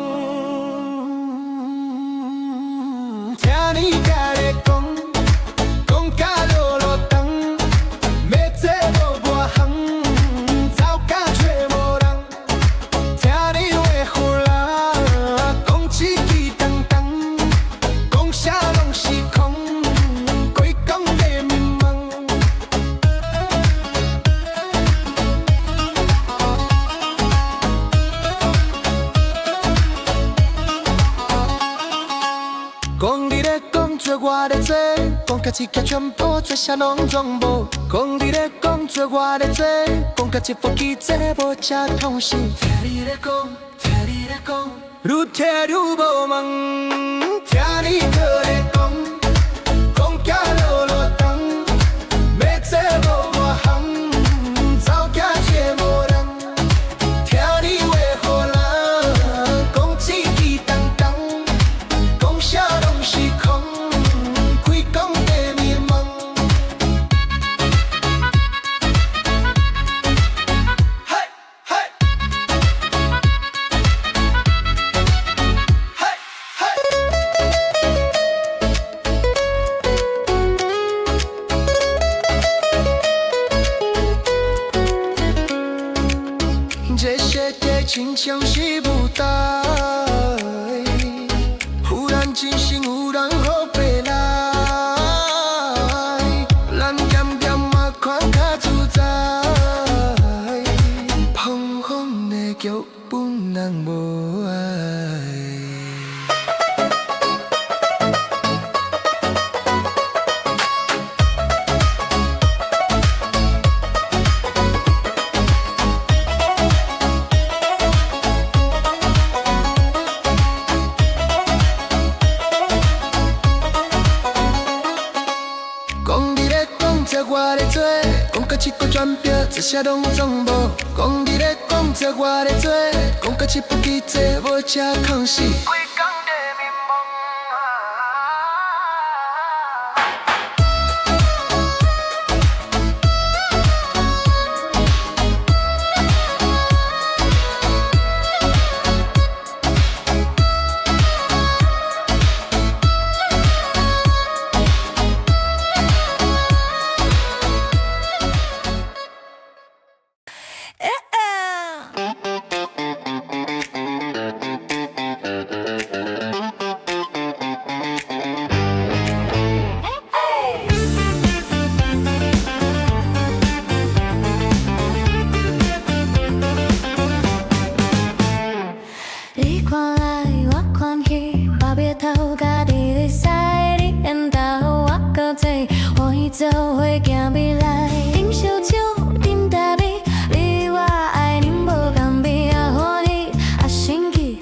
听你家咧讲，讲甲落落冬，要做无半行，走甲找无人。听你话胡啦，讲一句当当，讲啥拢是空，规讲在迷茫。讲你咧讲做我咧做，讲甲一脚全部做啥拢总无。讲你咧讲做我咧做，讲甲一副机这无恰通时。听你咧讲，听你咧讲，愈听愈无望。听你搁咧讲，讲甲落落冬，要做无半行，走甲找无人。听你话胡啦，讲一句当当，讲啥拢是空，开讲在迷茫。嘿嘿，嘿嘿，这世界亲像是舞台。忽然真心，忽然好白来，咱咸咸嘛看较自在，碰风的脚本人无爱。讲你咧讲做我咧做，讲到一个转标，这些拢总无。讲你咧讲做我咧做，讲到一部机这无恰空时。你看来我看去，别别头家己咧使，你缘投我搁做，欢喜做伙行未来。饮烧酒，饮大米，你我爱啉无共味啊欢喜啊生气，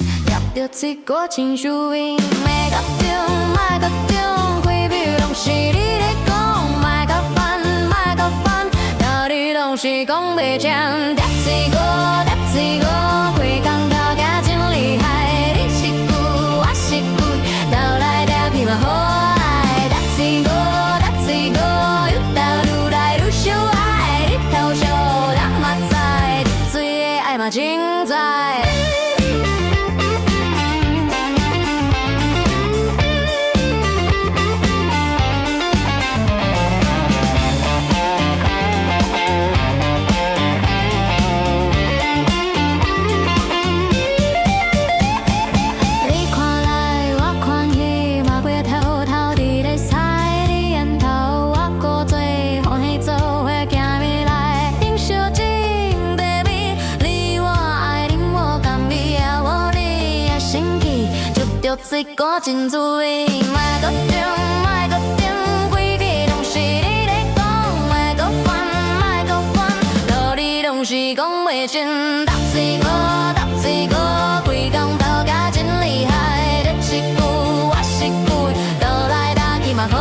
约着一个亲像味，莫搁中，莫搁中，开票拢是你咧讲，莫搁烦，莫搁烦，道理拢是讲袂清，搭一个，搭一个，开工头家真厉害，你是句，我是句，斗来斗去嘛好爱，搭一个，搭一个，愈斗愈来愈相爱，日头烧，咱嘛知，水的爱嘛精彩。你看来我看去，马过头头伫咧使，你缘投我搁做，欢喜做伙行未来。饮烧酒，饮茶米，你我爱啉无共味啊，无你啊生气，就着一个真滋味。莫搁中，莫搁中，规矩拢是你咧讲，莫搁烦，莫搁烦，道理拢是讲袂清，搭一个，搭一个，规工头家真厉害，你一句，我是句，斗来斗去嘛好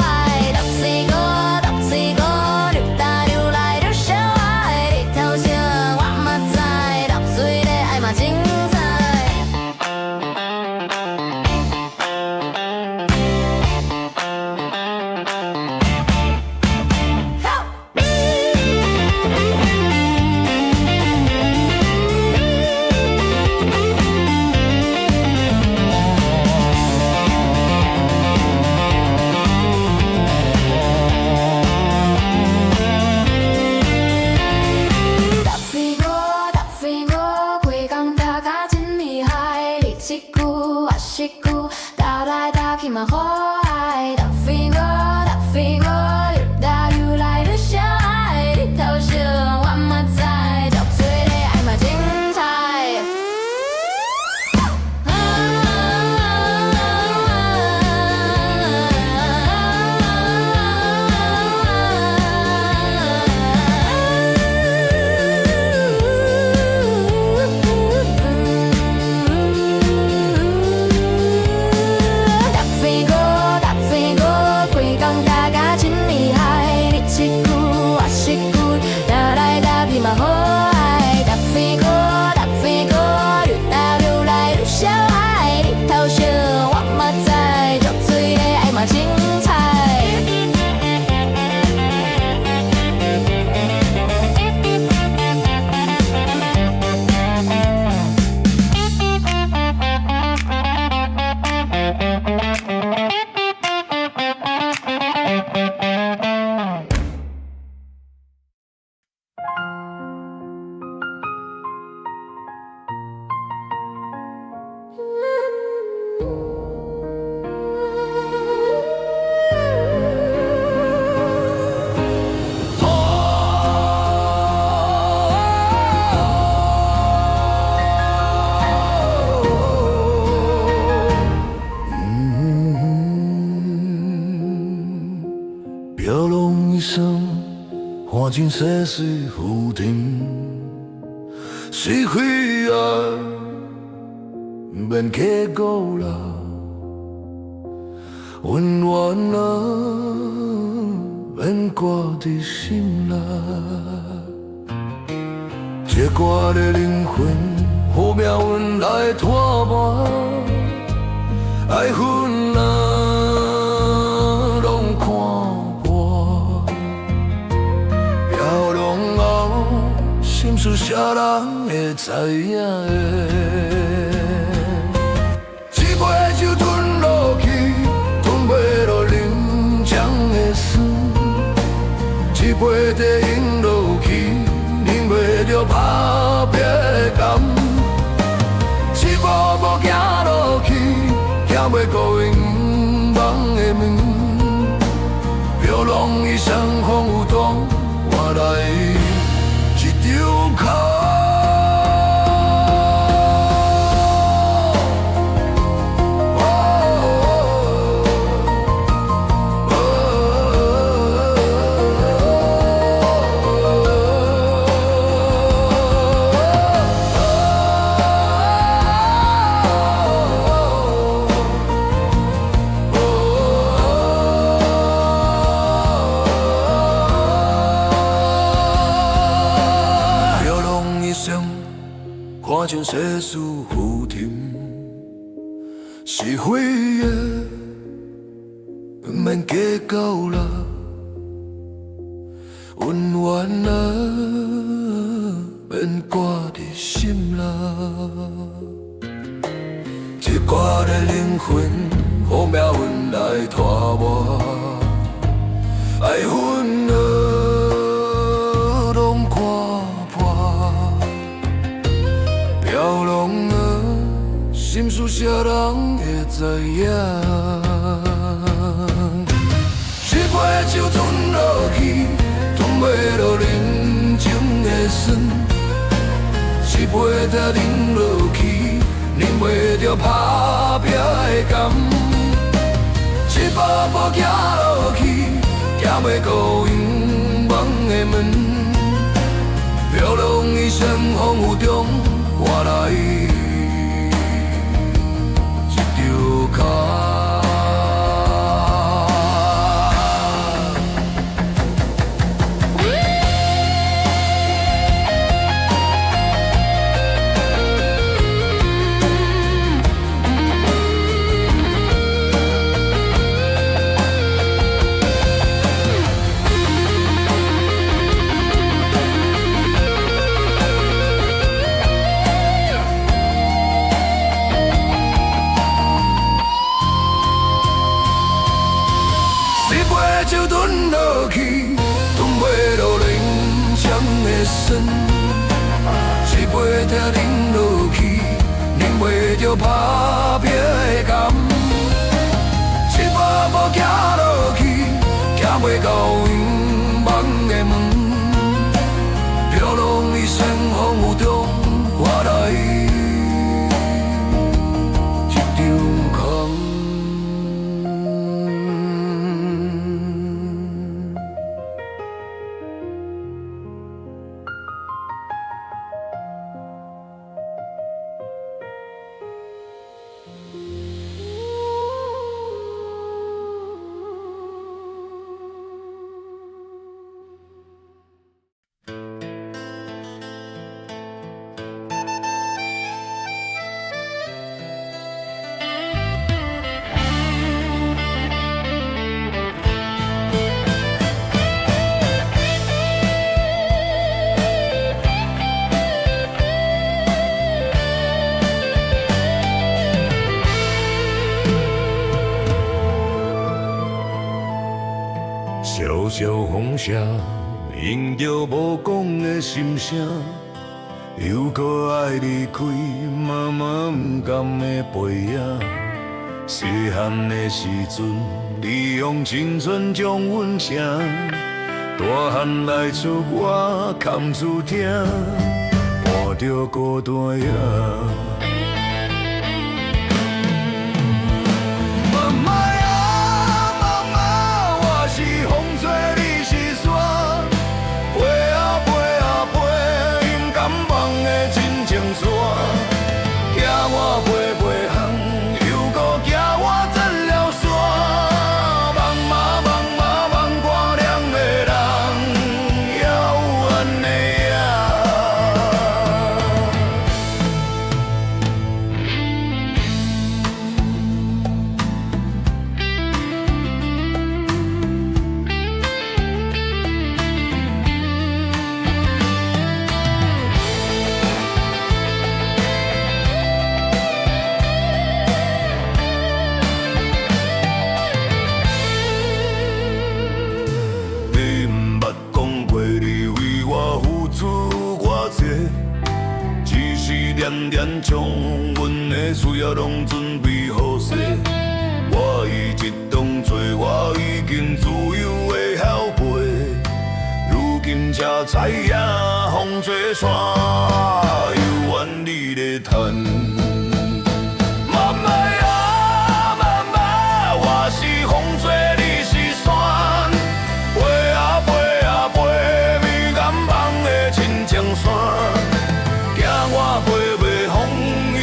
爱，搭一个，搭一个，愈搭愈来愈相爱，日头烧，我嘛知，搭水的爱嘛精彩。是久，倒来倒去嘛好爱，倒飞我，倒飞我，越倒越来越想爱，你头想我嘛知，交做的爱嘛精彩。飘浪一生，看尽世事浮沉，是非啊，免刻骨啦，温暖啊，免挂在心啦。这歌的灵魂，有命运来拖磨，爱恨啊。啥人会知影的？一杯酒吞落去，吞袂落人间的酸；一杯茶饮落去，饮袂着打拼的甘；一步步行落去，行袂过永望的门。飘浪一生风雨中换来一张口。看尽世事浮沉，是非的免计较啦，温暖啊免挂在心啦。这歌的灵魂，予命运来拖磨，爱恨啊拢看破。飘浪啊，心事啥人会知影？一杯酒吞落去，吞袂落人情的酸；一杯茶饮落去，饮袂着打拼的甘；一步步行落去，行袂过永望的门。飘浪一生风雨中换来一张口。酒吞落去，吞袂落人间的酸；一杯茶饮落去，饮袂着打拼的甘；笑风声，迎着无讲的心声，又搁爱离开，妈妈不甘的背影。细汉的时阵，你用青春将阮疼，大汉来出我坎厝听，伴着孤单影。妈妈啊，妈妈，我是风吹，你是山，飞啊飞啊飞，勇敢放的真情线，惊我飞飞航，又搁惊我钻了山，茫茫茫茫茫看凉的人，遥远的影。你毋捌讲过你为我付出偌济，只是念念将阮的需要拢准备好势。我已一同做，我已经自由的晓飞，如今才知影风吹散，犹原你咧叹。妈妈啊，妈妈，我是风吹，你是山。飞啊飞啊飞，美眼望的亲情线，惊我飞袂风，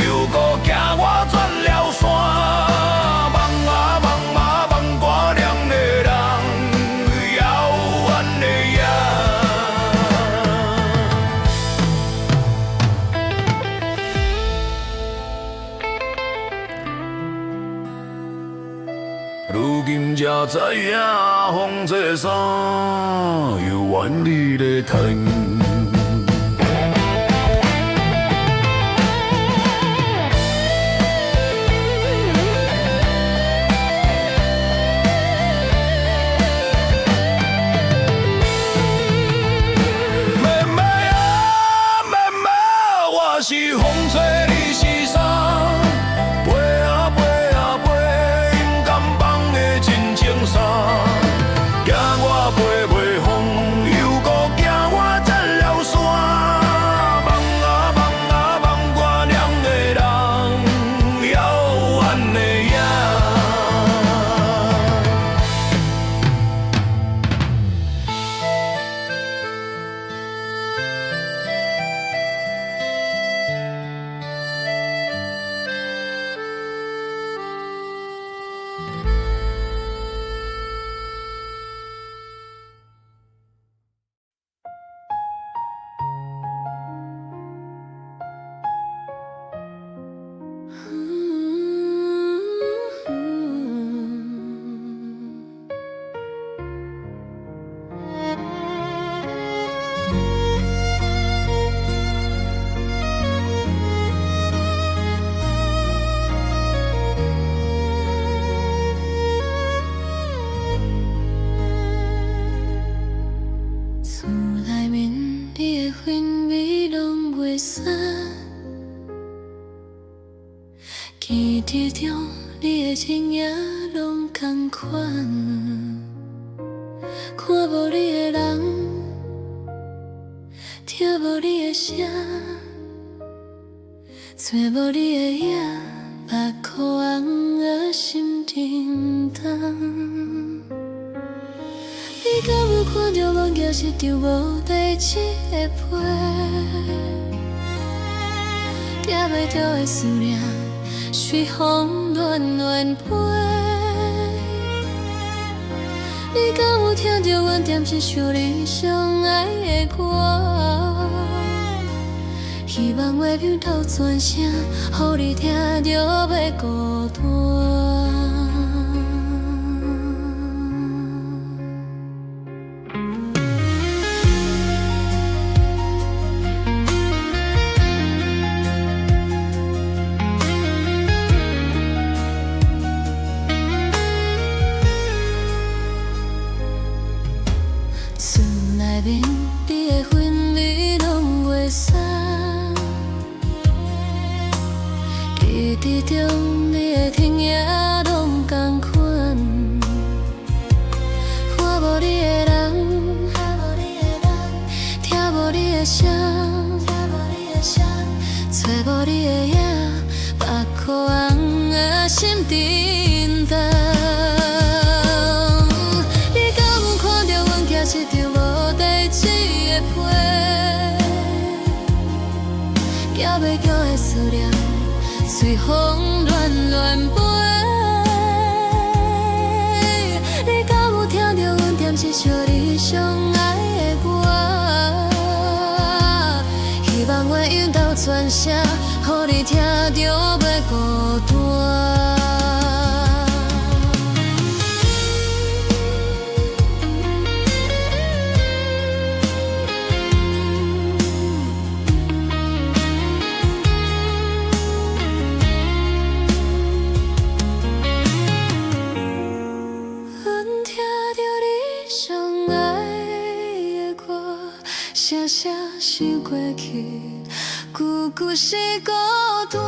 又搁惊我钻了山，望啊望啊望看凉的人，遥远的影。如今才知影，风吹散，犹原你咧疼。妹妹啊，妹妹，我是风吹，你是山。飞啊飞啊飞，勇敢放的真情线，惊我飞袂风，又搁惊我钻了山，望啊望啊望看凉的人，遥远的影。厝内面你的氛围拢袂散，记忆中你的身影拢同款，看无你的人，听无你的声，做无你的影，目眶红啊，心沉重。你敢有看到阮叫是张无代志的批？抓袂住的思念，随风乱乱飞。你敢有听到阮点一首你上爱的歌？希望画面透全声，予你听着袂孤单。袂散。记忆中你的听也拢同款，看无你的人，听无你的声，找无你的影，目眶红的心沉重。你敢有看到阮行一场无地址的批？寄袂叫的思念，随风乱乱飞。你敢有听到阮点一首你上爱的歌？希望我用到全声，予你听着袂孤单。声声想过去，久久是孤单。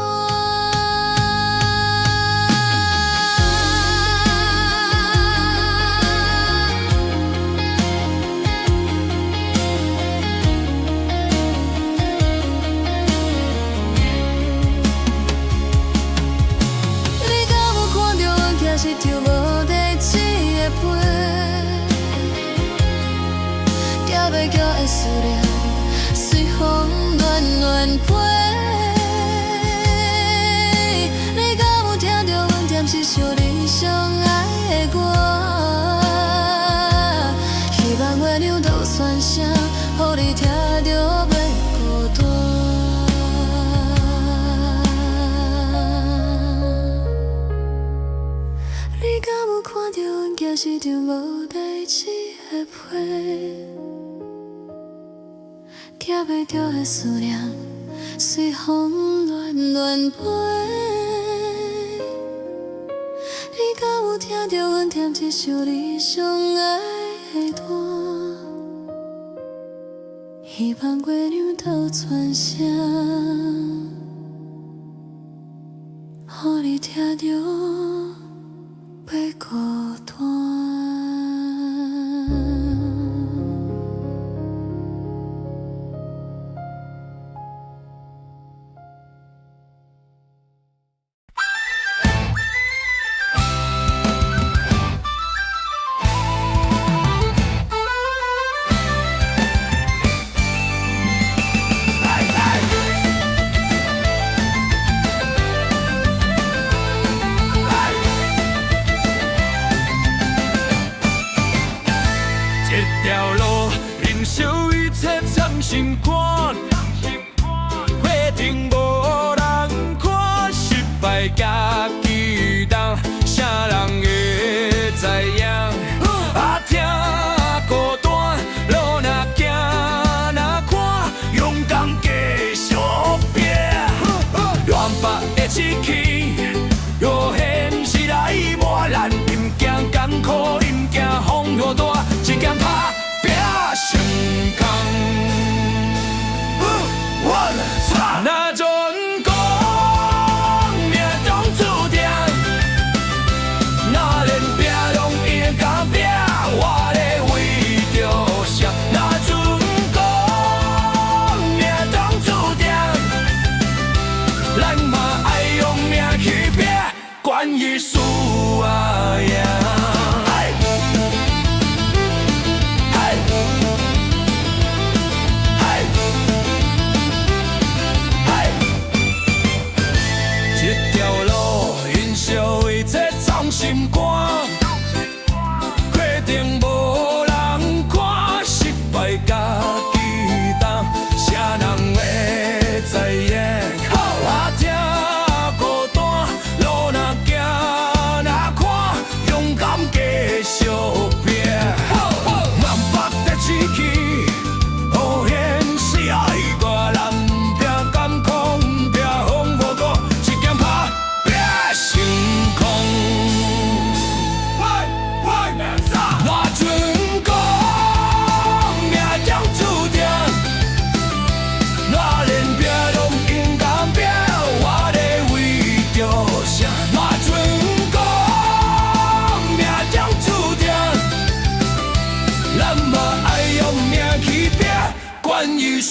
你敢有看到阮行一场无地址的批？寄袂叫的思念，随风乱乱飞。你敢有听到阮点一首你上爱的歌？希望月亮都全声，予你听着袂孤单。你敢有看到阮行一场无地址的批？寄袂着的思念，随风乱乱飞。你敢有听到阮点一首你上爱的歌？希望月亮都全声，予你听着袂孤单。心肝，决定无人看，失败家己担，啥人会知影？啊，听孤单，路若行若看，勇敢继续拼。乱发的志气，若现实来磨难，毋惊艰苦，毋惊风雨大，只惊打拼成功。那阵讲命中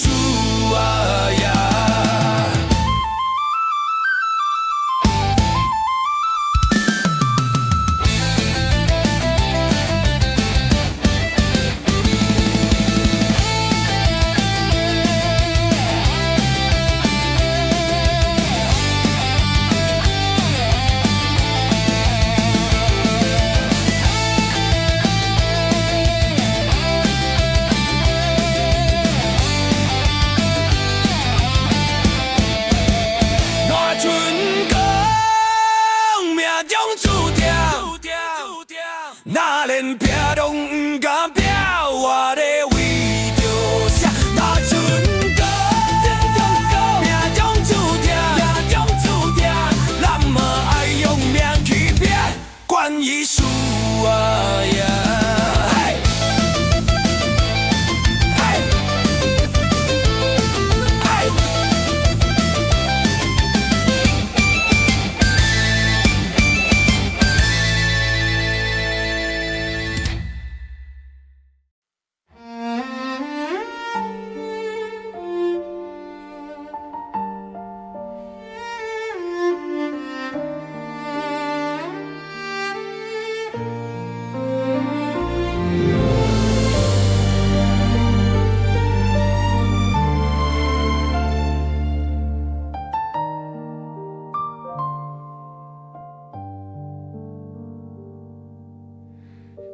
事啊呀。那连拼拢不敢拼，我咧为着啥？那阵歌，命中注定，咱嘛爱用命去拼，管伊输啊呀！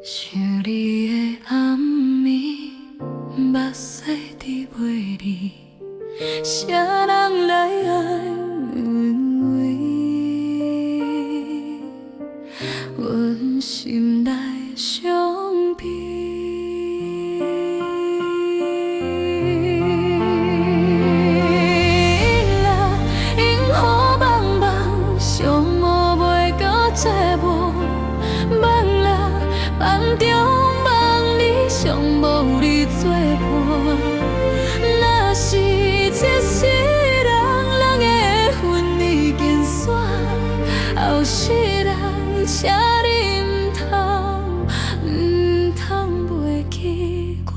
想你的暗暝，目屎伫袂离，啥人来安慰？阮心内的伤悲。因雨茫茫，上无袂搁坐无，梦啦。梦中梦里，尚无你作伴。若是一世人，人的份已经散，后世人请你唔通袂记我。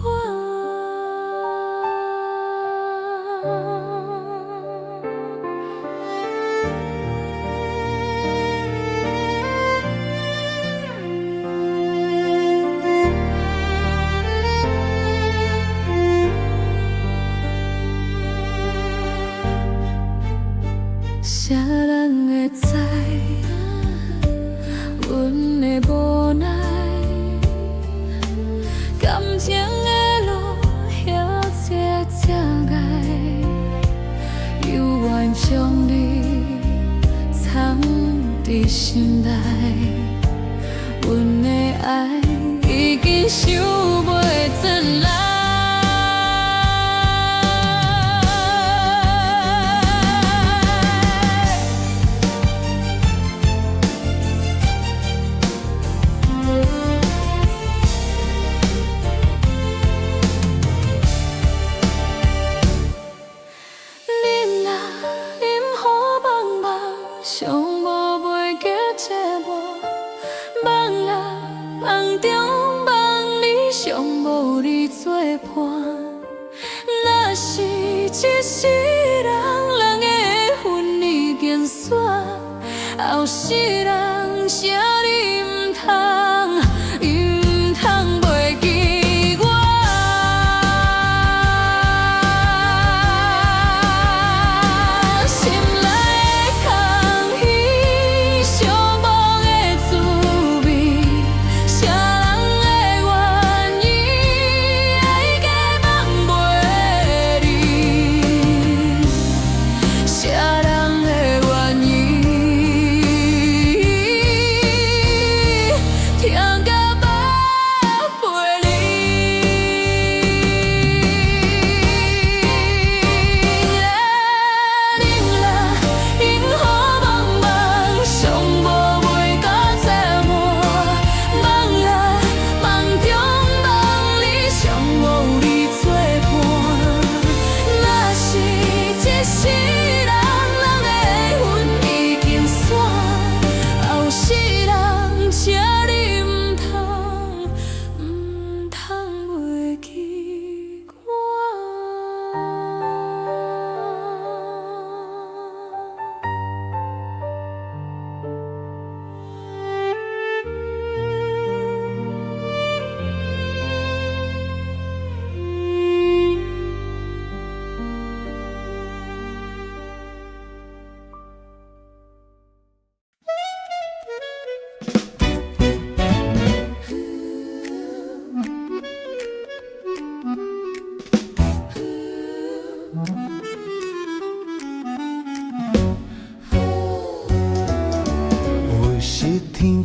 啥人会知阮的无奈？感情的路遐多障碍，犹原将你藏伫心内。阮的爱已经想袂转来。上无袂记这无，梦啦梦中梦里，尚无你作伴。若是一世人，人的份已经散，后世人请你唔通袂记我。心内的空虚，寂寞的滋味，啥人会愿意爱假梦袂离？啥人会愿意？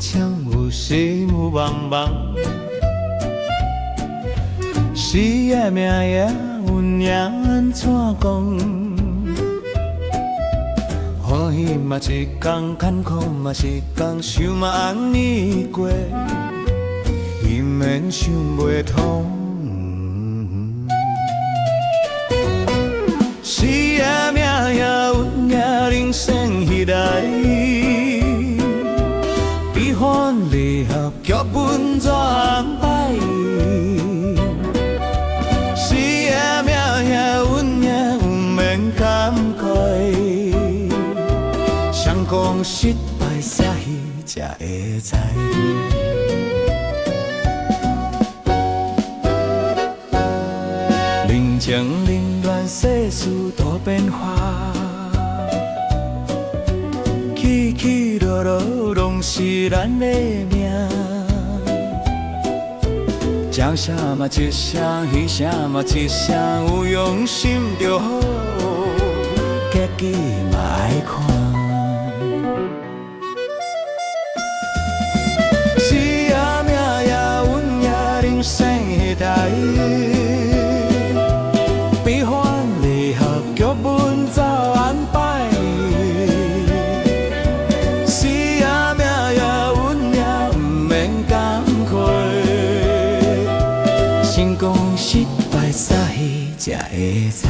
腔有心有茫茫，是也命也有命，安怎讲？欢喜嘛一天，坎坷嘛一天，想嘛红年过，伊免想袂通。是也命也运也人生彼来，悲欢离合剧本怎安排？是也命也运也有免感慨，谁讲失败才戏才会知？人情冷暖世事大变化，起起落落拢是咱的命。讲啥嘛一声，戏声嘛一声，有用心就好，结局嘛爱看。是也命也运也人生的台。悲欢离合剧本怎安排？是也命也运也不免感慨，成功失败撒戏才会知。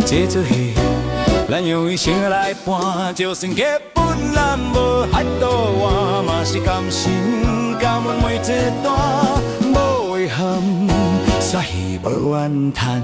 这出戏咱用一生来伴，就算剧本咱无法度换，嘛是甘心甘愿每一段无遗憾。煞戏无怨叹。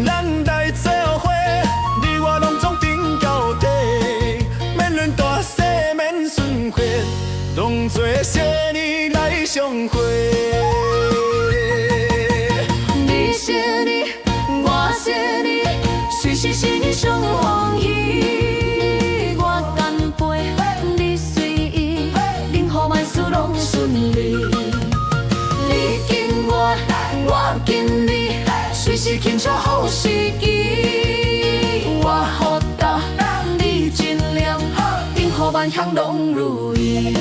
咱来做伙，你我拢总顶到底，免论大小免顺回，当作小年来相会。你是你，我是你，随时是你上欢喜。我干杯，你随意，任何万事拢顺利。你敬我，我敬你。随时轻巧好时机，我好答你尽量，任何万项拢如意。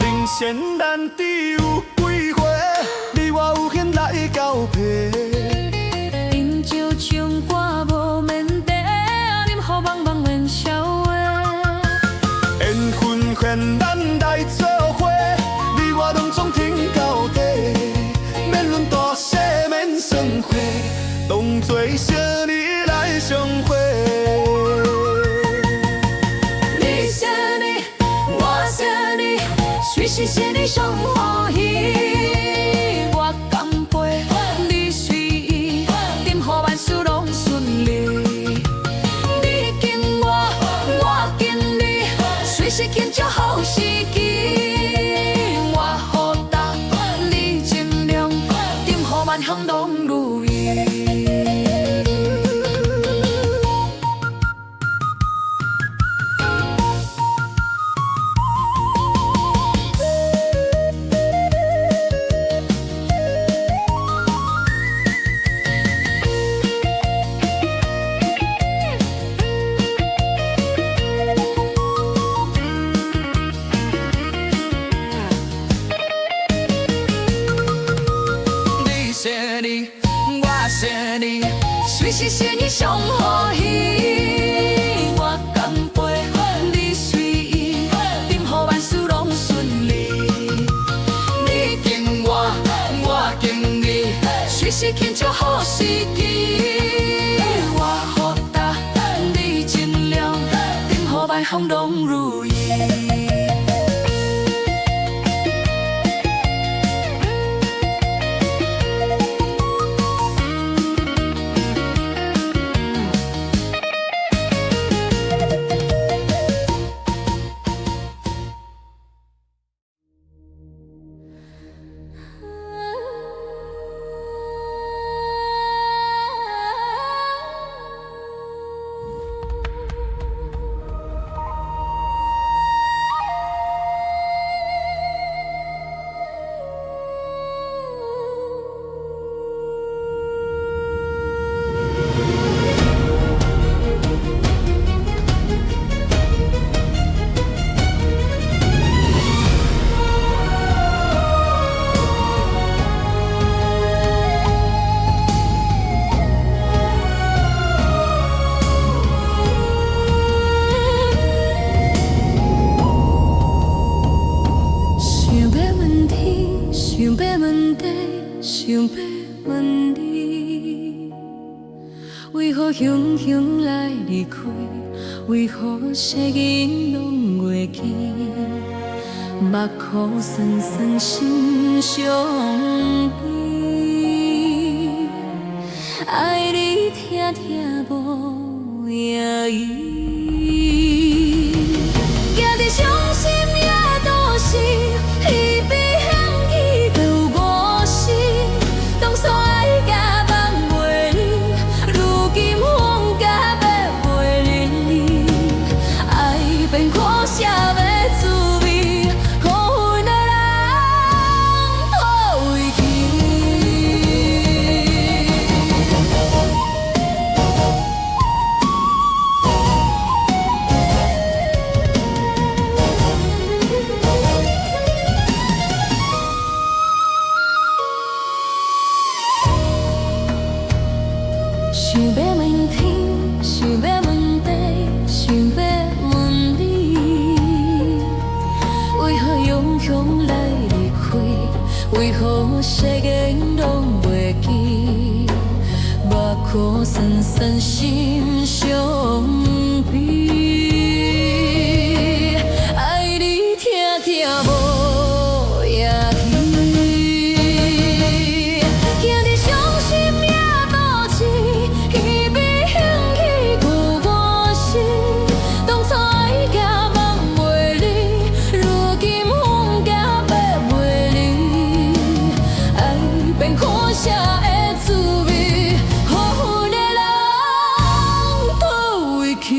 人生难抵有几回，你我有缘来交配。饮酒唱歌无免茶，饮好茫茫免消话。缘分劝咱来做伙，你我拢总挺到底，免论大小免算回，当作小年来相会。你是你，我是你，随时是你上欢喜。我干杯，你随意，任何万事拢顺利。你敬我，我敬你，如意。你说你，我说你，随时是你上欢喜。我甘陪你随意，任何万事拢顺利。你敬我，我敬你，随时庆祝好时机。我好答，你尽量，任何万行拢如意。想要问你，为何雄雄来离开？为何世人拢袂记？目眶酸酸，心伤悲。爱你听听无影意，行伫伤心的都市，伊比香气搁有我心。当初爱甲放袂离，如今放甲要袂离，爱变苦涩的滋味，可恨的人抱回去。想要问天，想要问地，想要问你，为何勇雄来离开？为何世间拢袂记？目眶酸酸，心伤悲。爱你听听无影去，行伫伤心的都市。伊比香气搁我心，当初爱甲放袂离，如今放甲要袂离，爱变苦涩的滋味，可恨的人倒回去。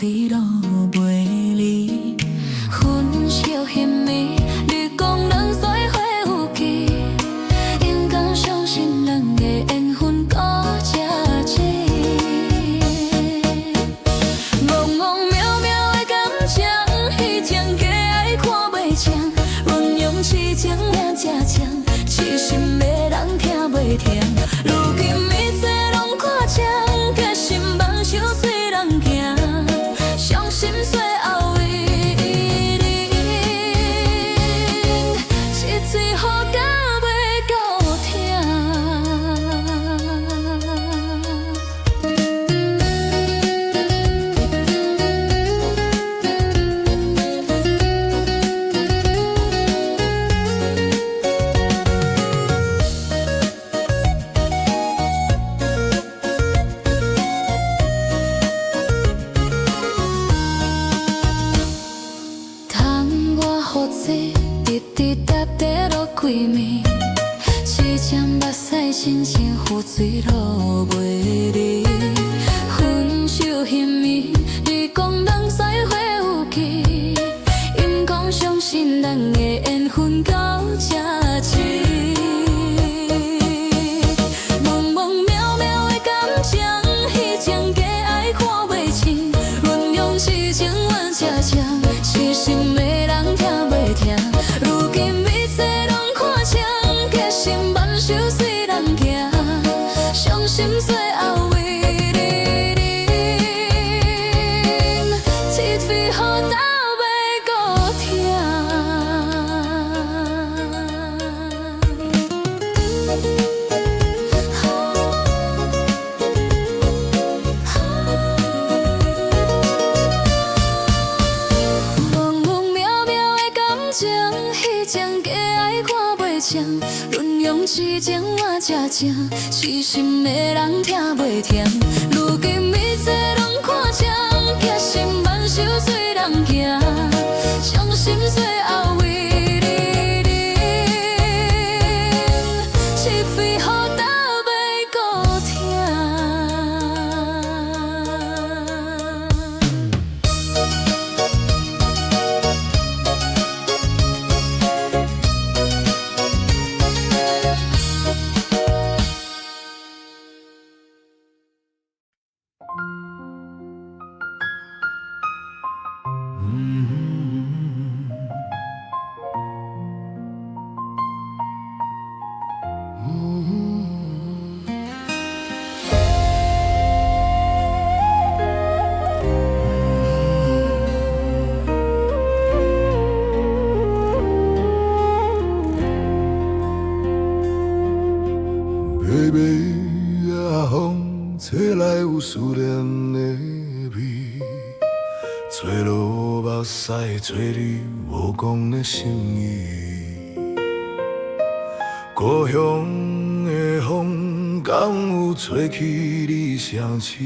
水路袂离，分手嫌暝，你讲人衰花有期，因敢相信咱的缘分搁这深？茫茫渺渺的感情，彼情假爱看袂清，鸳鸯痴情命这长，痴心的人听袂听。如今一切拢看清，决心放手随人行，伤心碎后为你，一嘴雨到尾够窗外雨滴滴答答落几暝，痴情目屎深深浮水路袂离，分手嫌暝，你讲人衰花有期，因讲相信咱的缘分到这深。茫茫渺渺的感情，彼情假爱看袂清，鸳鸯痴情怨这长，痴心的人听袂听。如今一切拢看清，决心放手随人行，伤心碎后为你，一嘴雨到尾搁茫茫渺渺的感情，彼情假爱看袂清，鸳鸯痴情我这情，痴心的人听袂听。如今一切拢看清，决心放手随人行，伤心碎后为你，一嘴雨到尾搁微微啊风，吹来有思念的味，吹落目屎，吹你无讲的心意。故乡的风，敢有吹去你城市？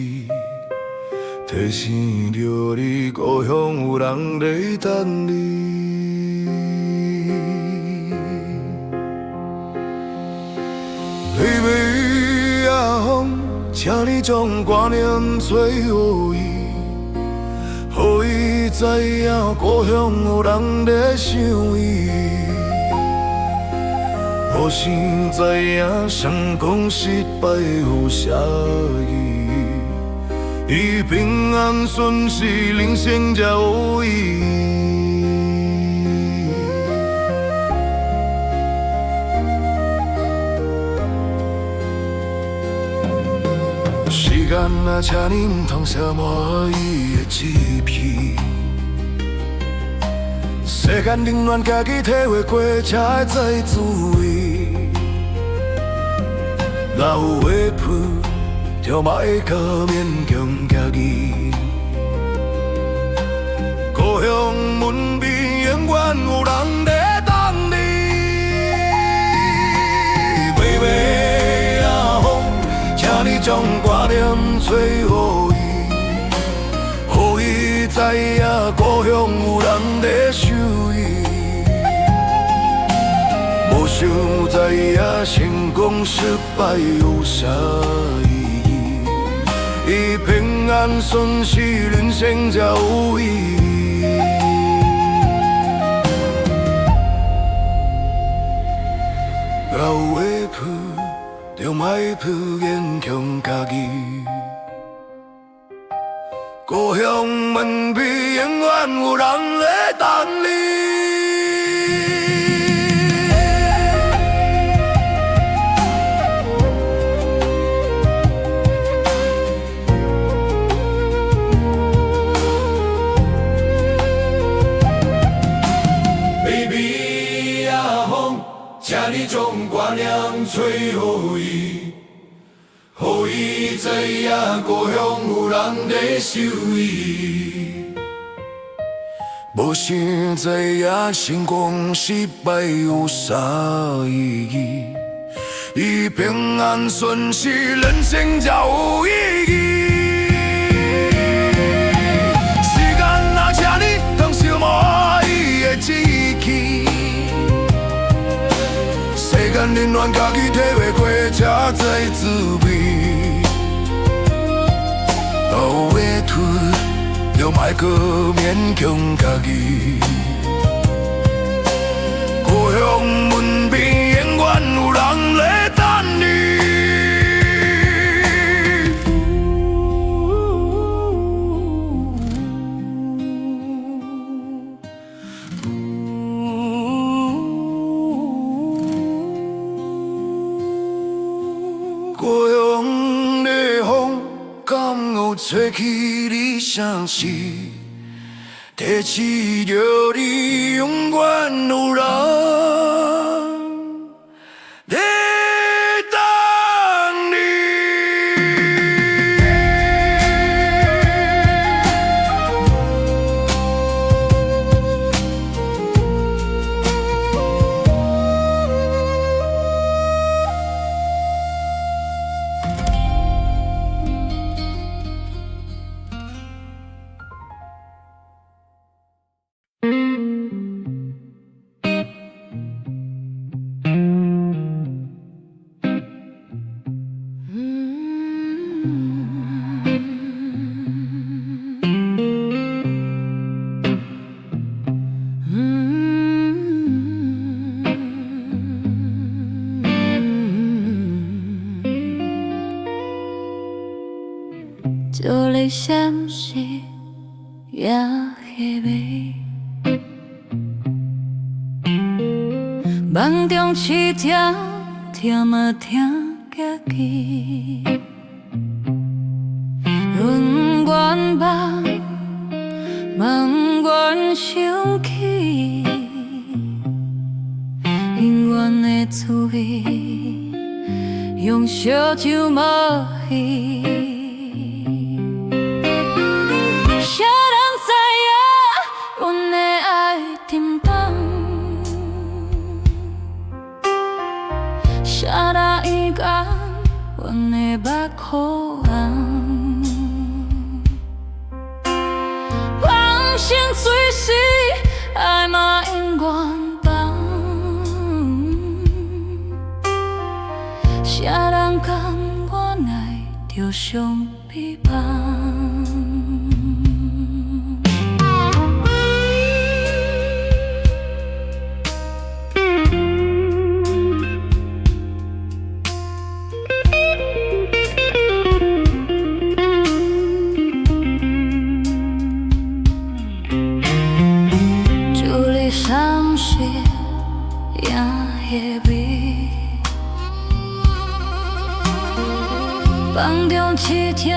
提醒着你，故乡有人在等你。微微啊风，请你将挂念吹予伊，予伊知影故乡有人在想伊。无想知影成功失败有啥意义？伊平安顺遂，人生才有意义。时间啊，请你唔通消磨伊的志气。世间冷暖，家己体会过才会知滋味。若有话负，就莫会勉强家己。故乡门边永远有人在等你。微微啊风，请你将挂念吹予伊，予伊知影故乡有人在想伊。无想知影成功失败有啥意义？伊平安顺遂，人生才有意义。有话抱，着莫抱勉强家己。故乡门边永远有人在等你。请你将挂念吹予伊，予伊知影故乡有人在守伊。无啥知影成功失败有啥意义？伊平安顺遂，人生才有意义。时间若请你通消磨伊的志气。世间冷暖，家己体会过，才知滋味。有话吞，就莫搁勉强家己。故乡门边永远有人在等你。故乡的风，敢有吹起你声势？提起着你，永远有人在等你。就你闪时也翕味，梦中痴听，听嘛听家己。阮愿望，梦愿想起，永远的滋味，用烧酒冒烟。谁人知影阮的爱沉重？谁人预感阮的目眶红？放心随时，爱嘛永远放。谁人讲阮爱着上悲伤？伤心也翕味，梦中痴听，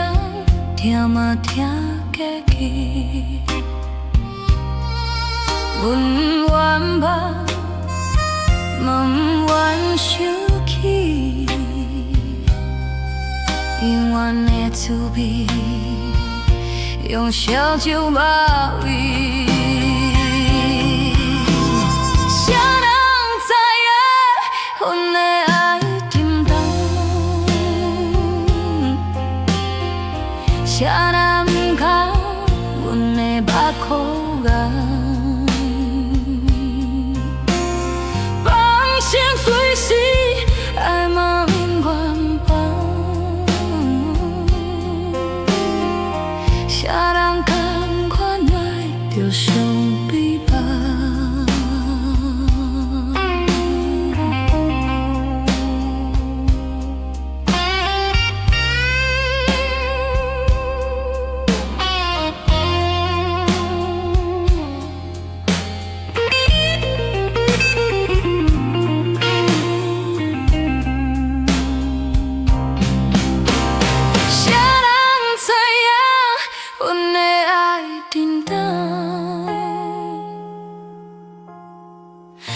听嘛听家己。阮愿望，梦愿想起，永远的滋味，用烧酒冒烟。谁人知影阮的爱沉重？谁人不讲阮的目眶红？放心随时，爱嘛永远放。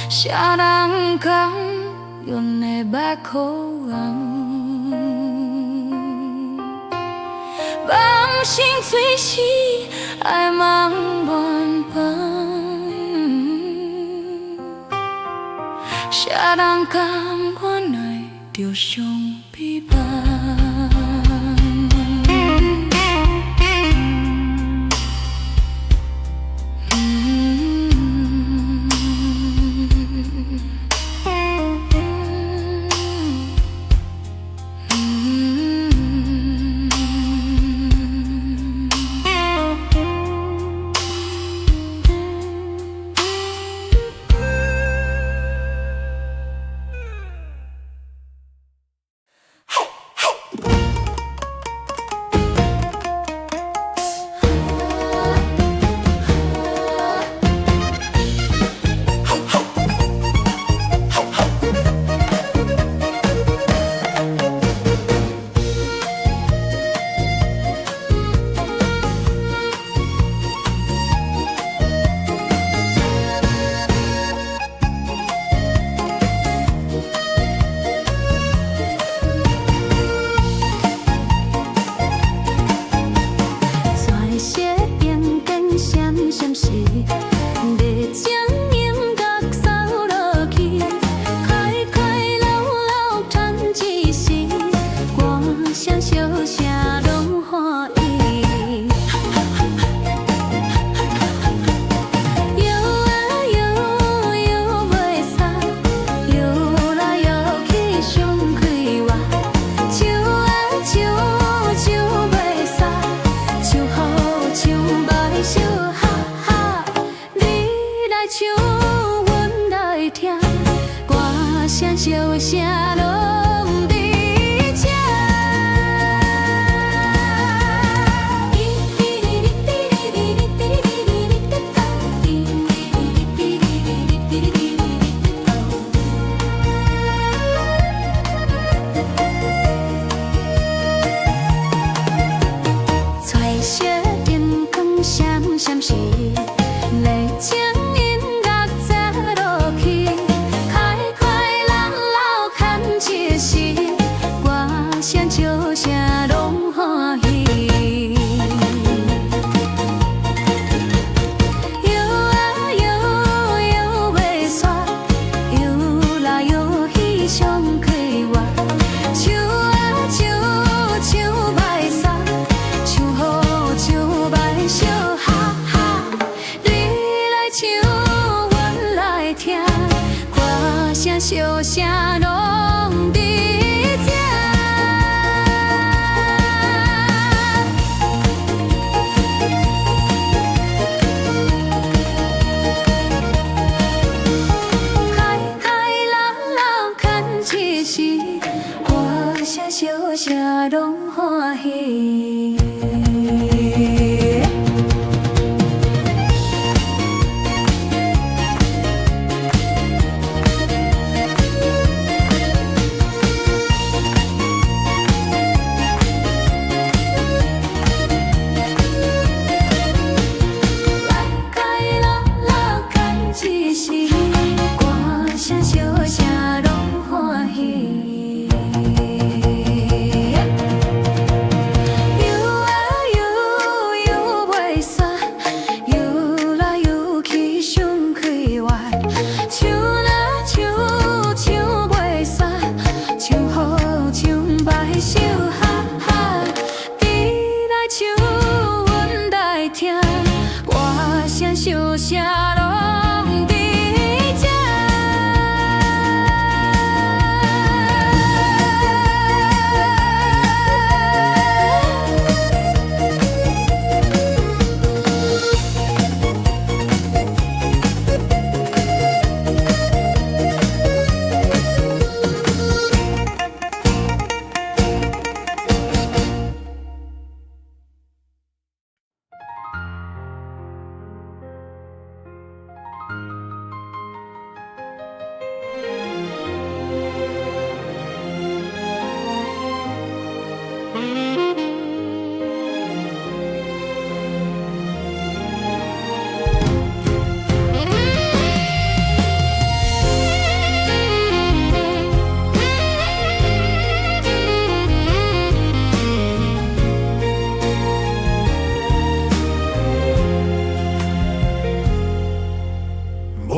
啥人讲阮的目眶红？梦醒水时爱梦满房，啥人讲阮爱着上悲伤？笑声拢伫这。彩色灯光闪闪时，来将音乐载落去。快快乐乐牵一时，歌声笑声拢欢喜。摇啊摇，摇袂煞，摇来摇去上快活。唱啊唱，唱袂煞，唱好唱歹笑哈哈。你来唱，阮来听，歌声笑声拢伫这。快快乐乐牵一时，歌声笑声拢欢喜。快快乐乐牵一时，歌声笑声拢欢喜。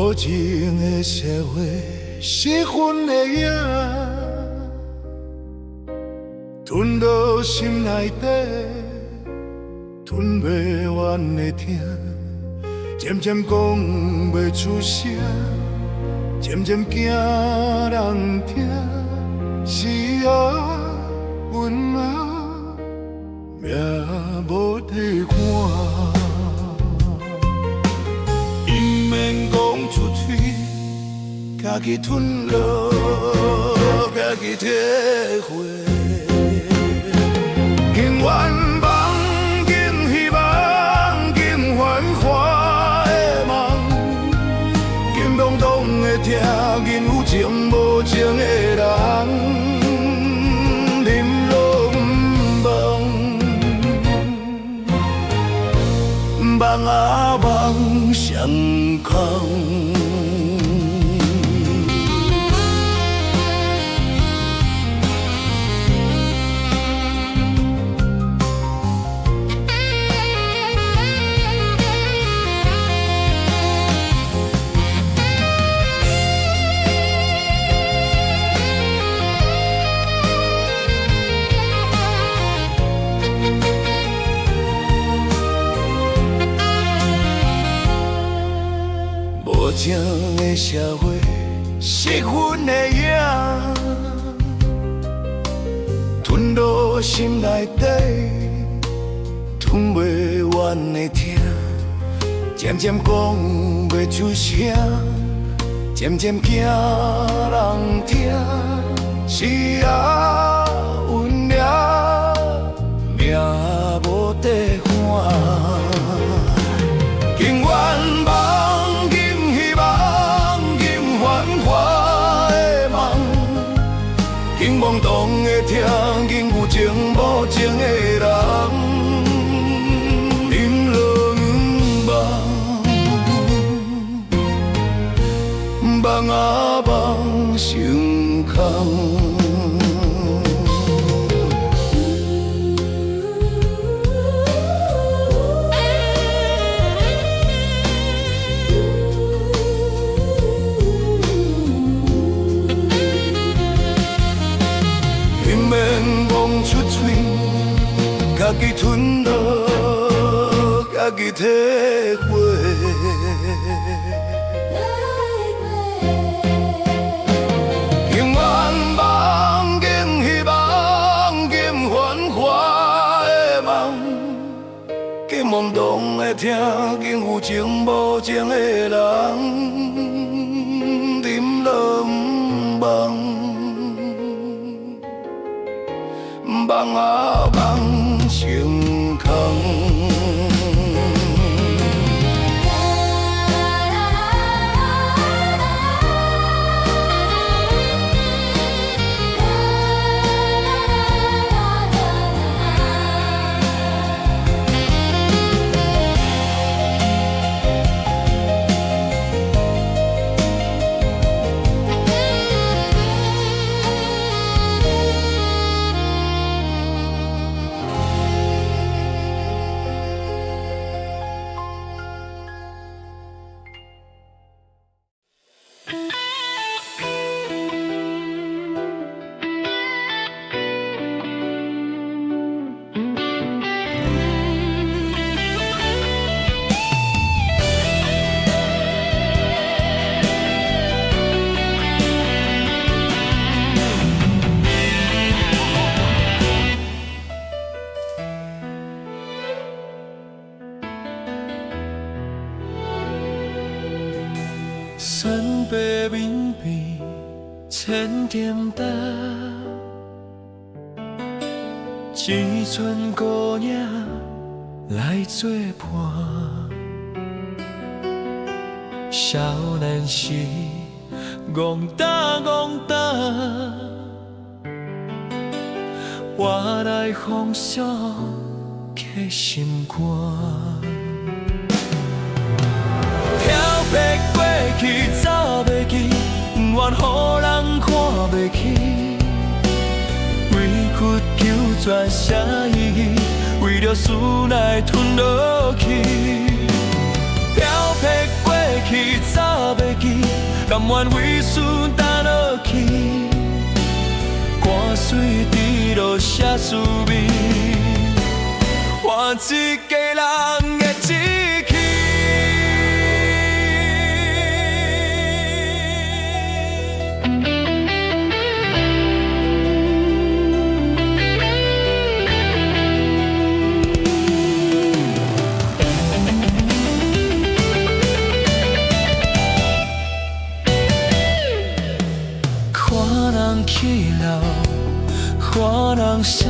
无情的社会，失分的影，吞到心内底，吞袂完的痛，渐渐讲袂出声，渐渐惊人听。是啊，阮啊，命无体看。免讲出嘴，家己吞落，家己体会。永远梦，永希望，永繁华的梦，永懵懂的听，永有情无情的人，啉落梦，梦啊梦上空。无情的社会，失分的影，吞到心内底，吞袂完的痛，渐渐讲袂出声，渐渐惊人听。是啊，阮俩命无地看，永远梦。竟懵懂的听，竟有情无情的人，啉落梦，梦啊梦成空。出嘴，家己吞落，家己体会。永远梦，永希望，永繁华的梦，竟懵懂的听，竟有情无情的人，啉落梦。梦啊梦成空。酸白面皮，千点灯，一寸姑娘来作伴。少年时，戆哒戆哒，我来风霜起心肝。漂泊过去走袂记，不愿予人看袂起。委屈求全啥意义？为着思来吞落去。漂泊过去走要记？甘愿为思担落去，汗水滴落写滋味，换一个人的志气。看人起落，看人伤，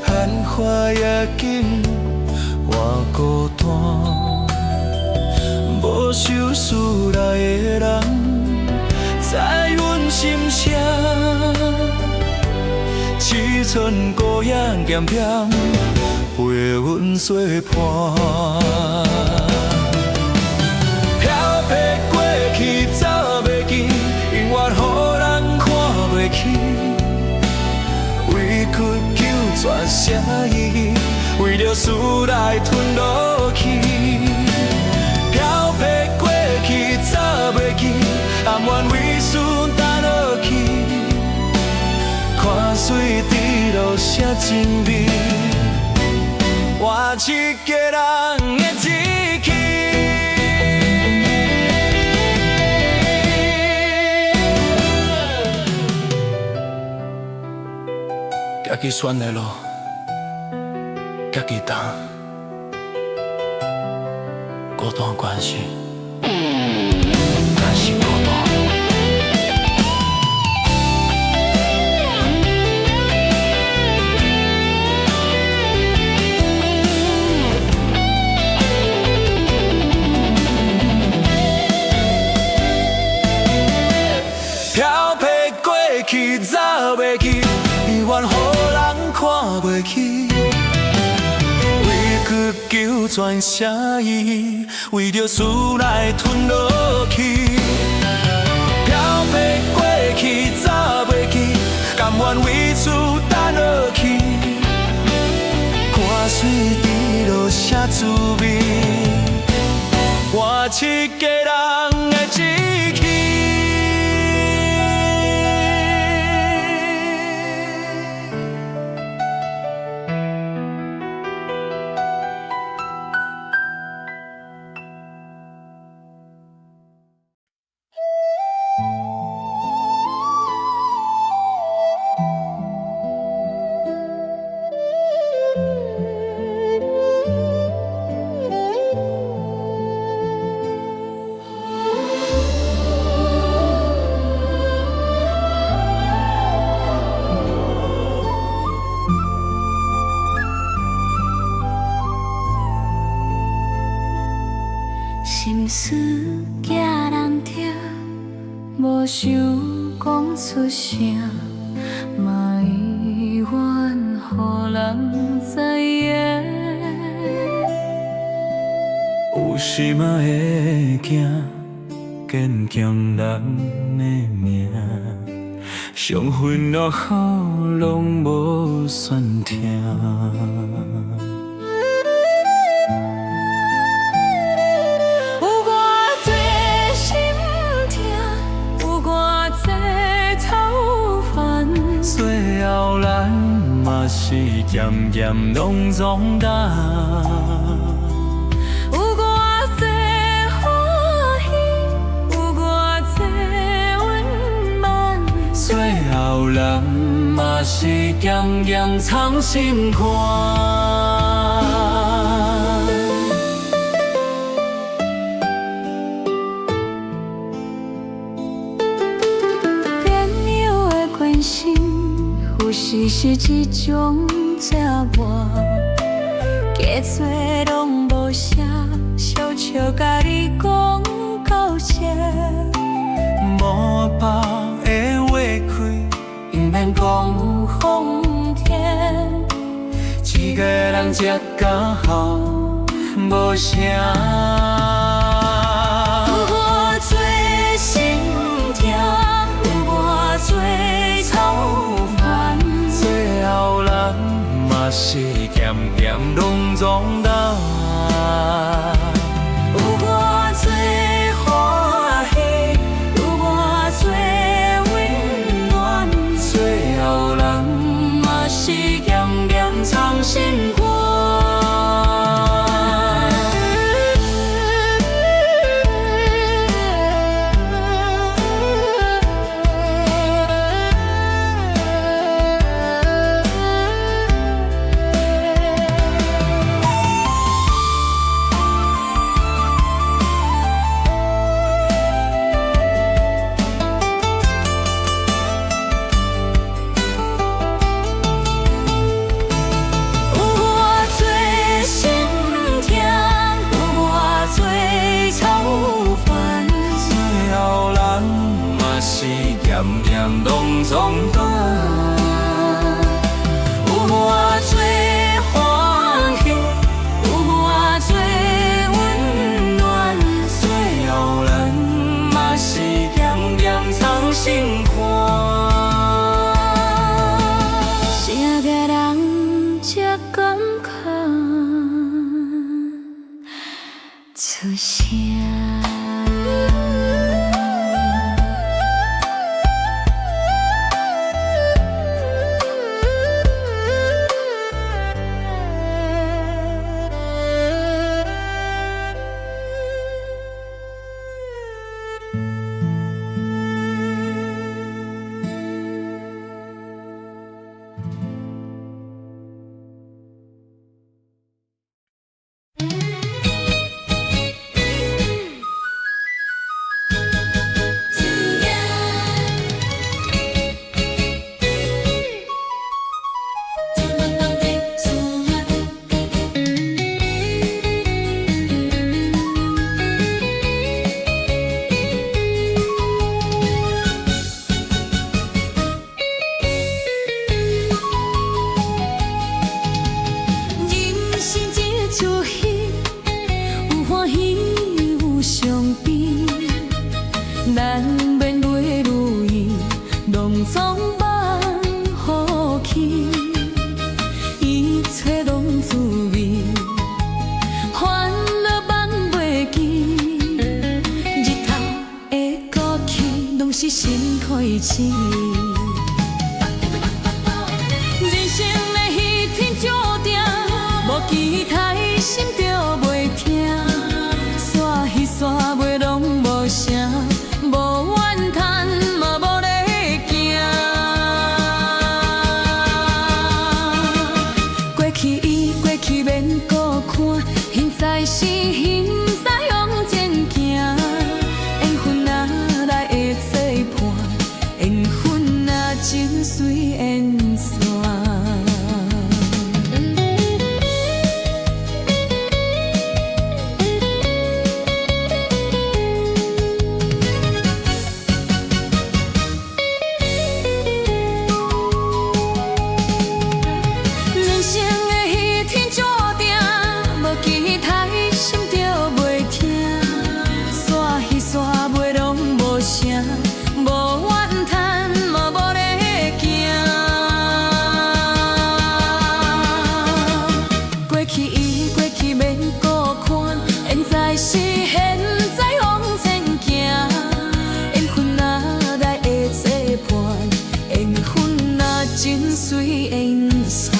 繁华夜景我孤单，无收思来的人，知阮心声。七寸孤影咸咸，陪阮作伴。飘泊过去走袂记，永远予人看袂起。委屈求全啥意义？为着思来吞落去。飘泊过去走袂记，甘愿为思担落去。汗水滴落写真美，换一个人的志气。家己选的路，家己担，孤单关系，关系孤单。飘泊过去走袂记，永远予人看袂起。委屈求全啥意义？为着思来吞落去。飘泊过去走袂记，甘愿为此担落去。汗水滴落写滋味，换一个人的志气。心事惊人听，无想讲出声，嘛意愿予人知影。有时嘛会惊，坚强人的命，伤痕落雨拢无算听。后咱嘛是渐渐拢长大，有偌多欢喜，有偌多温暖。最后咱嘛是渐渐藏心肝。朋友的关心。有时是一种折磨，加做拢无啥，小笑甲你讲到这。无白的话开，不免讲风天，一个人才刚好无声。有偌多心痛，有偌多操烦。最后咱嘛是渐渐拢长大，有念拢总断。有偌多欢喜，有偌多温暖，最后咱嘛是咸咸藏心肝。啥个人才感觉出声？难免袂如意，拢总放好去，一切拢滋味，烦恼放袂记，日头的过去，拢是新开始。人生的彼天注定，无期待心就袂痛，煞彼煞袂拢无声。无怨叹，嘛无咧惊。过去已过去，免搁看。现在是现在往前行。缘分哪来会做伴？缘分哪真随缘线。是现在往前行，缘分哪来会做伴？缘分哪真随缘散。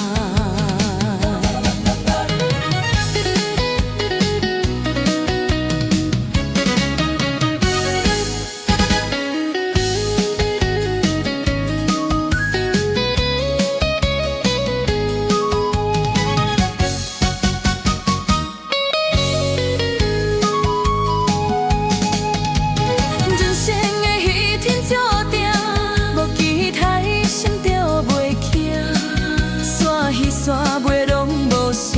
煞袂拢无声，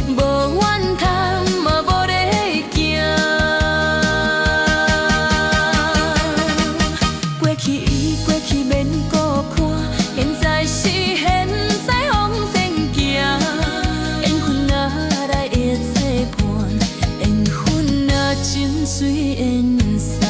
无怨叹，嘛无咧惊。过去已过去，免搁看。现在是现在往前行。缘分哪来会做伴？缘分哪真随缘散。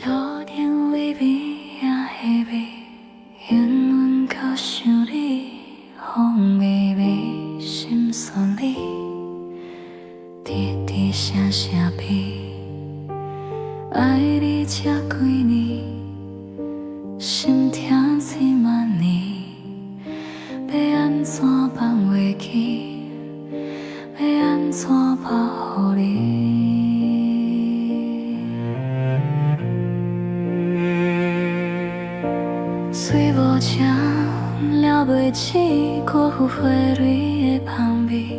路顶微微啊黑微，缘分靠想你，风微微心酸里，滴滴声声悲。爱你这几年，心疼。无情，了袂起辜负花蕊的香味。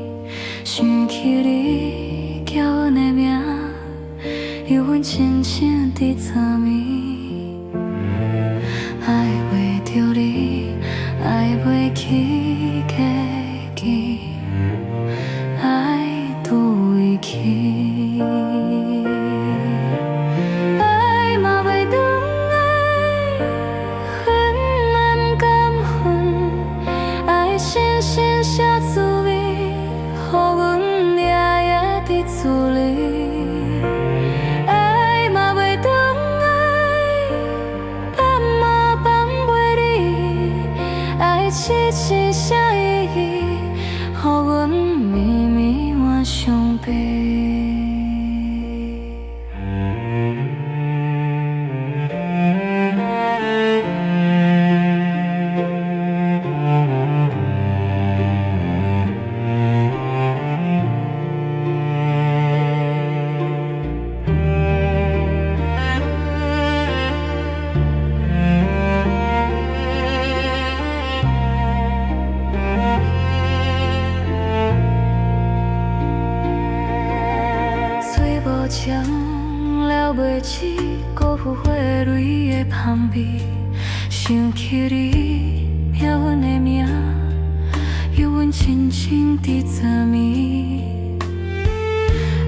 想起你叫阮的名，犹阮亲像伫昨暝。爱袂着你，爱袂起价钱，爱拄位去。爱嘛袂转来，恨嘛毋甘恨，爱深深写滋味，予阮夜夜伫厝里。爱嘛袂转来，放嘛放袂离，爱痴痴写意义，予阮绵绵晚相陪。嘴无情，了袂起辜负花蕊的香味。想起你叫阮的名，犹阮亲像伫昨暝。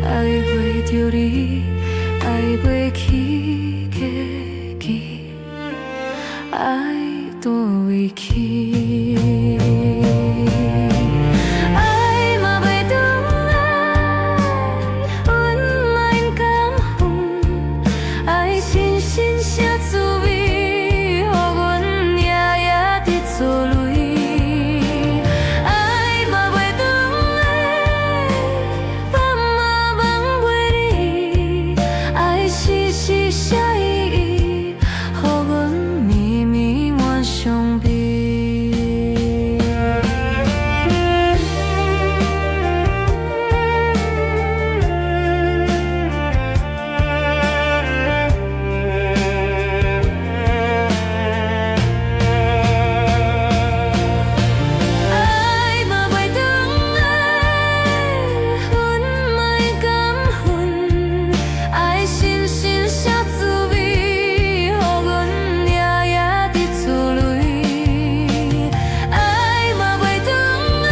爱袂着你，爱袂起价钱，爱倒位去。爱嘛袂转来，阮嘛应甘恨，爱深深写滋味，予阮夜夜伫错泪。爱嘛袂转来，放嘛放袂离，爱时时写意义，予阮绵绵晚相陪。爱嘛袂转来，阮嘛应甘恨，爱深深写滋味，予阮夜夜伫错泪。爱嘛袂转来，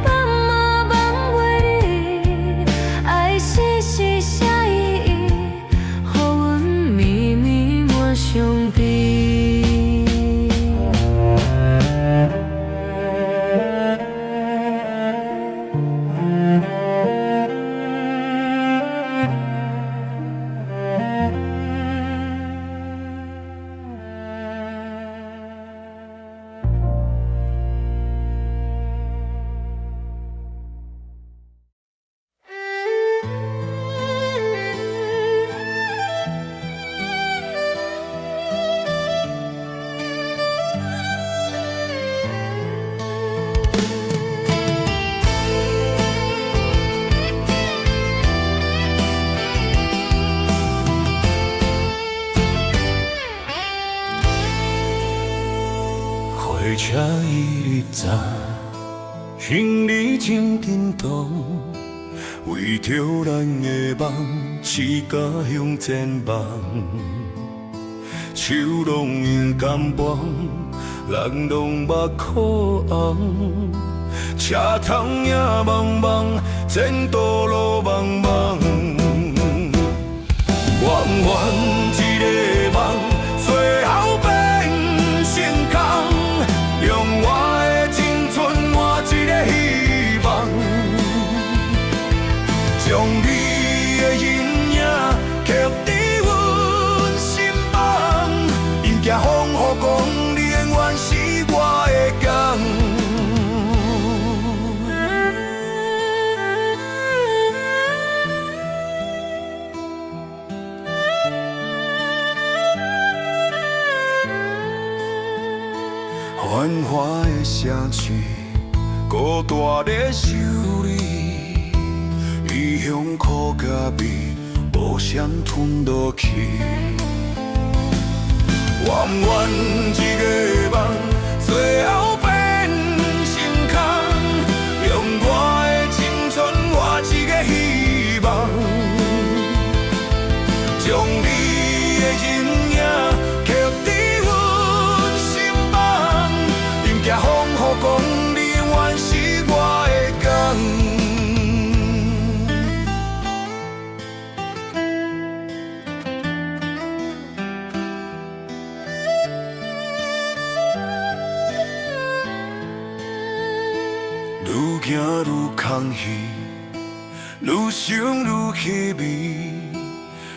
放嘛放袂离，爱时时写意义，予阮绵绵晚相陪。火车一站，行李真震动，为着咱的梦，是家乡前望。手拢用感棒，人拢目眶红，车窗也茫茫，前途路茫茫。圆圆一个梦，最后变成空。用我的青春换一个希望，将你的形影刻在阮心房。因惊风雨讲，你永远是我的港。繁华的城市，孤单在想你，异乡苦甲味，无声吞落去。愿一个梦，最后变成空，用我的青春换一个希望，将你的人影刻在阮心房，迎着风雨讲你永远是我的港。愈行愈空虚，愈想愈稀微。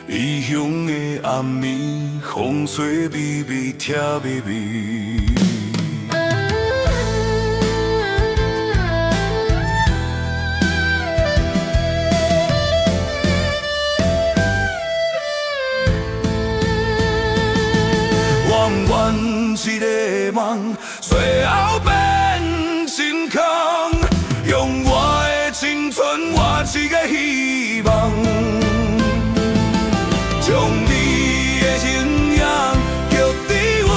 异乡的暗暝，风吹微微，听微微。愿一个梦，最后变成空，用我的青春换一个希望，将你的人影刻在阮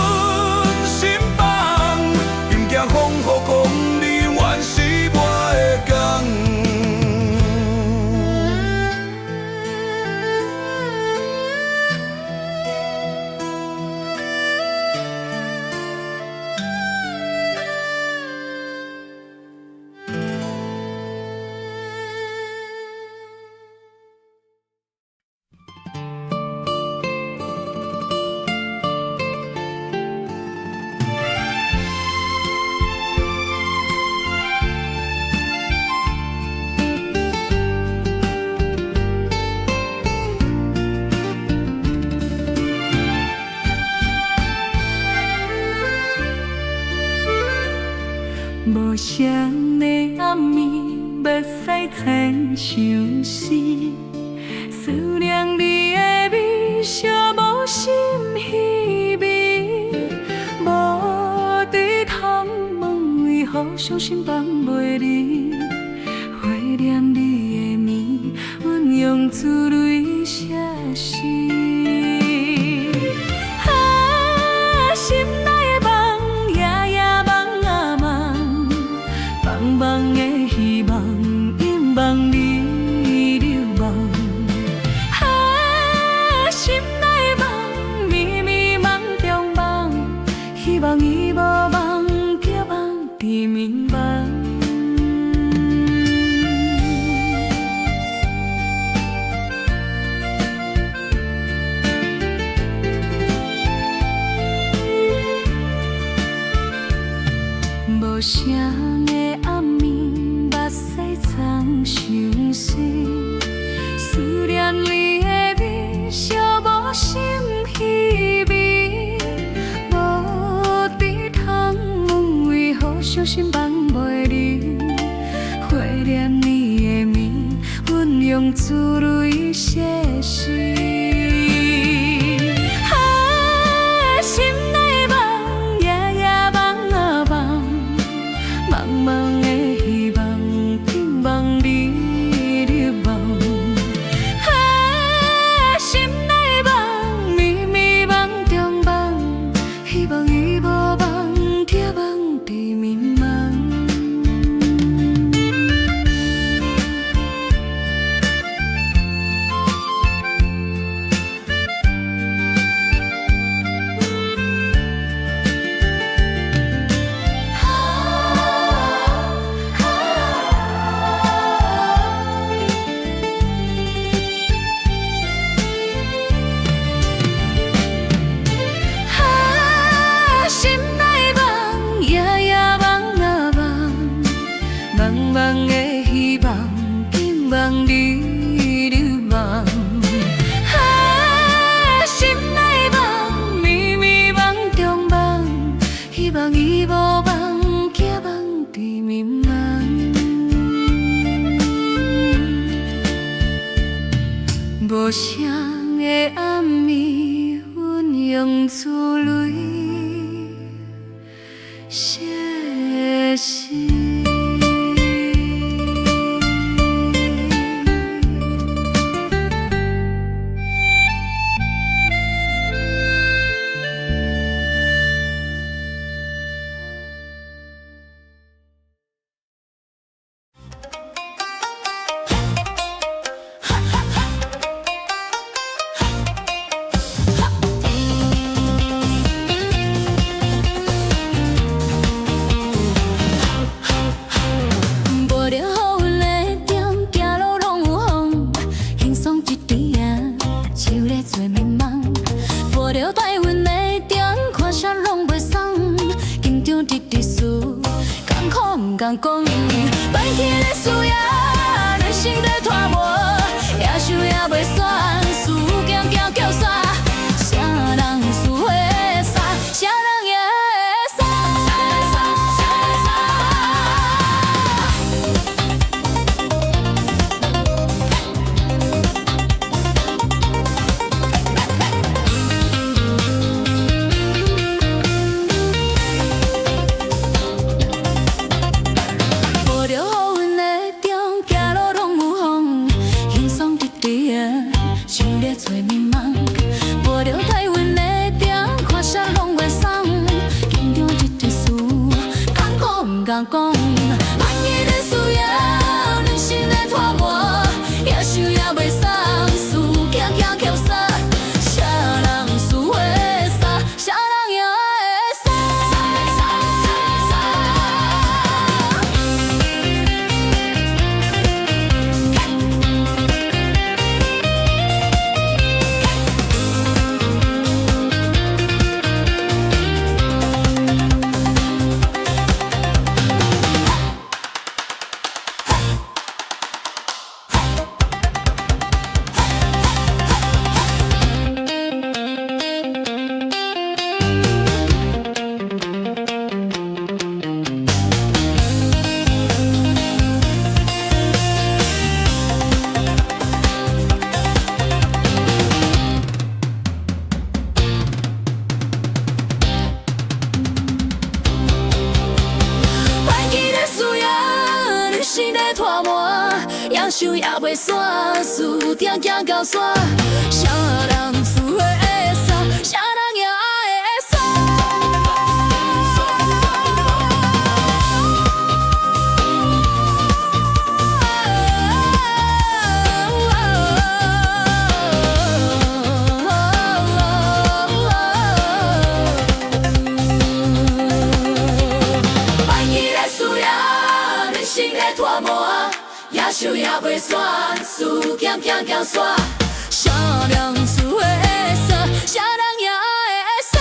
心房，迎着风雨讲你永远是我的港。无声的暗暝，目屎亲相思。思念你的美，寂无心稀微。无对通问，为何伤心放袂离？怀念你的面，阮用珠泪写诗。心内的梦，夜夜梦啊梦，茫茫的希望，因望你流亡。心内的梦，迷迷梦中梦，希望伊无梦，叫梦伫眠梦。无声的暗暝，目屎藏相思。思念你的美，寂无心稀微。无伫通问，为何伤心放袂离？怀念你的面，阮用珠泪写诗。心内的梦，夜夜梦啊梦。茫茫的希望，盼望你流亡。心内梦，迷迷梦中梦，希望伊无梦，叫梦伫眠梦。心内梦，夜夜梦啊梦，茫茫的希望，盼望你流亡。心内梦，迷迷梦中梦，希望伊无梦，叫梦伫眠梦。无声的暗暝，阮用珠泪写诗。讲，放弃的需要，人生在拖磨，野想也袂煞，事行行叫煞，啥人输会煞，啥人也会煞。无着乌云的中，行路拢有风，轻松直直的，像咧做眠梦。无着太稳的中，看啥拢袂爽，心中一直思，敢讲毋敢讲，放弃的需要，人生在拖磨，也想也袂爽，事行行扣煞，啥人输会煞，啥人也会煞。拖磨，也想也袂煞，事行行到煞，啥人输会煞，啥人也会煞。放弃的需要，人生在拖磨。也想也袂煞，事行行到煞，啥人输会煞，啥人也会煞。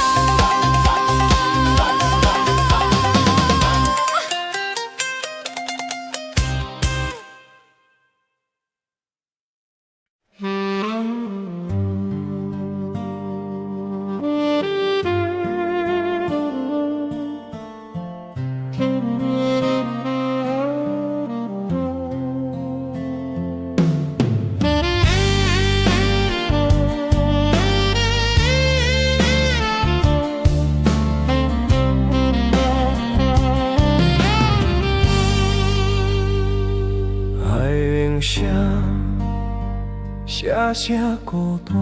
写声孤单，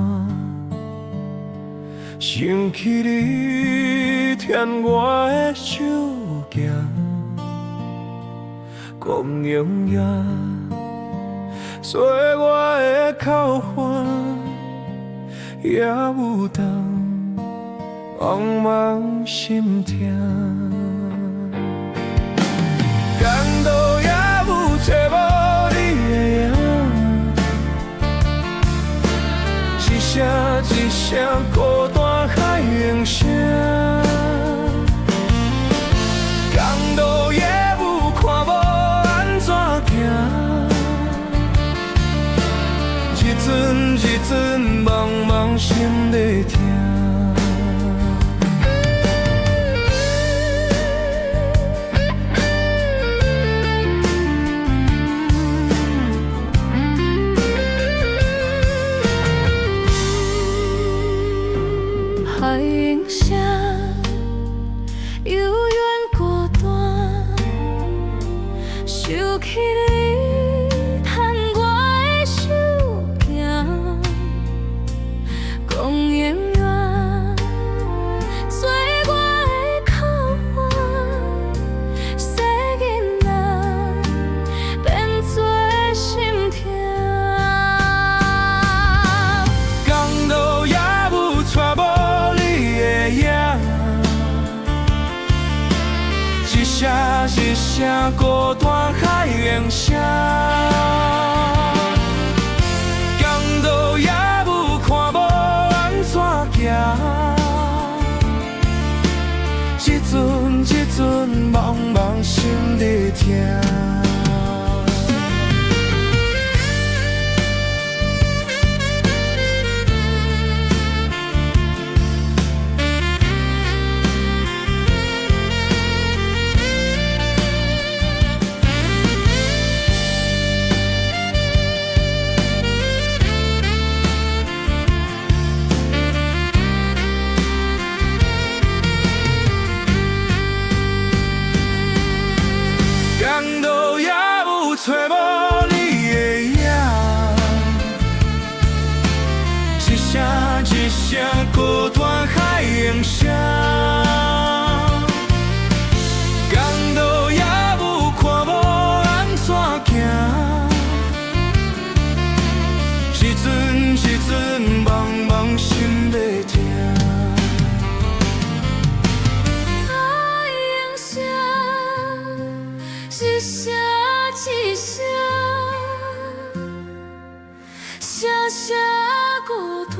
想起你牵我的手行，讲永远做我的靠岸，也有当茫茫心痛，感动也有找无你的影。一声一声孤单海涌声，公路也有看无安怎行，一阵一阵茫茫心在痛。海涌声，悠远孤单，想起你牵我的手行，讲永远做我的靠岸，细囡仔变做心痛。公路也有带无你的影，一声一声孤单海涌声，公路也有看无安怎行，一阵一阵阵茫茫心在疼。港岛也有找无你的影，一声一声孤单海涌声。港岛也有看无安怎行，一阵一阵茫茫心在疼。一声一声，声声孤单。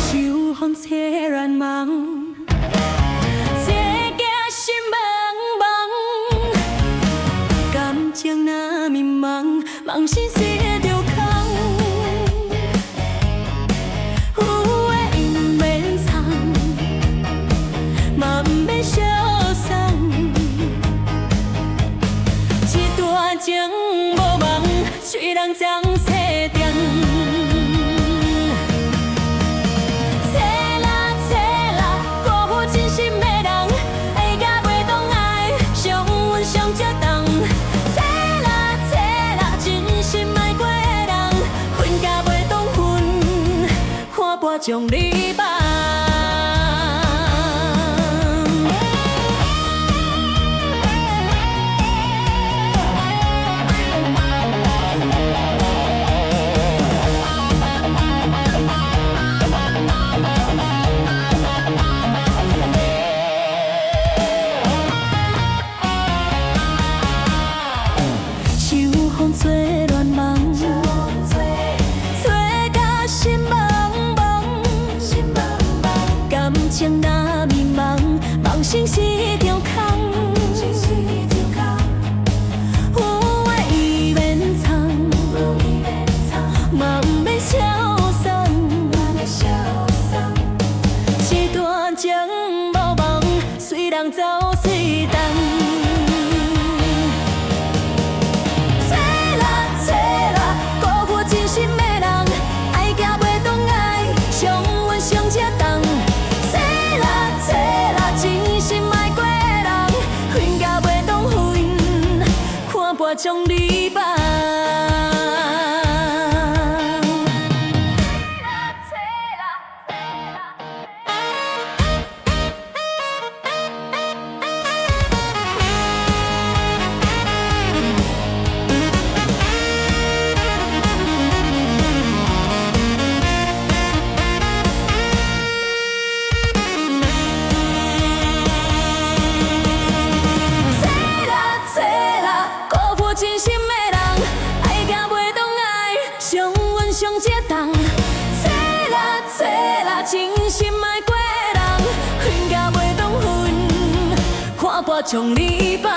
秋风吹乱梦，这惊心茫茫，感情若迷茫，梦醒时会着空。有的因免藏，嘛毋免相送。一段情无望，虽人将西中。将你放。秋风吹乱梦，吹甲心茫茫。感情若迷茫，梦醒是场空。有的伊免藏，嘛毋免消送。一段情无望，随人走随东。将你放。真心的人，爱行袂动爱，上阮上这重。找啦，真心爱过的人，分甲袂当分，看破将你放。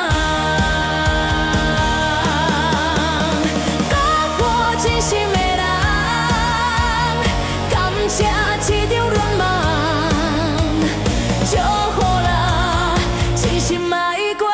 交付真心的人，感谢一场乱梦，祝福啦，真心爱过。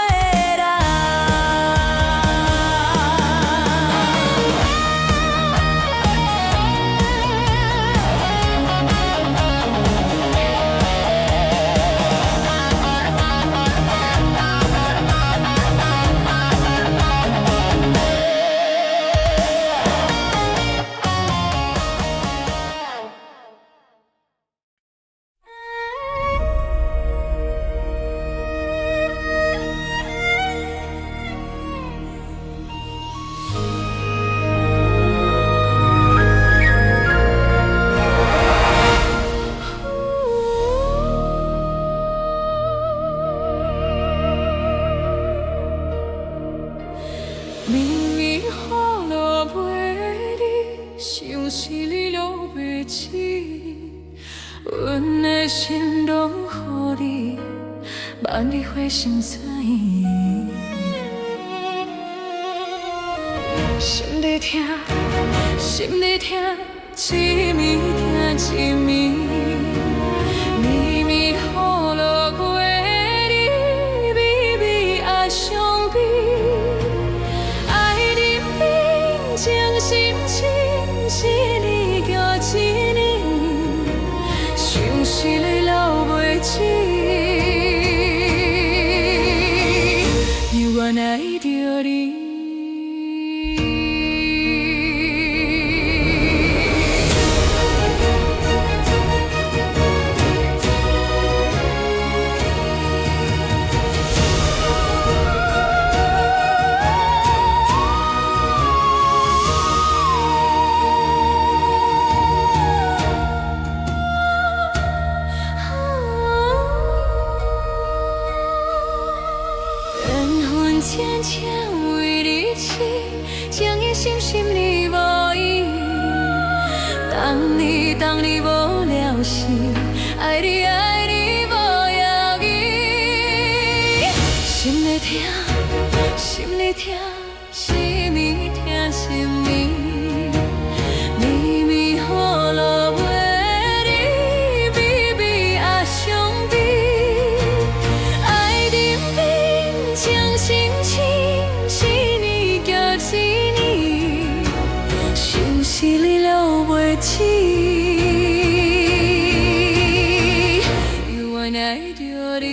想是你流袂止，阮的心拢予你，万里花心知影。心在痛，心在痛，一暝痛一暝，绵绵雨落过你，微微爱伤悲。爱人面情深深，一年叫一年，想是你流袂止，犹原爱着你。浅浅为你痴，情意深深你无意。当你无了时，爱你无要紧。心在痛，心在痛，一暝痛一暝，绵绵雨落袂离，微微爱伤悲。爱人面情深深，一年叫一年，想是你流袂止，犹原爱着你。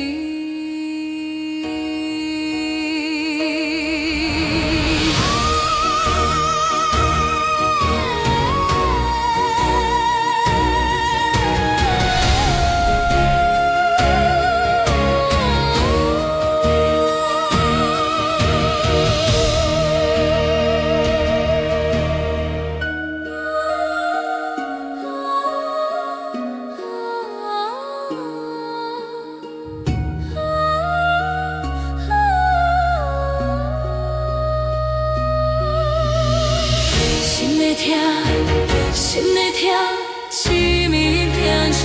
心在痛，心在痛，一暝痛一暝，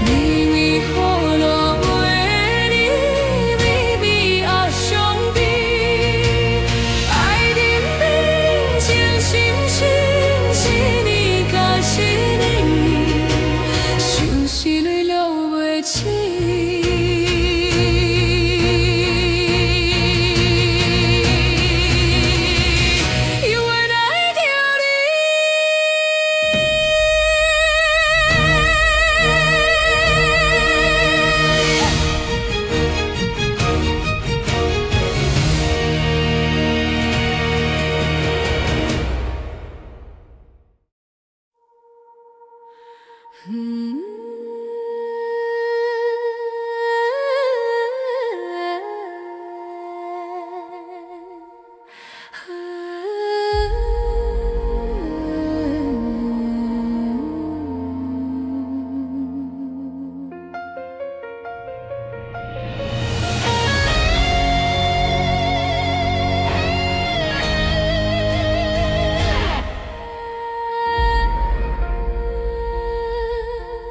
绵绵雨落袂离，微微爱伤悲。爱人面情深深，一年甲一年，想是你流袂止。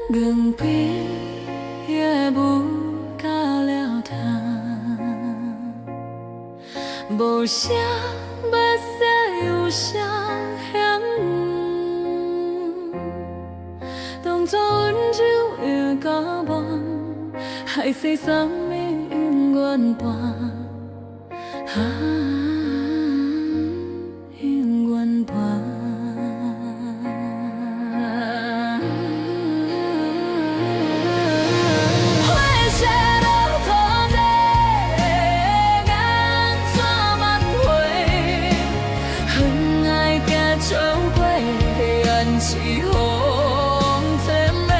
原本也无到了头，无啥目屎有啥香，当作温柔的交往，海誓山盟永远伴，永远伴。是风吹灭，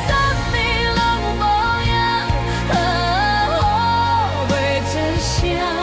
三面人无影，好袂出声。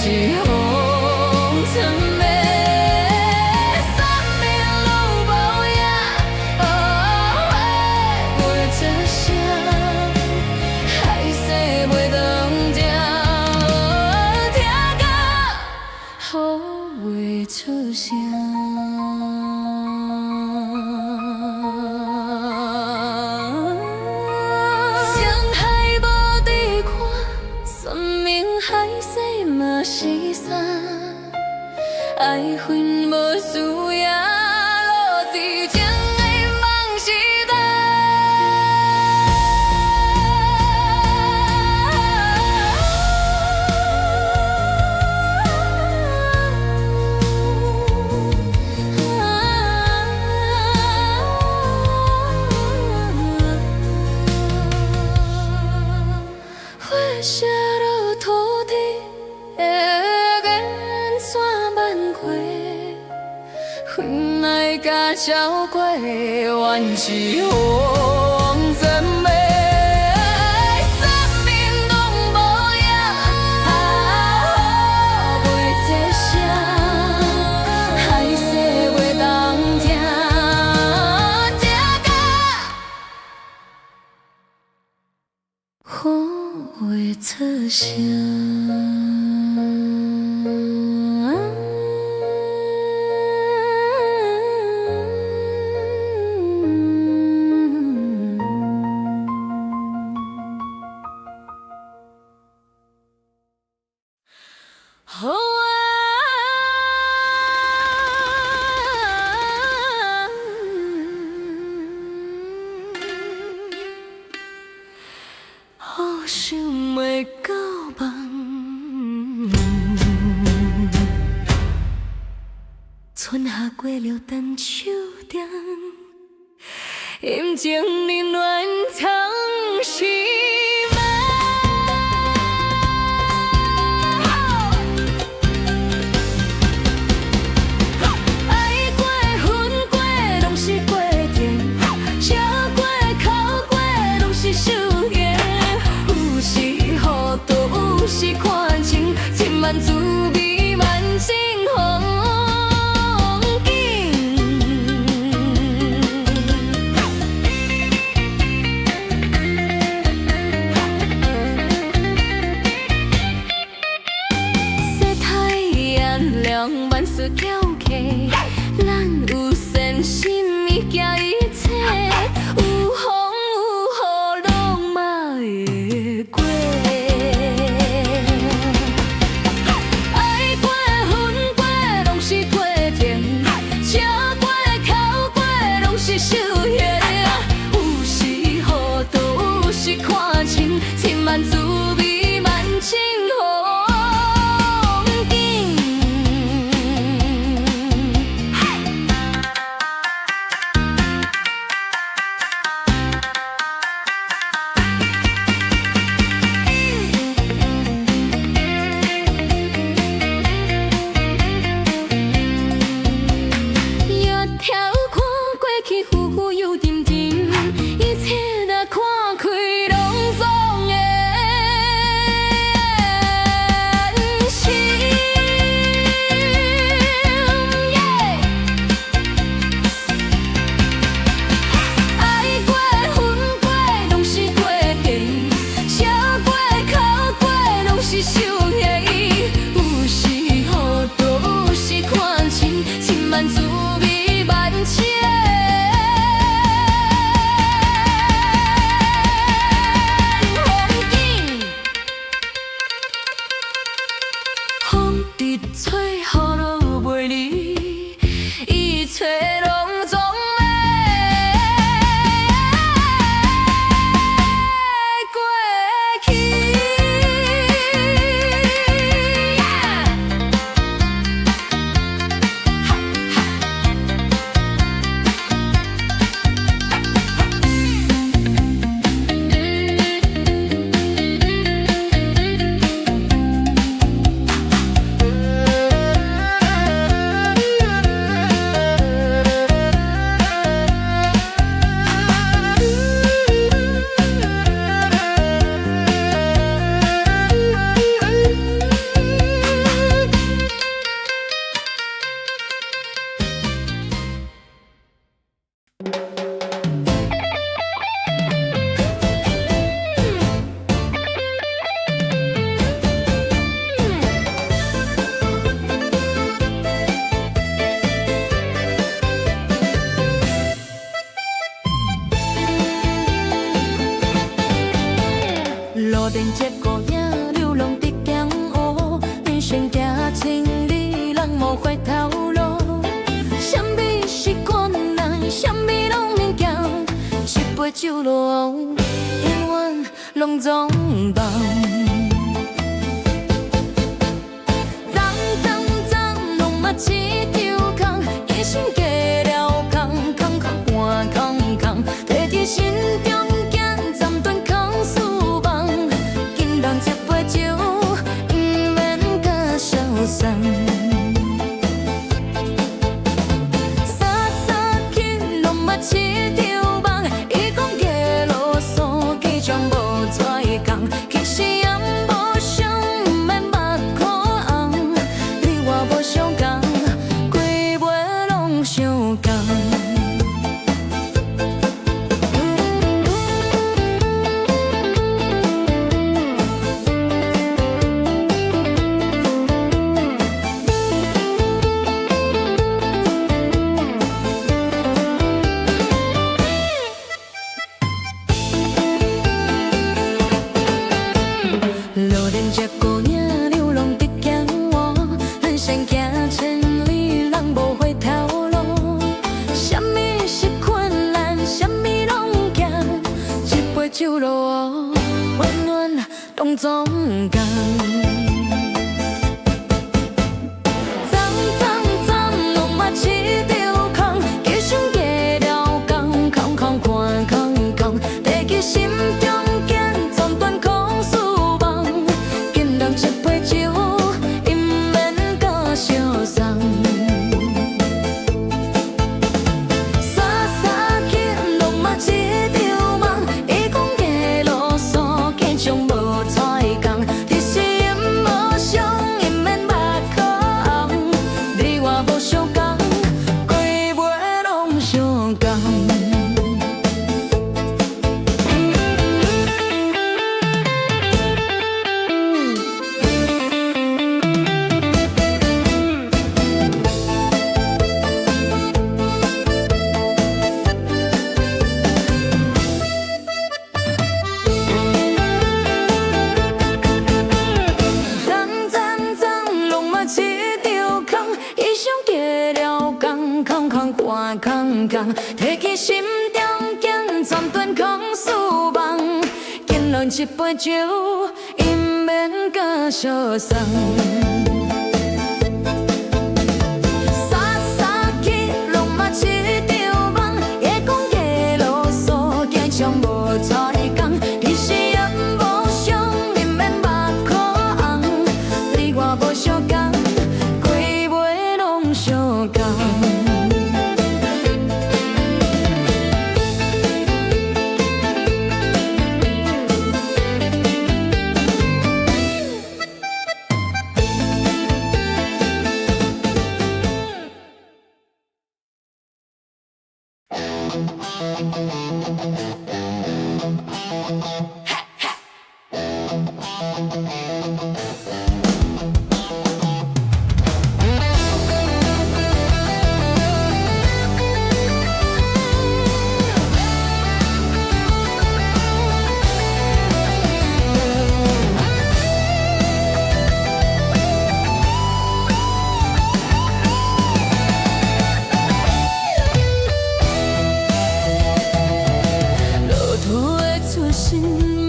是风尘迷。山明路无影，袂出声，海誓袂当听，听到雨袂出声。上海无地看，算命海誓嘛是啥？爱恨无输赢，路之前的梦是写落土地的眼线万回，恨爱甲笑过，原是风尘迷。三面拢无影，袂出声，海誓袂当听，听到雨会出声。好好想袂到梦，春夏过了等秋凉，阴晴冷暖藏心。万滋味万种风景，晒太阳亮万事翘起，咱有善心伊行一切，有风有雨拢嘛会过。万滋味万种风景。越跳看过去，浮浮又沉沉，一切若看开拢爽的。路电一孤影，流浪伫江湖，人生行千里，人无回头路。什么是困难，什么拢免惊，一杯酒落，永远拢总忘。市场空，一心加了空，空空换空空，提起心中剑，斩断空思梦。敬人一杯酒，不免甲消送。三三去浪漫市场梦，伊讲夜路数，机场无采工，其实也无想，不免目眶红，你我无相共。相共。路边一姑娘流浪伫江湖，人生行千里，人无回头。酒落，温暖拢总共。脏脏脏，浪漫市场空，机场加了工，空空看空空，提起心中剑，斩断空思梦。敬人一杯酒，不免甲消送。洒洒去浪漫市场。无采工，只是因无想，因免目眶红。你我无相共，规袂拢相共。空空看空空，提起心中剑，斩断空思梦。敬人一杯酒，因免甲消送。洒洒去浪漫市场梦，夜讲夜路数，机场无采工，其实也无想，因免目眶红。你我无相共，规袂拢相共。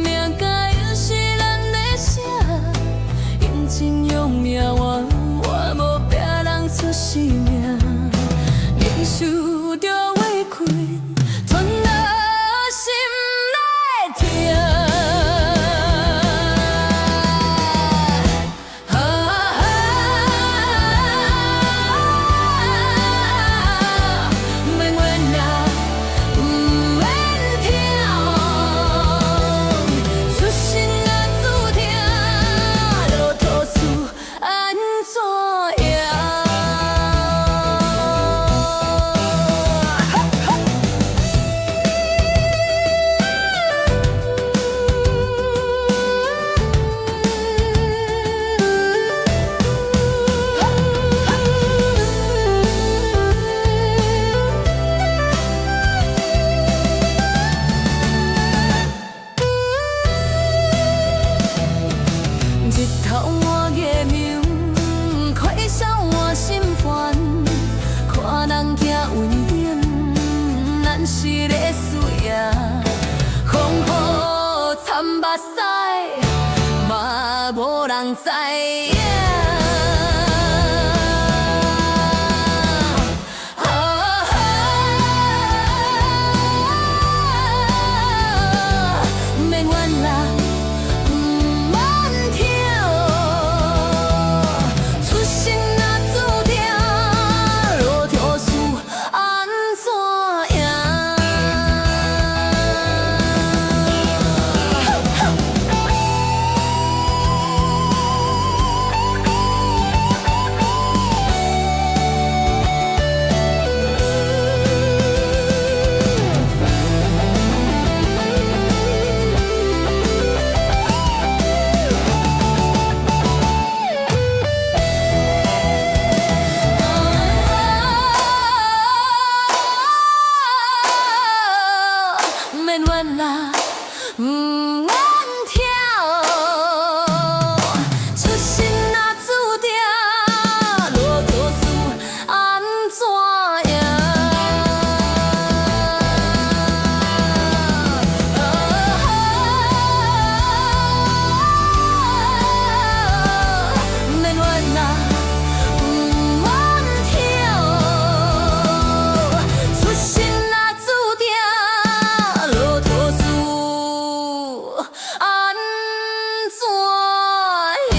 命甲又是咱的写，无人知影。免怨啦，不免跳，出身若注定，路条输安怎赢？免怨啦，不免跳，出身若注定，路条输安怎赢？免怨啦，不免跳，出身若注定。路途输安怎赢？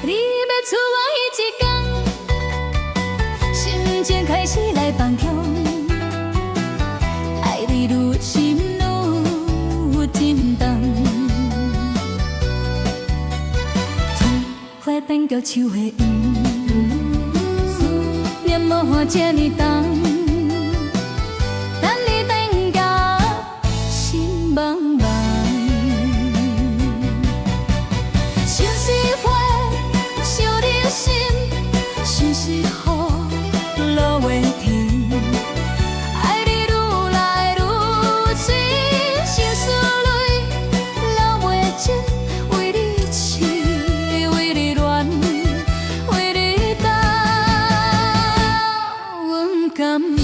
你要出外迄一天，心情开始来放空，爱你愈深愈沉重，春花等到秋花黄，念无花这呢重，等你等到心茫茫。想是花，想你心，想是雨，落袂停。爱你愈来愈深，心思泪流袂尽，为你痴，为你恋，为你等，阮甘愿。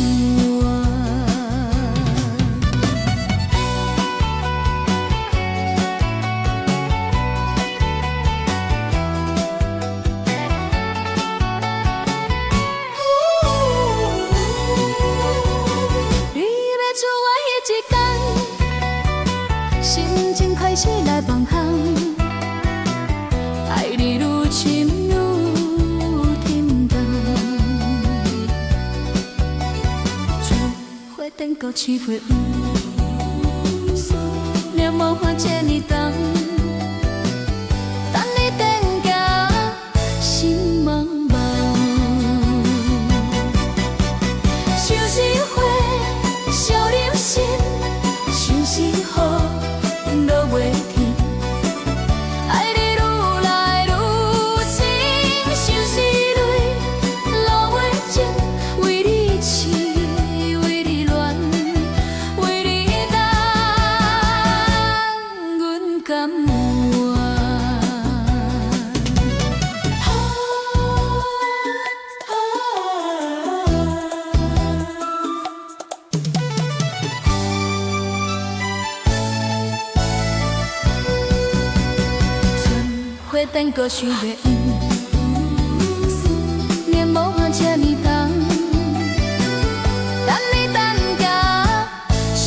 你要出外迄一天，心情开始来放空，爱你愈深愈沉重，春花等到秋花黄，念无花这呢重，等你等到心茫茫。像是花，少你心，像是雨，落袂停。爱你愈来愈深，像是泪流袂尽，为你痴，为你恋，为你等，阮甘愿。花等搁想袂黄，念无花这呢重，等你等到心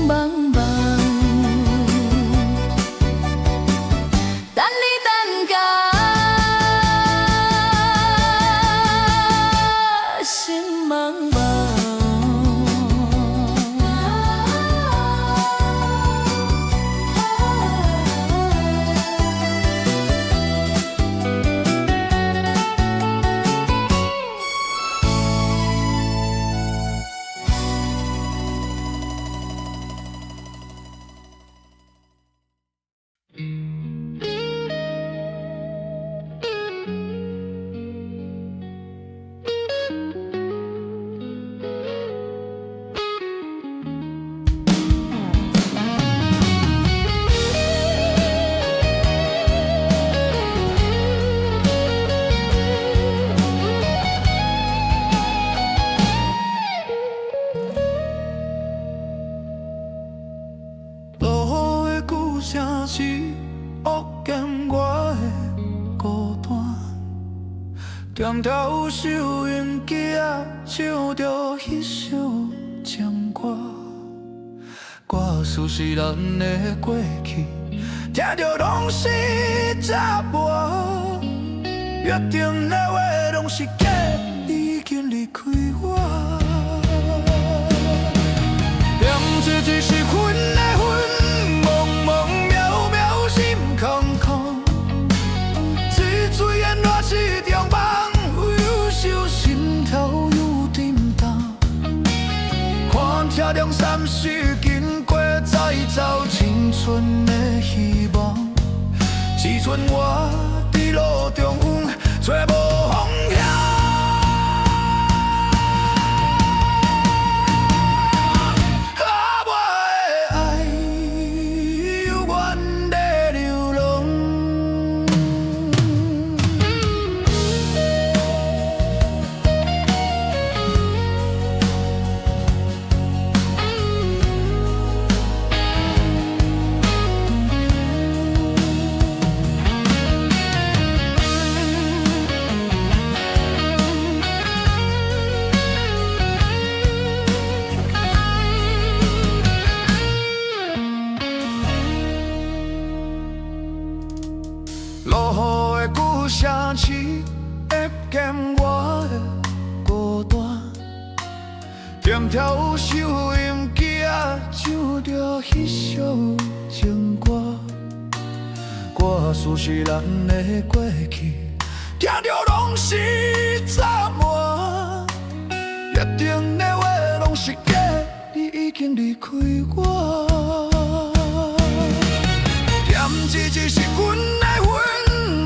茫茫，等你等到心茫茫。点头收音机啊，唱着彼首情歌。歌词是咱的过去，听着拢是杂磨。约定的话拢是假，你已经离开我。点一支是分的分，茫茫渺渺心空空。水水淹落是中梦，忧愁心头有震动。看车辆闪烁经过，再走青春的希望。只剩我伫路中找无方向。我的爱犹原在流浪。落雨的鼓声刺会减我的孤单，点挑收音机啊，唱着彼首情歌。歌词是咱的过去，听着拢是杂磨。约定的话拢是假，你已经离开我。点一支是阮的魂，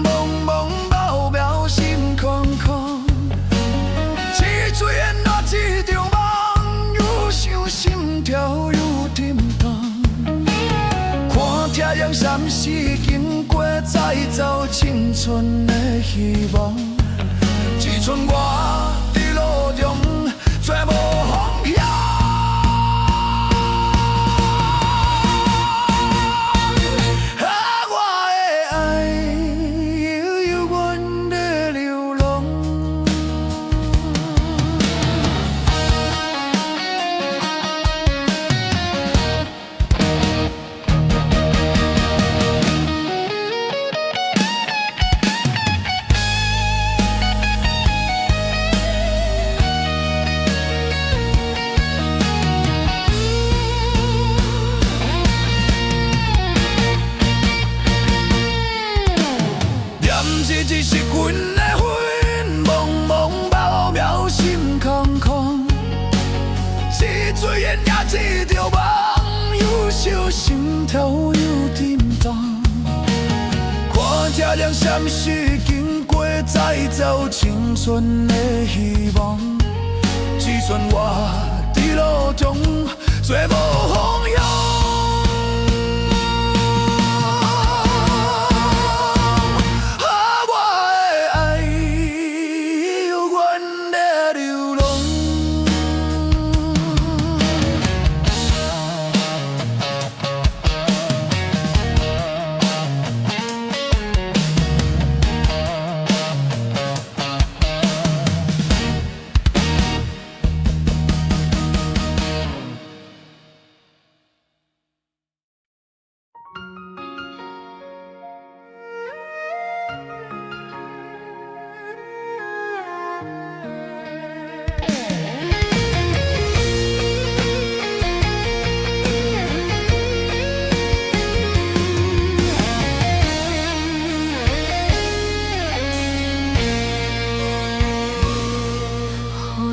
茫茫渺渺心空空。水水淹落一场梦，忧伤心跳有震动。看车辆闪烁经过，再走青春的希望。只剩我伫路中找无方向。只是阮的魂，茫茫渺渺心空空。是水淹也一场梦，忧愁心头有震动。看车辆闪烁经过，再走青春的希望。只剩我伫路中找无方向。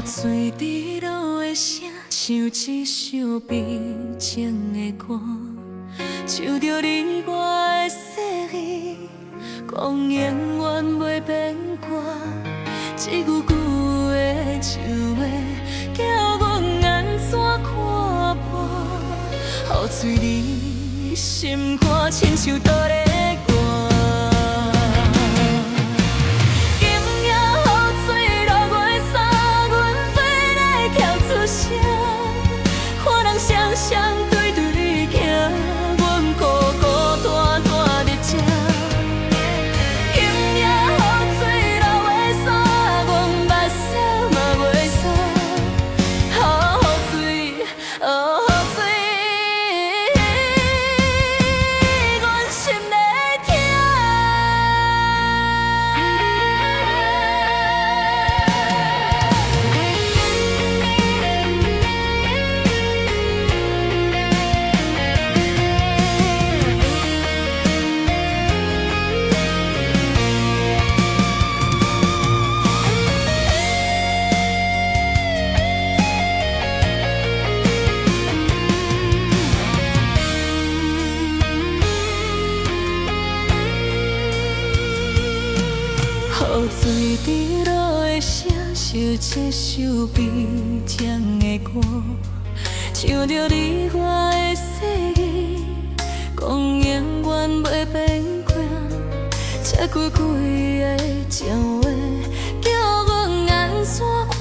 水滴落的声，像一首悲情的歌，唱着你我的誓言，讲永远袂变卦。一句句的笑话，叫阮安怎看破？雨水你心肝，亲像倒咧寒。看人双双对对行，阮孤孤单单伫这。今夜雨水落的伞，对伫路的城烧这首悲情的歌，唱着你我的誓言，讲永远袂变卦，这几句的情话，叫阮眼线看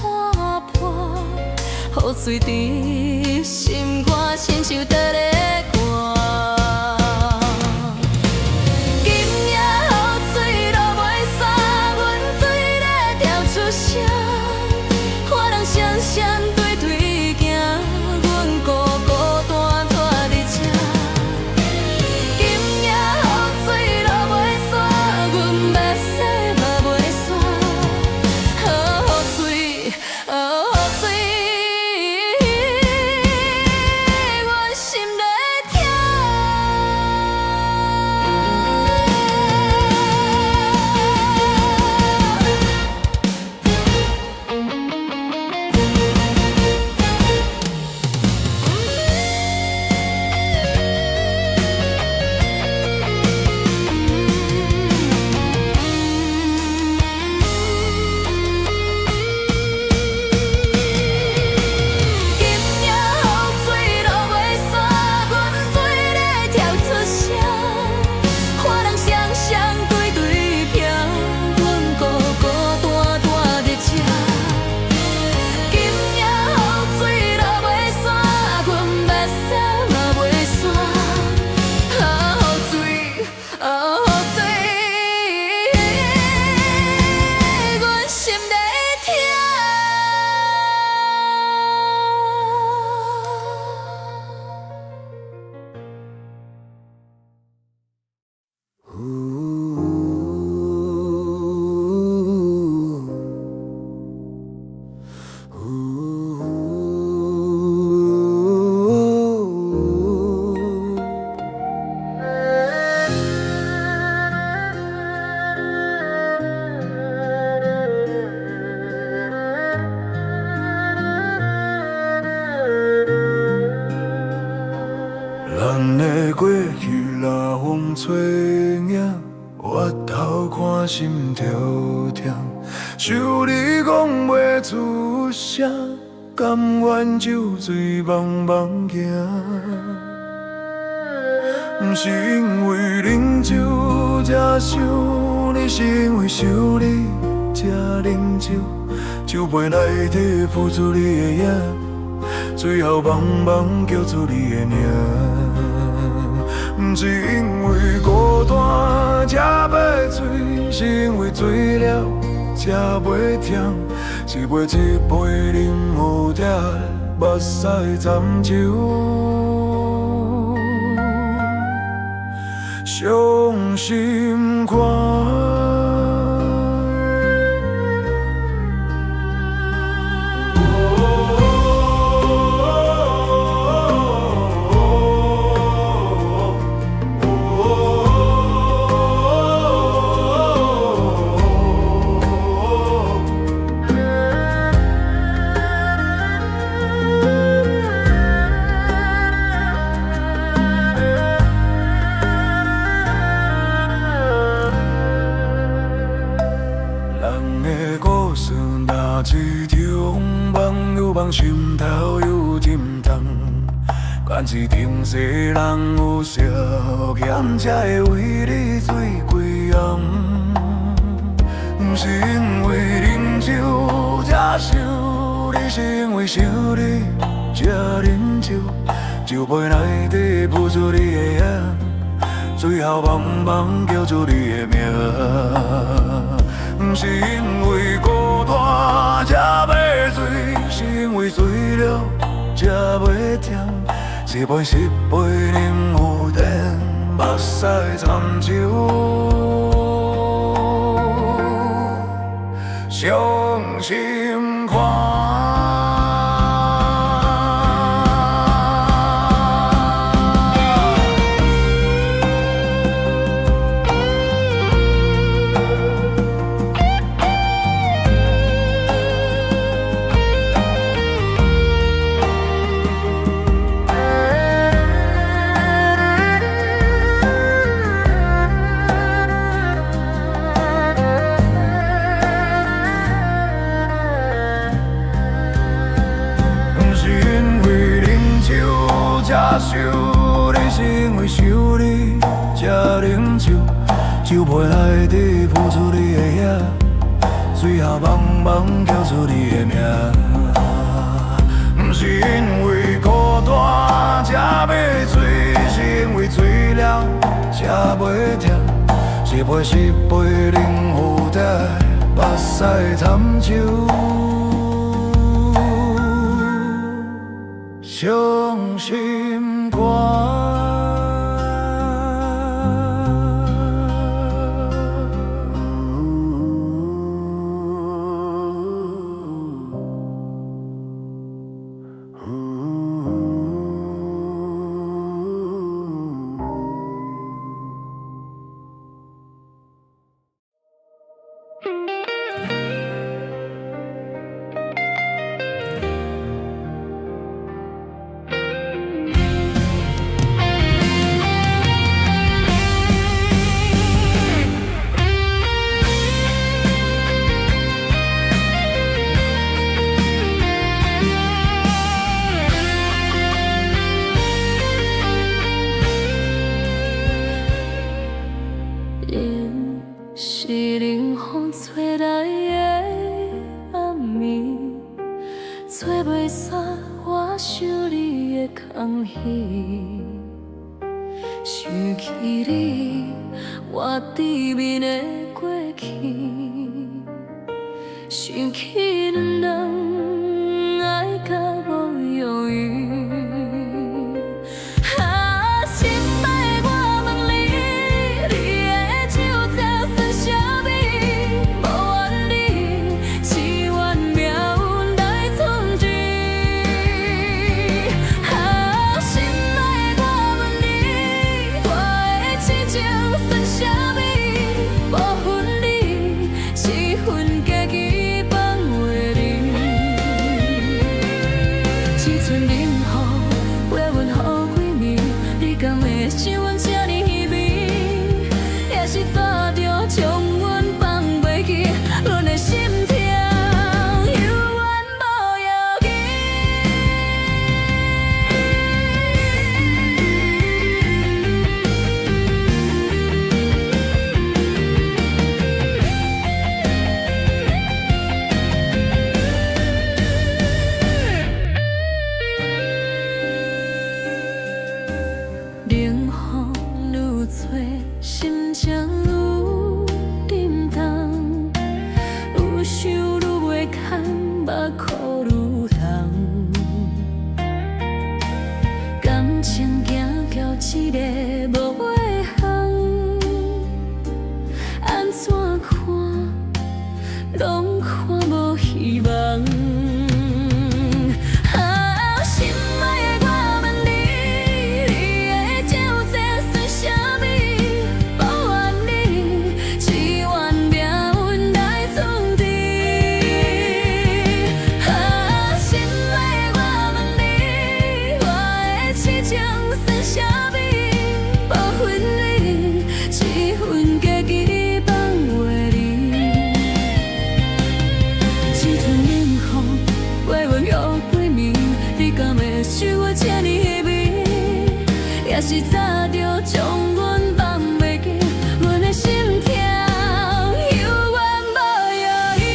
破，雨水伫心肝，亲像在咧寒。今夜雨水落袂煞，阮水咧跳出声，看人双双对对行，阮孤孤单单伫这。今夜雨水落袂煞，阮目屎嘛袂煞，雨水，雨水，阮心在痛。今夜雨水落袂煞，阮水咧跳出声，看人双双对对行，阮孤孤单单伫这。今夜雨水落袂煞，阮目屎嘛袂煞，雨水，雨水，阮心在痛。咱的过去若风吹影，回头看心跳痛。想你讲袂出声，甘愿酒醉茫茫行。不是因为啉酒才想你，是因为想你才啉酒。酒杯内底浮出你的影，最后茫茫叫出你的名。不是因为孤单才要醉，是因为醉了才袂痛。一杯一杯饮好茶，目屎沾酒，伤心肝。水中梦又梦，心头有沉重。敢是定世人有少欠，才会为你醉归红。不是因为啉酒才想你，是因为想你才啉酒。酒杯内底浮出你的影，最后茫茫叫出你的名。不是因为孤单才要醉，是因为醉了才袂痛。一杯一杯饮有甜，目屎掺酒，伤心肝。受，你是因为想你才忍受，酒杯内底浮出你的影，水下茫茫叫出你的名。不是因为孤单才要醉，是因为醉了才袂甜。一杯一杯冷雨带，目屎惨手，伤心歌。是冷风吹来的暗暝，吹袂散我想你的空虚。想起你我缠绵的过去，想起咱人爱甲无犹豫。是早就将阮放袂记，阮的心痛犹原无药医。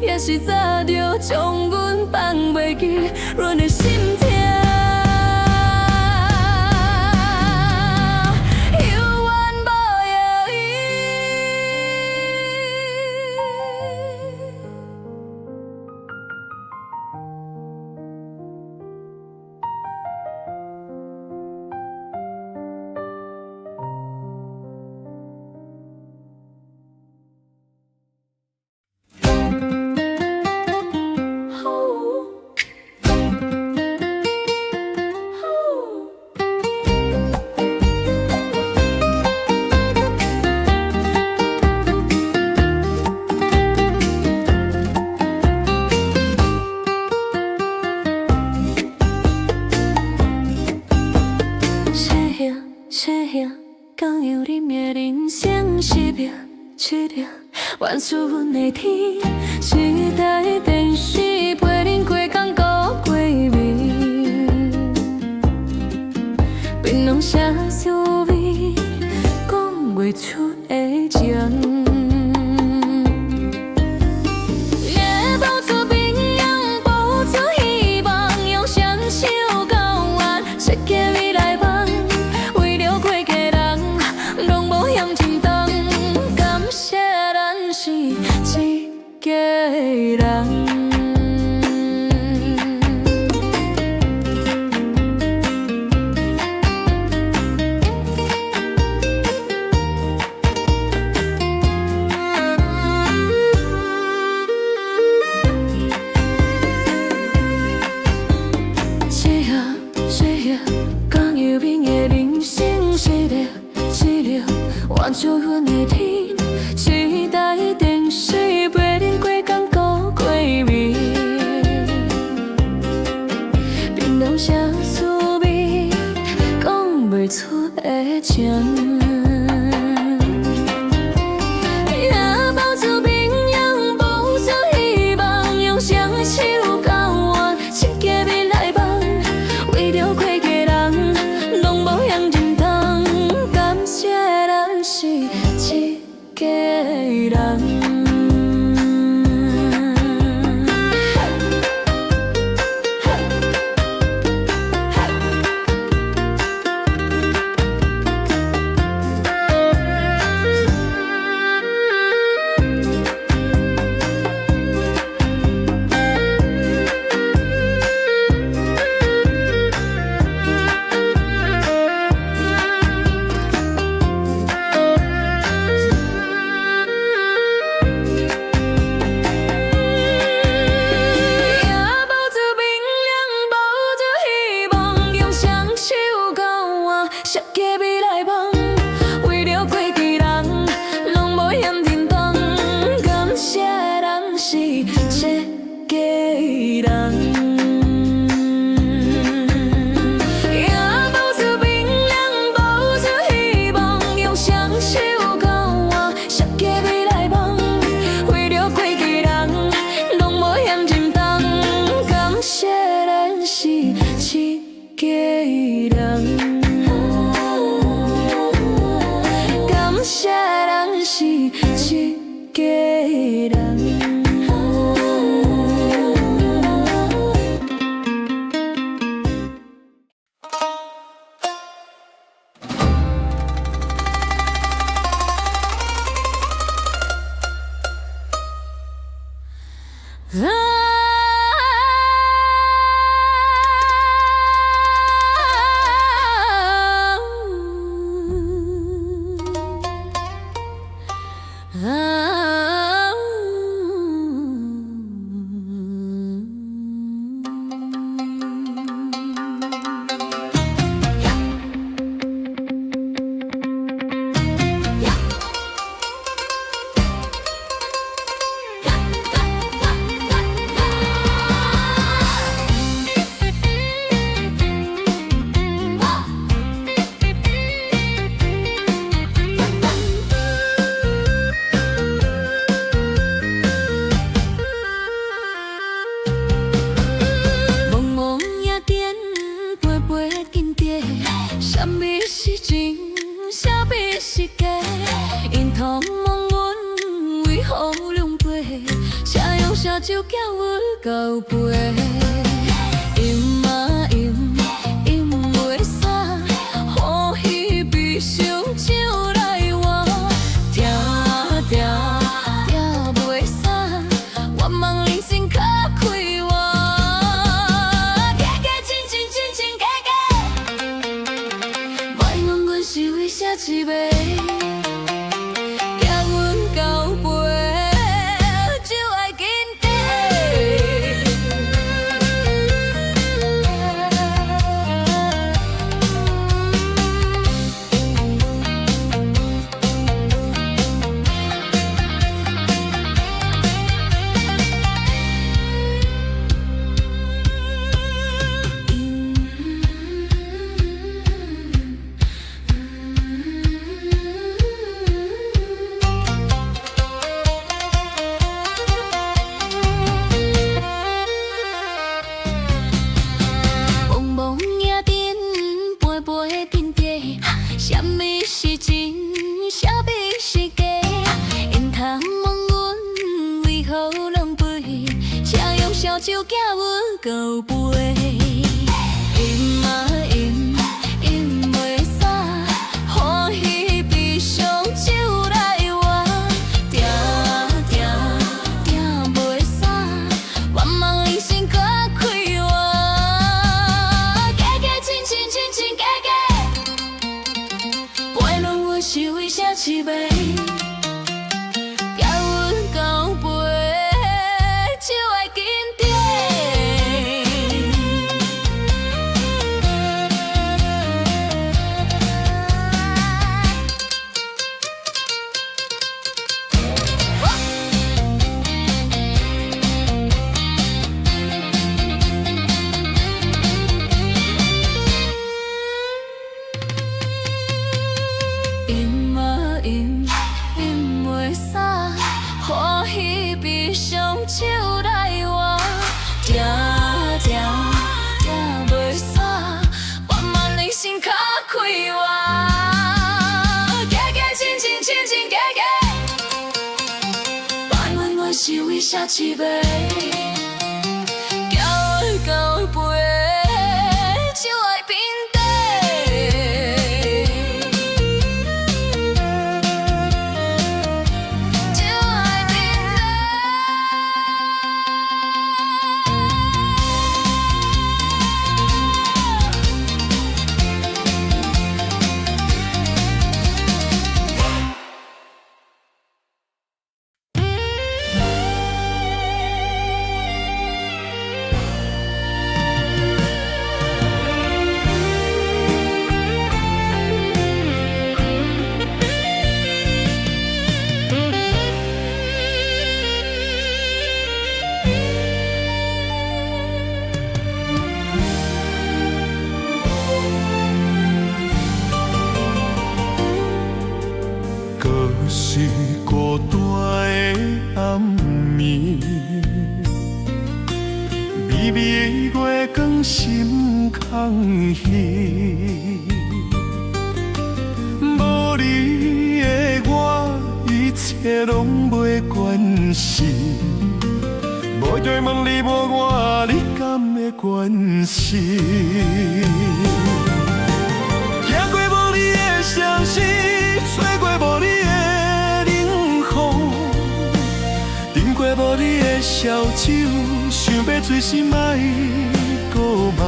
也是早就将阮放袂记，阮的心痛犹原无药医。切向，敢有恁的人生10秒、7秒，愿出阮的天，一台电视陪恁过工过月暝，槟榔写滋味，讲袂出的情。愿出阮的天，一台电视陪恁过工过月暝，槟榔写滋味，讲袂出的情。酒叫阮交杯，饮啊饮，饮袂散，欢喜悲伤酒来换，听听听袂散，愿望人生较快活，加加真真真真加加，莫问阮是为啥一枚。酒寄阮到杯，饮啊饮，饮袂煞，欢喜悲伤酒来换，定定定袂煞，茫茫人生搁开换，加加亲亲亲亲加加，杯论阮是为啥痴迷？酒来换，定定定袂煞，慢慢人生较开换，加加亲亲亲亲加加，别问我是为啥痴迷，叫我到杯酒爱平地。是孤单的暗暝，微微的月光心空虚。无你的我，一切拢袂关系。无对问你无我，你敢会关心？行过无你的城市，吹过无你的冷风，饮过无你的烧酒，想要随时莫搁梦。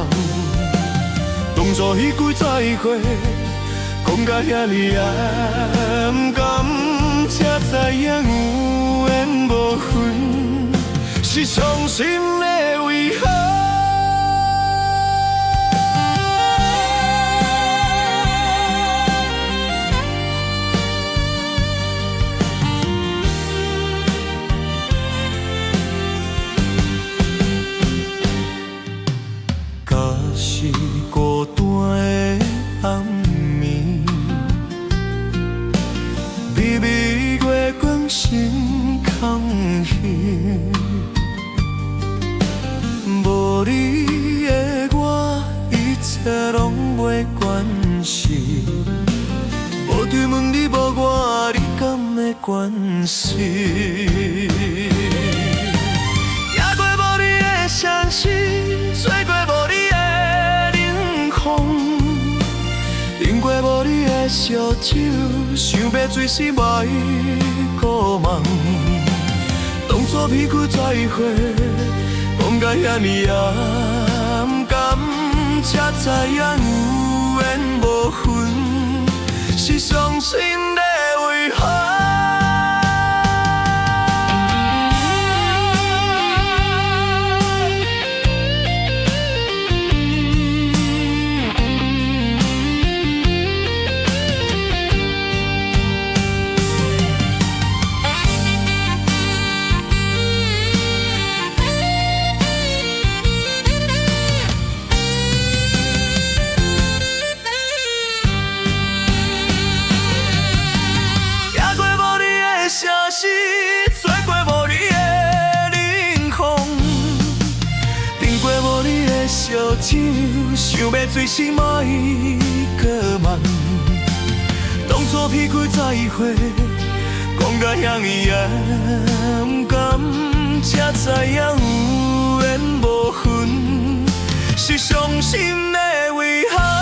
当作彼句再会，讲到遐尼暗感，才知影有缘无分，是伤心的遗憾。是孤单的暗暝，微微月光心空虚。无你的我，一切拢袂关系。无对问你无我，你敢会关心？行过无你的城市，吹过无你的饮过无你的烧酒，想要随时莫搁梦。当作彼句再会，讲到遐尼暗感，才知影有缘无分，是伤心的遗憾。吹过无你的冷风，饮过无你的烧酒，想要随时莫搁梦。当作彼句再会，讲到遐尼暗感，才知影有缘部分，是伤心的遗憾。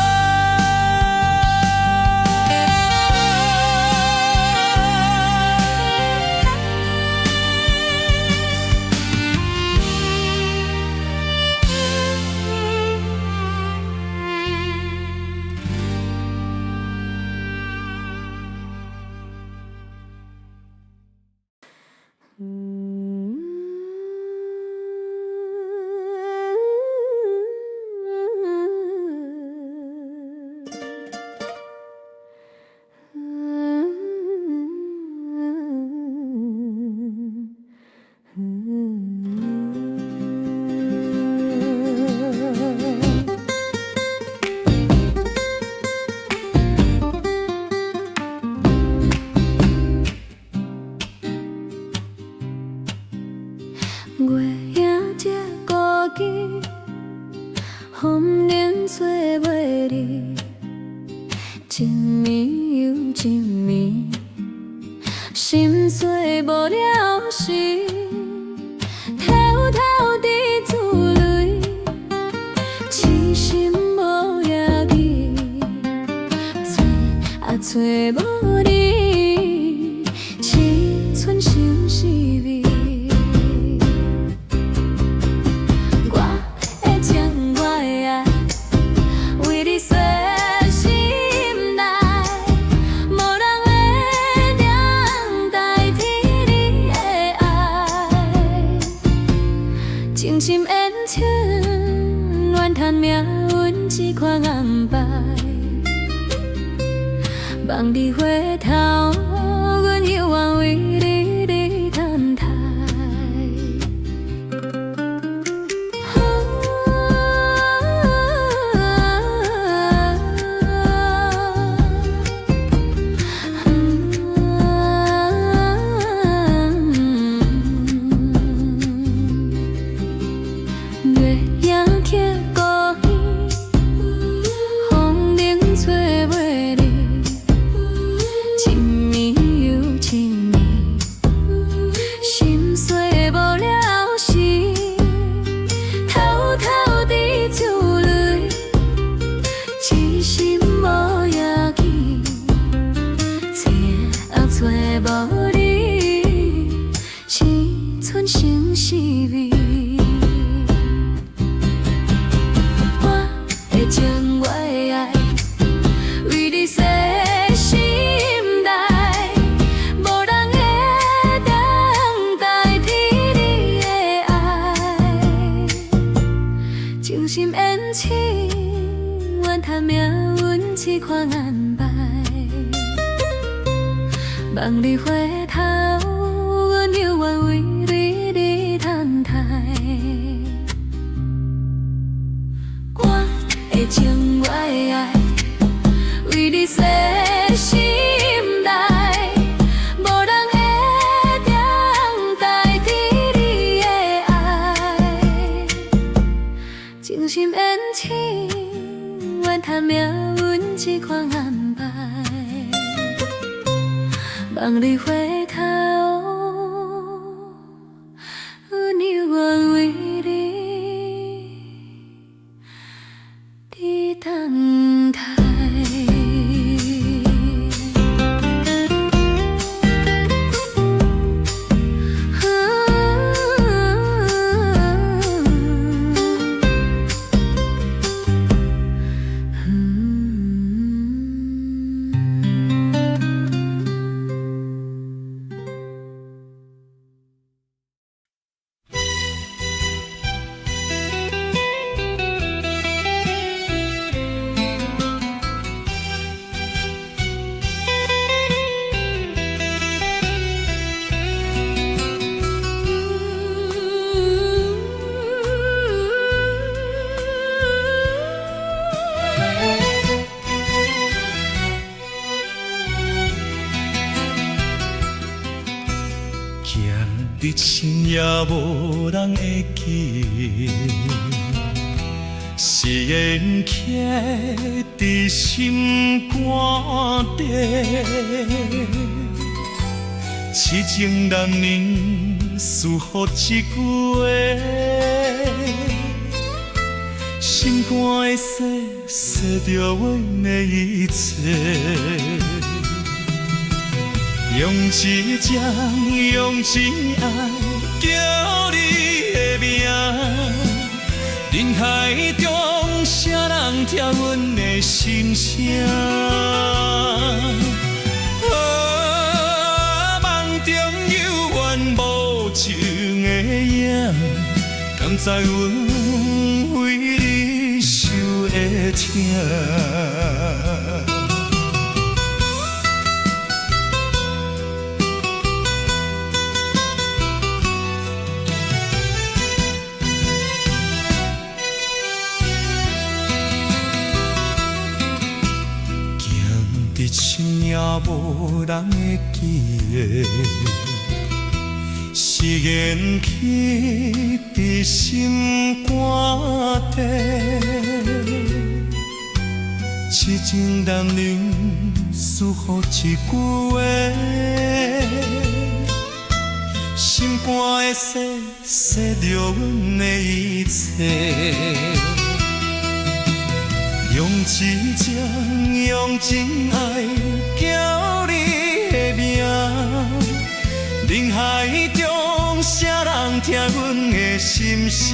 月影这孤寂，风铃吹袂离，一暝又一暝，心碎无了时，偷偷地自泪，痴心无夜记，找也找无你，只剩心是味。情深缘浅，怨叹命运这款安排。望你回头，阮犹原为你等待。月影刻孤耳，风铃吹袂离，一暝又一暝，心碎无了时，偷偷地流泪，痴心无夜记，找也找无你，只剩心是味。情我的爱，为你洗心内，无人会当代替你的爱。情深缘浅，怨叹命运这款安排。望你回头，阮犹原为你等待。情我的爱，为你洗心内，无人会当代替你的爱。情深缘浅，怨叹命运这款安排。望你回头，阮犹原为你。等待。伫深夜无人会记，誓言刻伫心肝底。痴情男人思乎一句话，心肝的洗，洗着阮的一切。用一情，用一爱，叫你的名。人海中，啥人听阮的心声？梦中有缘无情的影，甘知阮为你受的疼？深夜无人会记的，誓言刻伫心肝底。痴情男人思乎一句话，心肝的洗，洗着阮的一切。用一情，用真爱，叫你的名。人海中，啥人听阮的心声？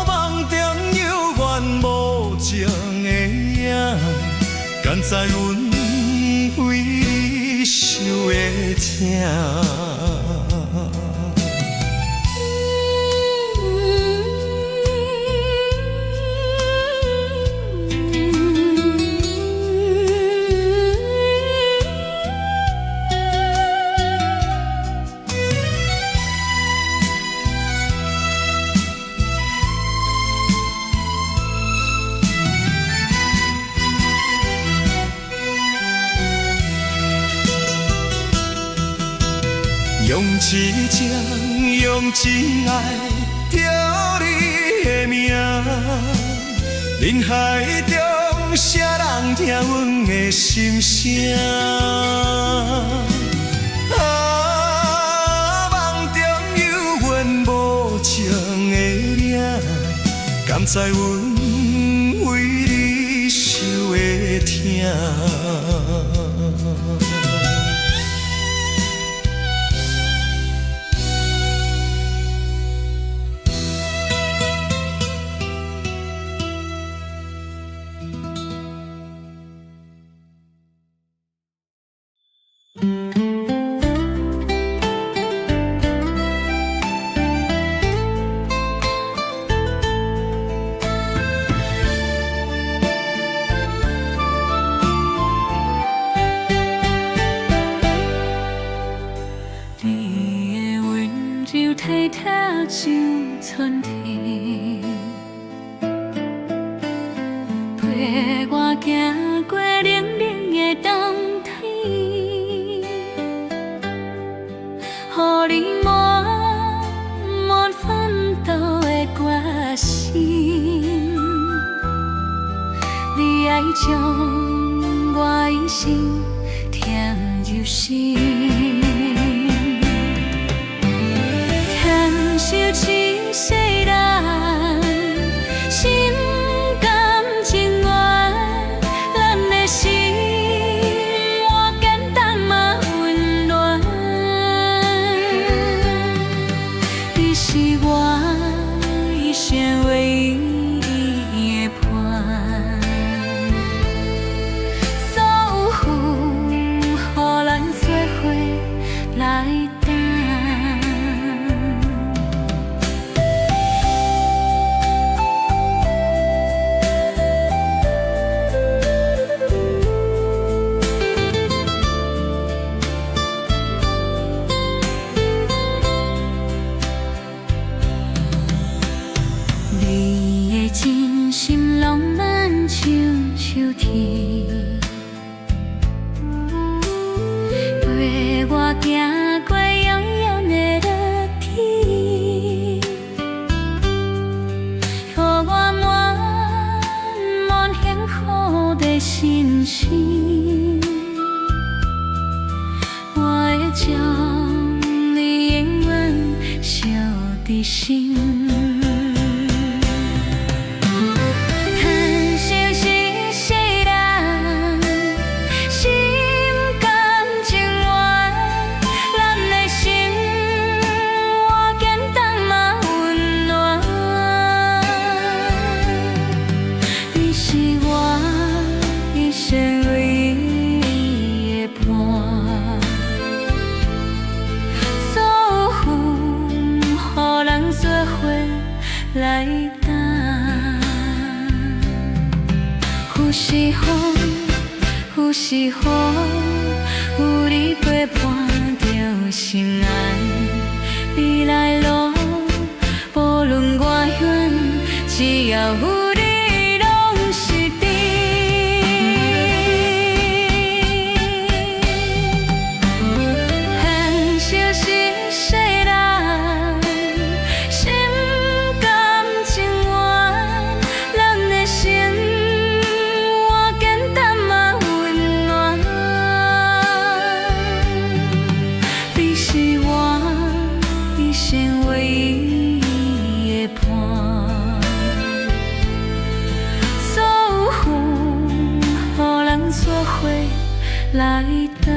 梦中有缘无情的影，甘知阮为你受的疼？用一情，用真爱，叫你的名。人海中，啥人听阮的心声？梦中有缘无情的影，甘知阮为你受的疼？体贴像春天，陪我行过冷冷的冬天，予你满满奋斗的决心。你爱将我一生填入心。受一世人心甘情愿，咱的心换简单嘛温暖。你是我一生唯一的伴，所有雨，予咱做伙来等。真心浪漫像秋天，陪我行过遥远的热天，予我满满幸福的心情。我会将你永远守在心。等。有时风，有时雨，有你陪伴着心安。未来路，无论多远，只要有你，拢是甜。现实是世人，心甘情愿，咱的生活简单嘛温暖。你是我一生唯一的伴，所有雨，予人作伙来等。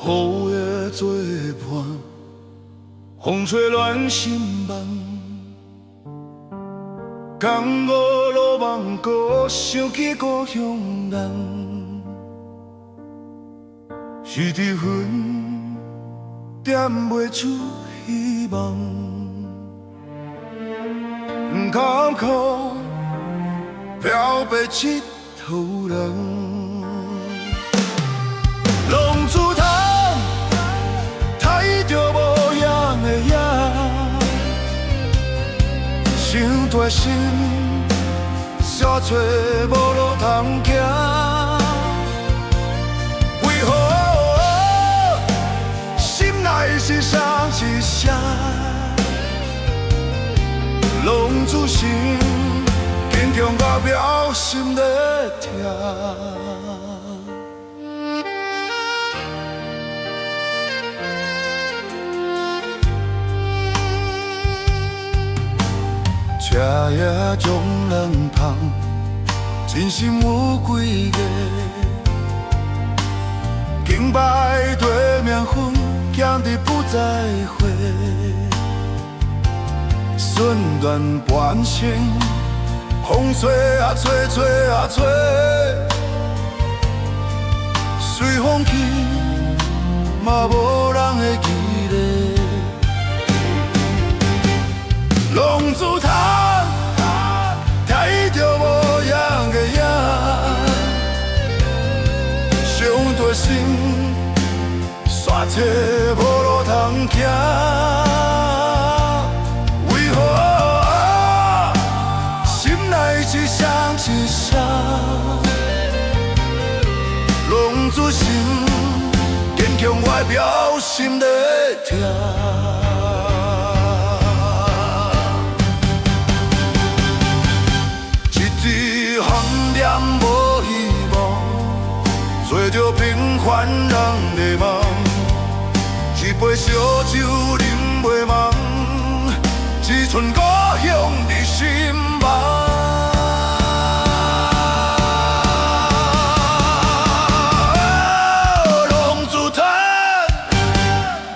雨的作伴，风吹乱心梦。江湖路茫，搁想起故乡人。许滴云，点袂出希望。不甘苦，漂泊佚佗人。浪子叹，待着无影的影，想大心，煞找无路通行。为何心内是谁一声？浪子心，坚强甲表心在疼。吃也将人芳，真心有几个？敬拜对面分，强敌不再会。瞬断半生，风吹啊吹，吹啊吹，随风去，嘛无人会记得。浪子叹，待着无影的影，想大心，煞找无路通行。为何心内只想一声？浪子心，坚强外表心在疼。无希望，做着平凡人的梦，一杯烧酒饮袂忘，一寸故乡伫心房。浪子叹，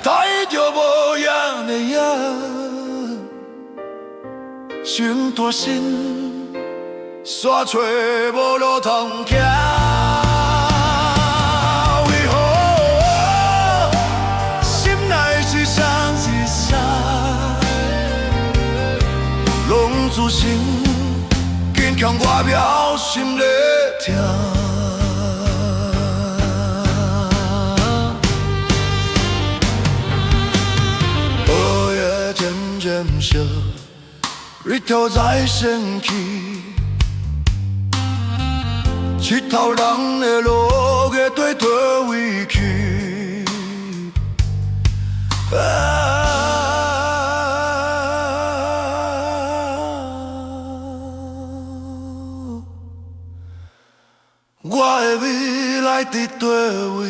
待着无影的影，想大心。煞找无路通行，为何心内只剩一声？浪子心，坚强外表心在疼。黑夜渐渐小，日头在升起。日头人的路个对佗位去。我的未来伫佗位？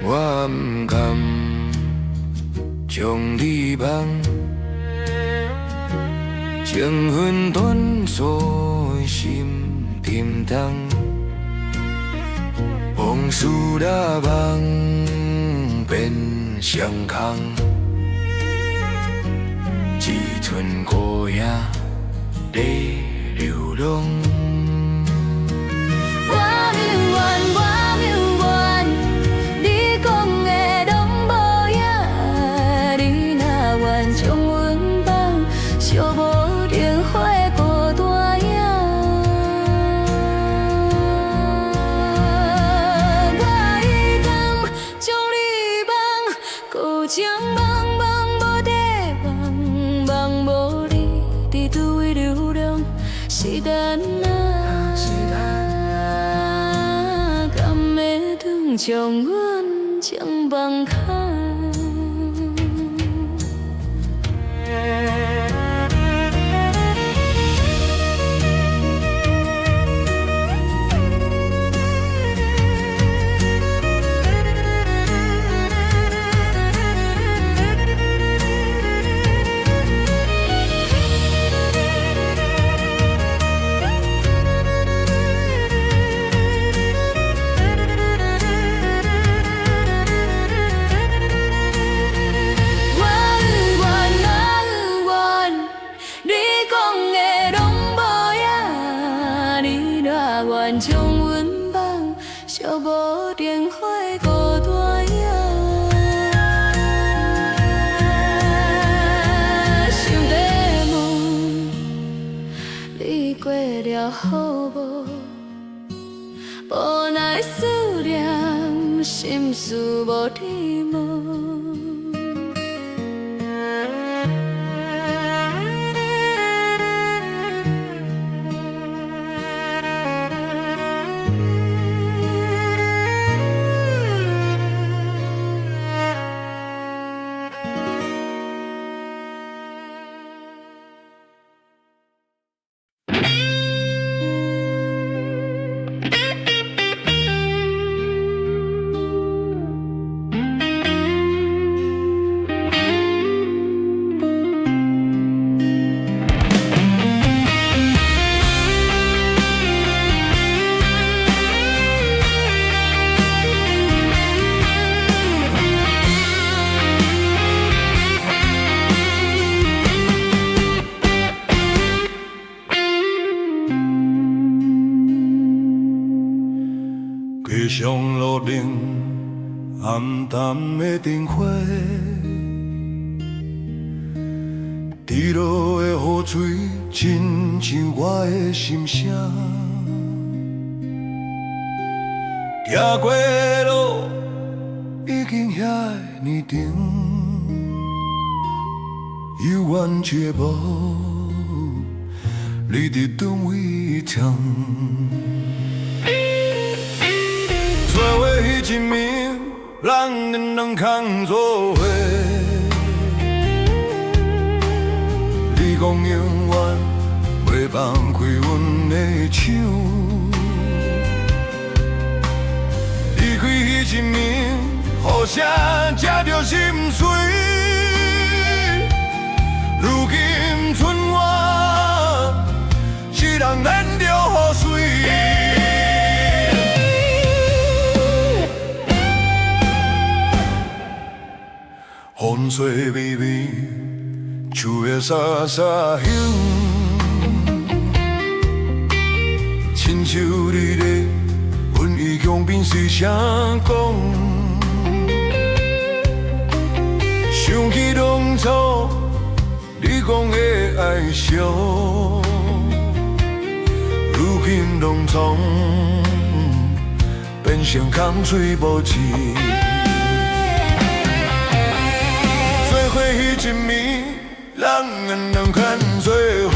我不甘将你放，情分断锁的心沉重，往事拉梦变相空，一寸孤影在流浪。将阮情放开。好无，无奈思念，心事无底无。暗淡的灯火，滴落的雨水，亲像我的心声。行过的路已经遐尼长，犹原一个无，你伫倒位徛？做伙迄一暝，咱两空做伙。你讲永远袂放开阮的手。离开迄一暝，互谁才着心碎？如今剩我一人忍着雨水。风吹微微，树叶沙沙响，亲像你咧阮异乡边细声讲，想起当初你讲的爱惜，如今拢总变成空嘴无字。做伙迄一暝，咱两牵做伙。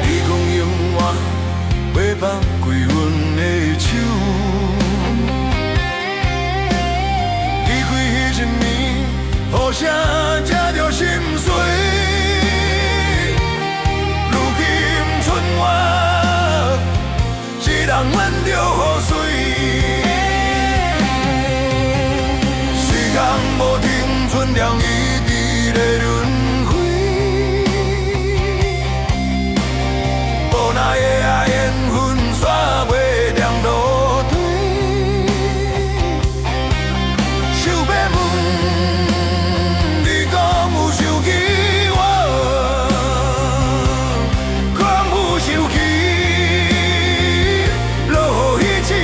你讲永远袂放开阮的手，离开迄一暝，互谁才着心碎？如今剩我一人忍着雨水。无停存量，伊伫咧轮回。无奈的爱缘分煞袂亮路底。想要问，你敢有想起我？敢有想起落雨迄一暝？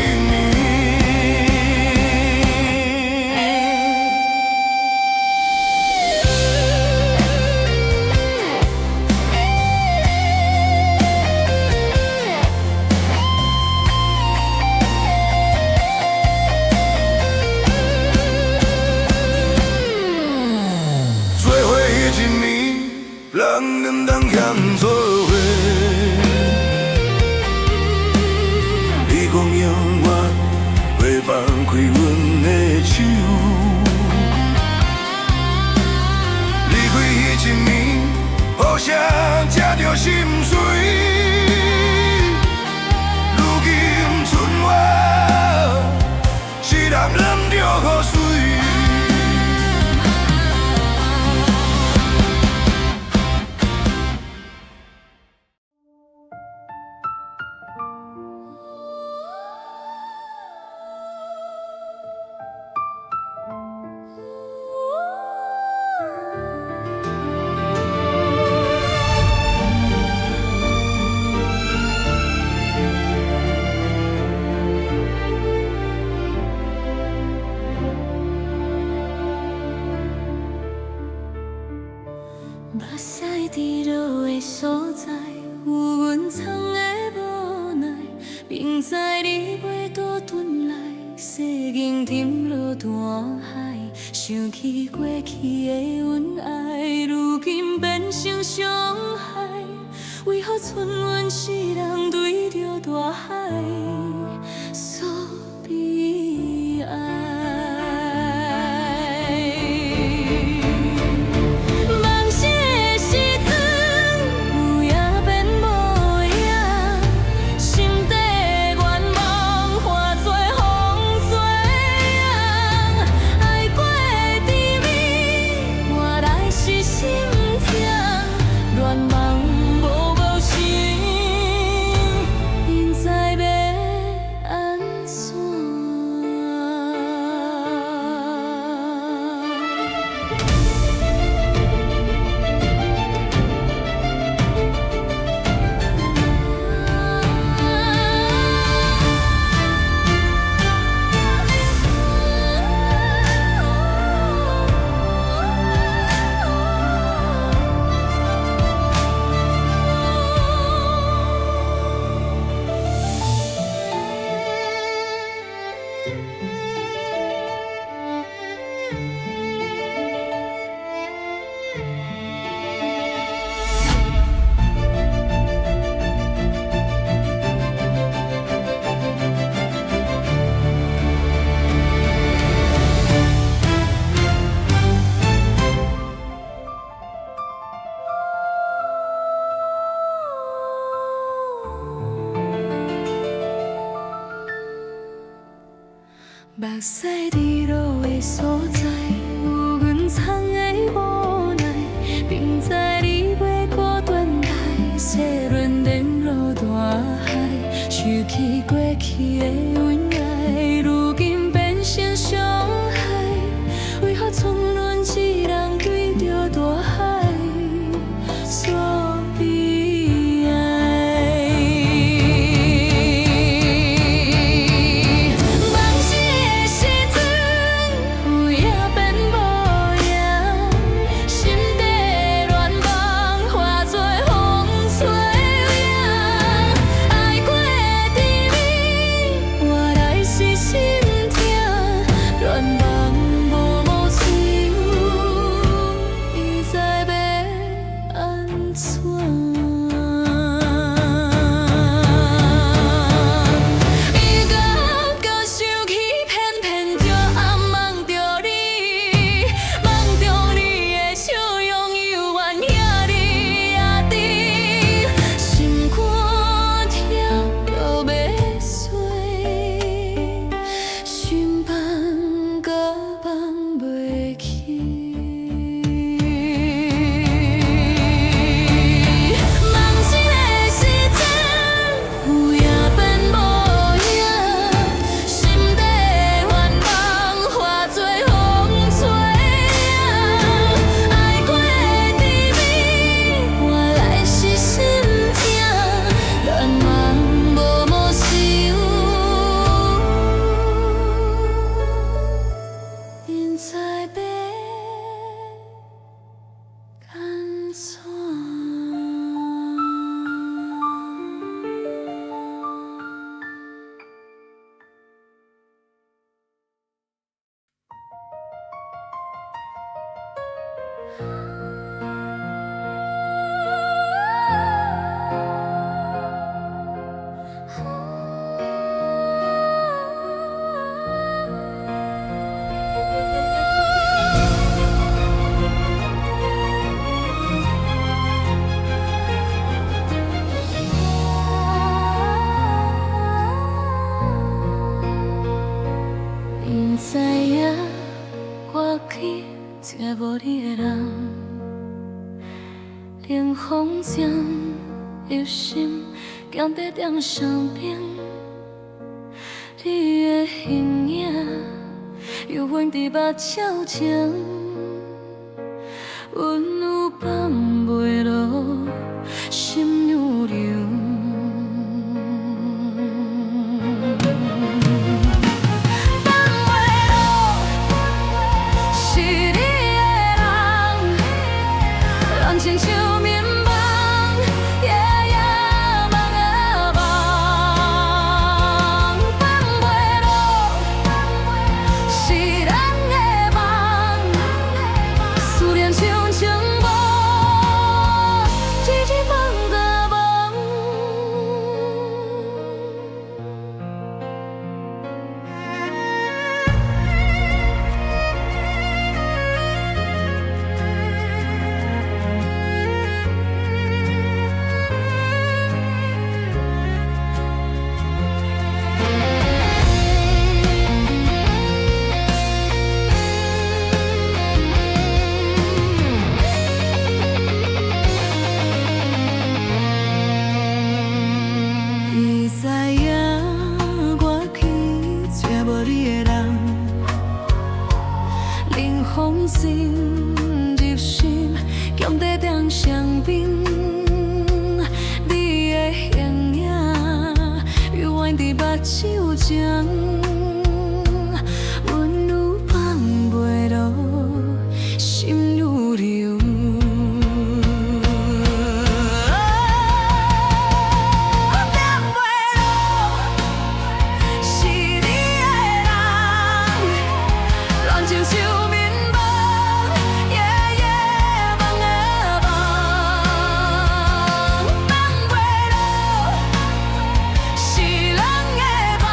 人欠做伙，你讲永远袂放开阮的手，离开迄一暝，互谁才着心碎？如今剩我一人忍着雨水。目屎滴落的所在，有阮藏的无奈。明知你袂倒转来，世间沉落大海。想起过去的恩爱，如今变成伤害。为何剩阮一人对着大海诉悲哀？目屎滴落的所在，有阮藏的无奈，并知你袂孤单来，细润连落大海，收起过去的恩爱，如今变成伤害，为何苍卵一人对着大海说悲哀？梦醒的时阵，有影变无影，心底乱梦化作风吹影。爱过的甜蜜，换来是心痛，乱梦无无想，伊知要安怎？预告搁想起，偏偏就暗梦着你，梦中你的笑容犹原遐哩遐甜，心肝跳着要碎，心放搁放袂去。梦醒的时阵，有影变无影，心底幻梦化作风吹影。爱过的甜蜜，换来是心痛，乱梦无无想，因知要安怎？因知影我去找无你的人，冷风将忧心强在点上边，你的形影犹原伫目睭前，温有放袂落，心又凉。是你的人，乱亲像眠梦，夜夜梦啊梦，放袂落，是人的梦，思念像情梦，一直梦到梦。伊知影我去找无你的人，冷风侵入心，强在点上边。你的形影犹原伫目睭前，温有放袂落，心又凉。是你的人，乱亲像眠梦，夜夜梦啊梦，放袂落，是人的梦。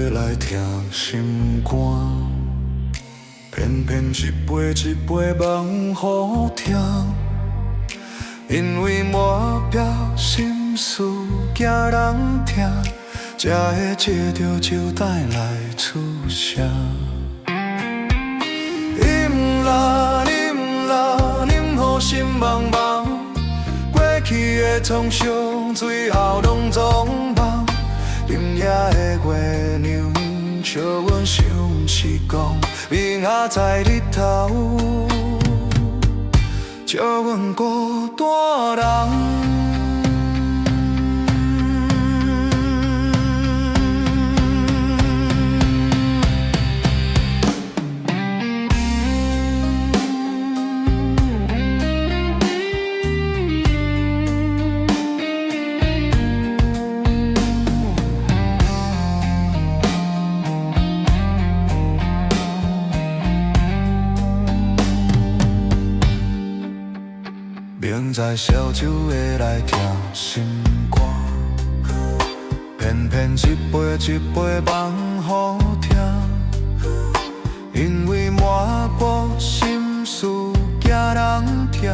会来疼心肝，偏偏一杯一杯梦好听，因为满表心事惊人听，才会借着酒袋来出声。饮啦饮啦，饮好心茫茫，过去的创伤最后拢总忘。今夜的月亮，笑阮想是讲，明仔载日头，笑阮孤单人。明知烧酒会来疼心肝，偏偏一杯一杯梦好听，因为满肚心事惊人听，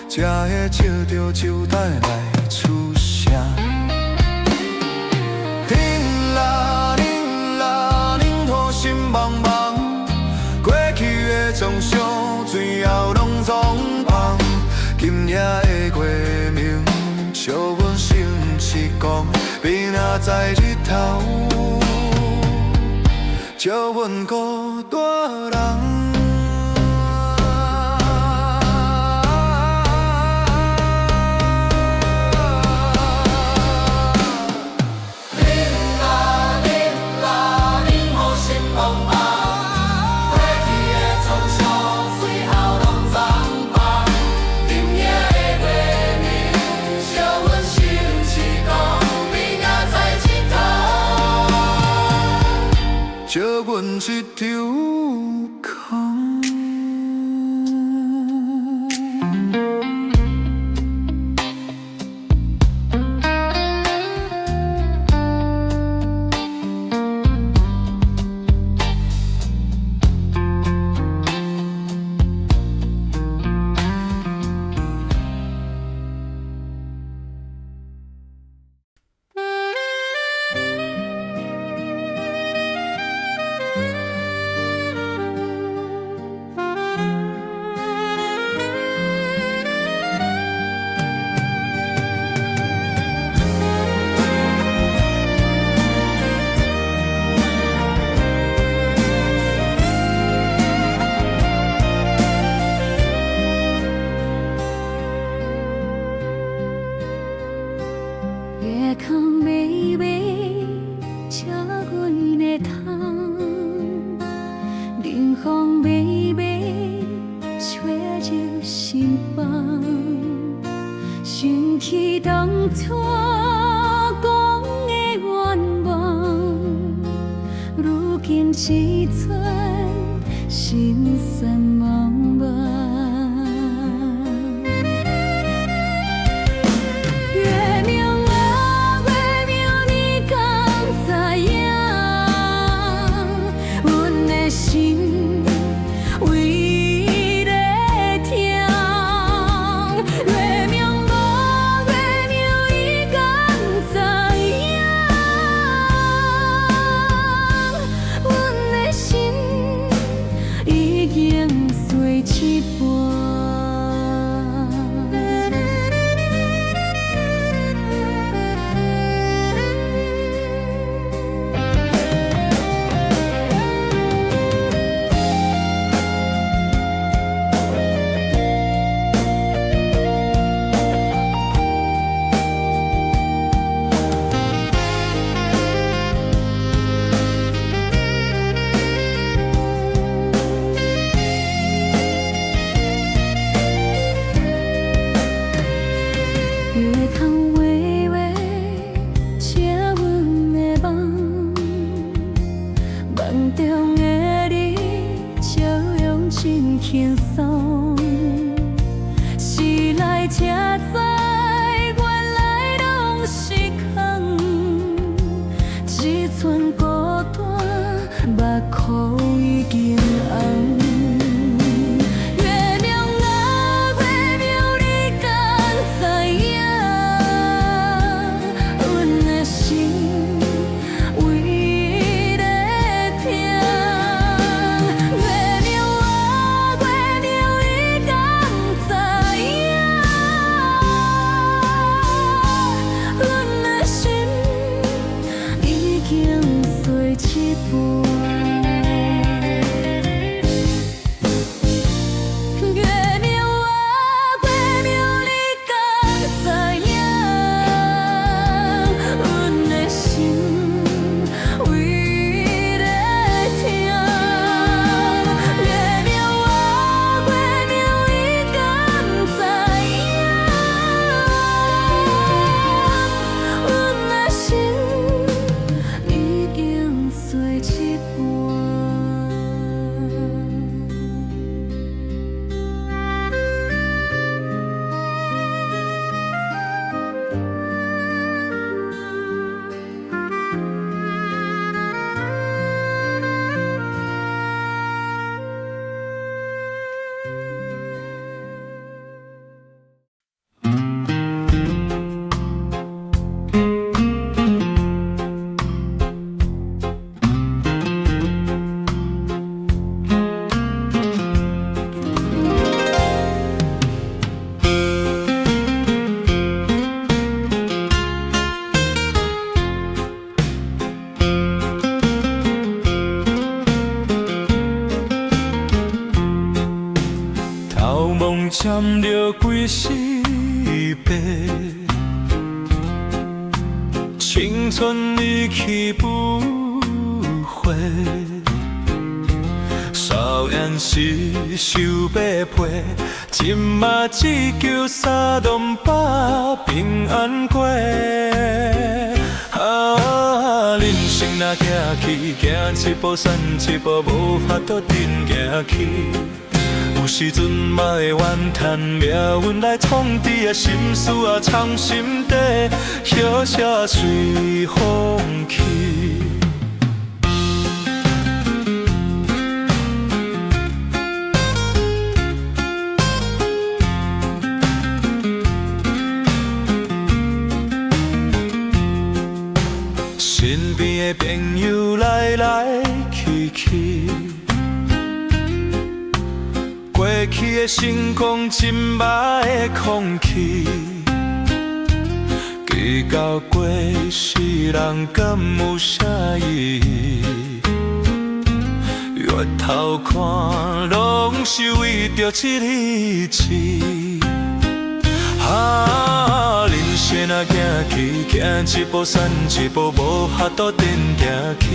才会借着酒袋来出声。饮啦饮啦，饮好心茫茫，过去的创伤最后拢总忘。今夜的月明，笑阮心是讲，明仔载日头，笑阮孤单人。借阮一场空。月空微微，照阮的窗，冷风微微，吹入心房。想起当初讲的愿望，如今一寸心酸茫茫。轻松，时来才知，原来拢是空，一寸孤单。占着几世白，青春已去不回。少年时受被迫，今嘛只求三顿饱，平安过。人生若行去，行一步算一步，无法度定行去。有时阵嘛会怨叹命运来创治啊，心事啊藏心底，歇歇随风去。身边的朋友来来去去。过去的成功，今嘛的空气，计较过世人敢有啥意义？越头看，拢是为着一日子。人生啊行去，行一步算一步，无法度定行去。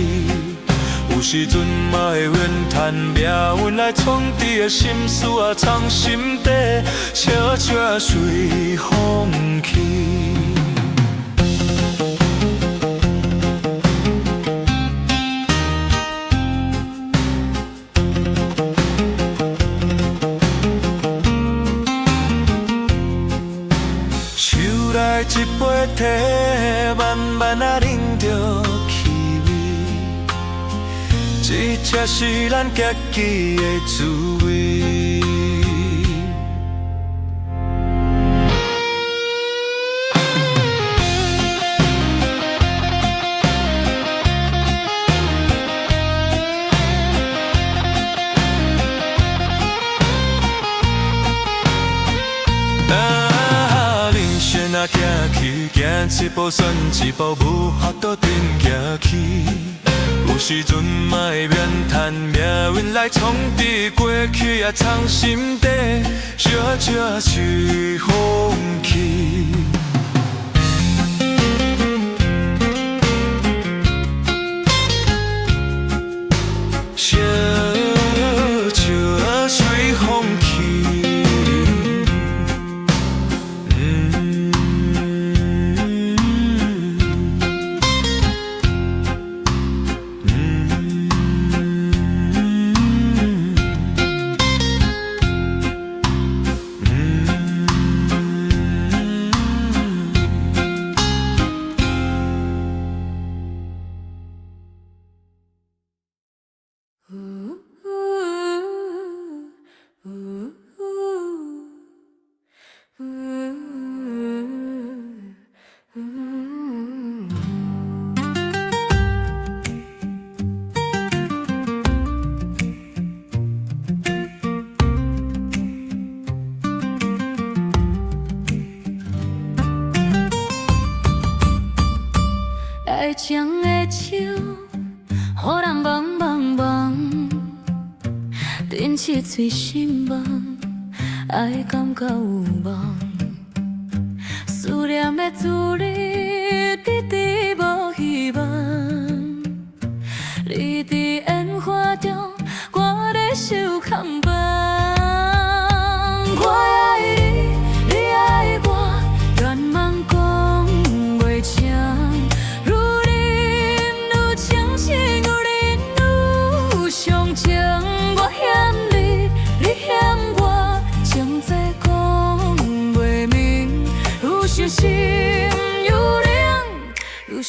有时阵嘛会怨叹命运来创治的心事啊藏心底，悄悄随风去。手来一杯茶，慢慢啊饮着。这才是咱家己的滋味。人生啊行去，行一步算一步，无法度定行去。有时阵嘛会怨叹命运来创治，过去也藏心底，悄悄随风去。悄悄随风去。爱情的手，予人茫茫茫，珍惜最心梦，爱感觉有望，思念的滋你，直直无希望。你伫烟花中，我在受空房。我爱你，你爱我，愿望讲袂清。愈忍愈清醒，愈忍愈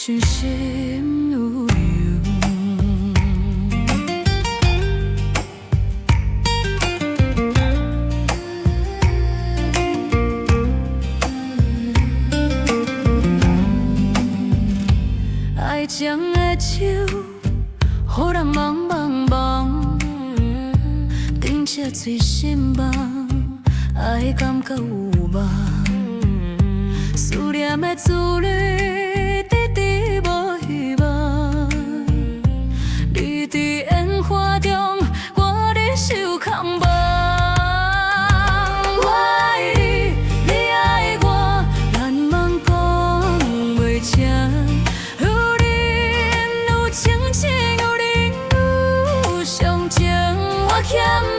伤心有用。爱情的手，予人茫茫茫，顶切嘴心梦，爱感觉有梦，思念的滋蕊，直直无希望。你伫烟花中，我伫受空梦。我爱你，你爱我，难忘讲袂清。有人有情情，有人有伤情。我欠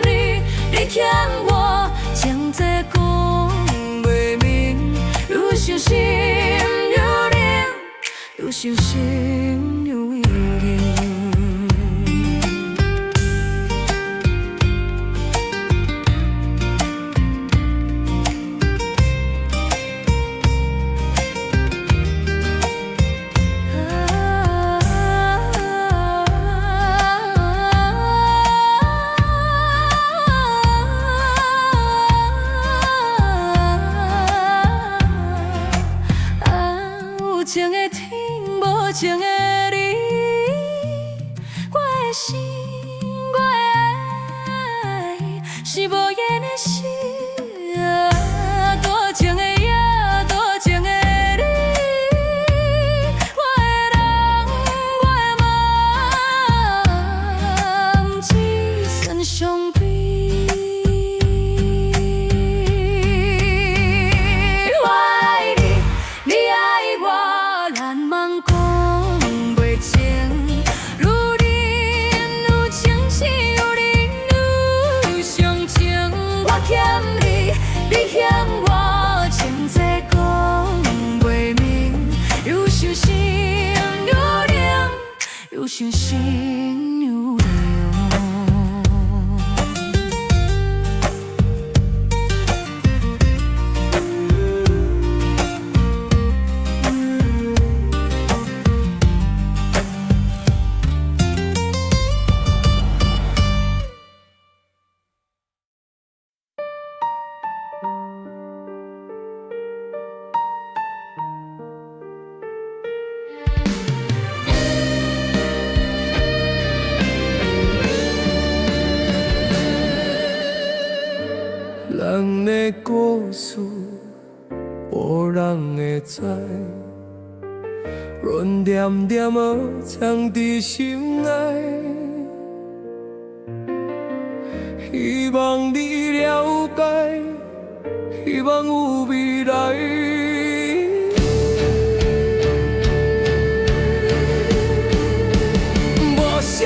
你，你欠我，情债讲袂明。愈伤心愈冷，愈伤心愈硬。有情的天，无情的你，我的心，我的爱，是无言的诗。多情的夜，多情的你，我的人，我的梦，只剩伤悲。我爱你，你爱我，难忘讲袂清。有人有情情，有人有伤情。我欠你，你欠我，情债讲袂明。愈伤心愈冷，愈伤心愈凉。人的故事，无人会知，阮点点啊藏伫心内。希望你了解，希望有未来。无啥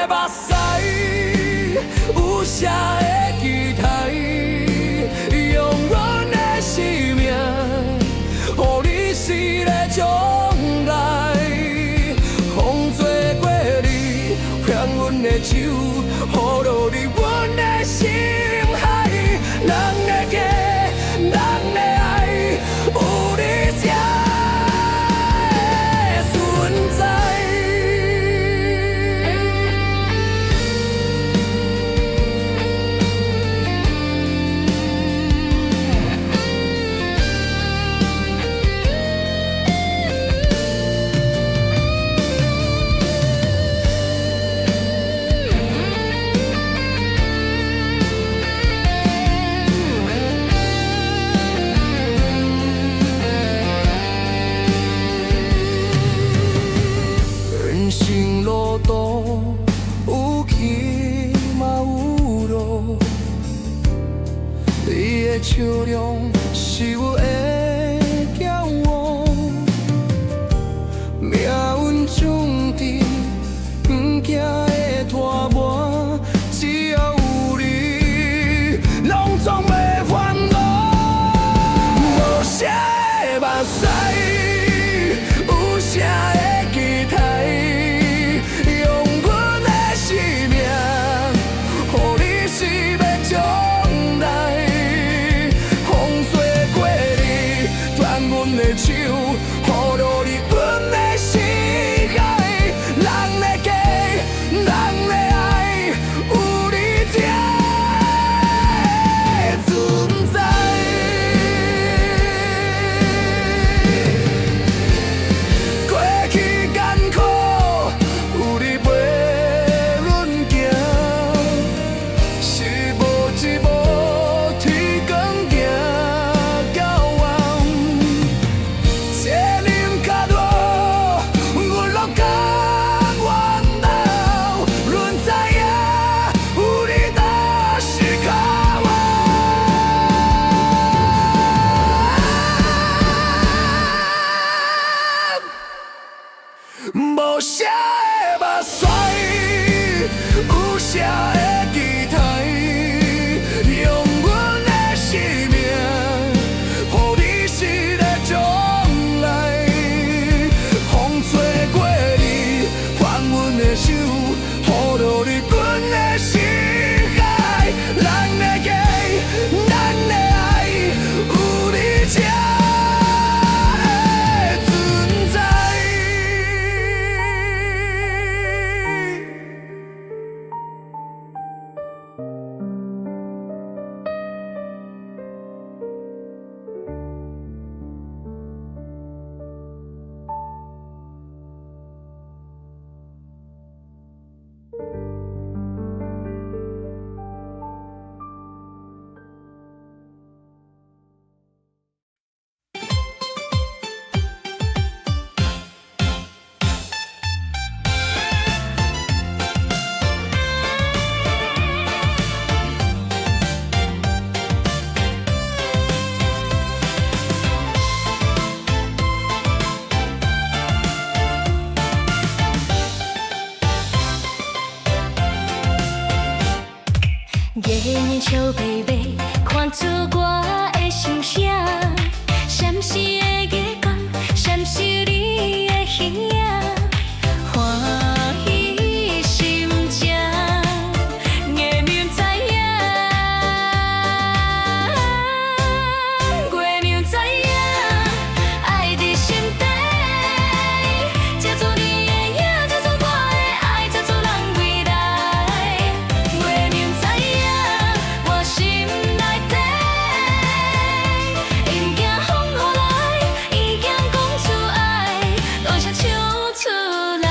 的目屎，有啥的期待。用阮的生命，予你诗的将来。风吹过你，牵阮的手，雨落入阮的心海。人的家，人的爱，有你才会存在。人生路途有起嘛有落，你的笑容是我的骄傲。命运注定不行的拖磨，只要有你，拢总袂烦恼。无啥的目屎，有啥的期待。用阮的生命，予你诗的将来。风吹过你，夜年笑微微，看出我的心声。闪烁的月光，闪烁你的形影，欢喜心情，月明知影，月明知影，爱在心底。接住你的影，接住我的爱，接住咱未来。月明知影，我心内底，因惊风雨来，已经讲出爱，大声唱出来。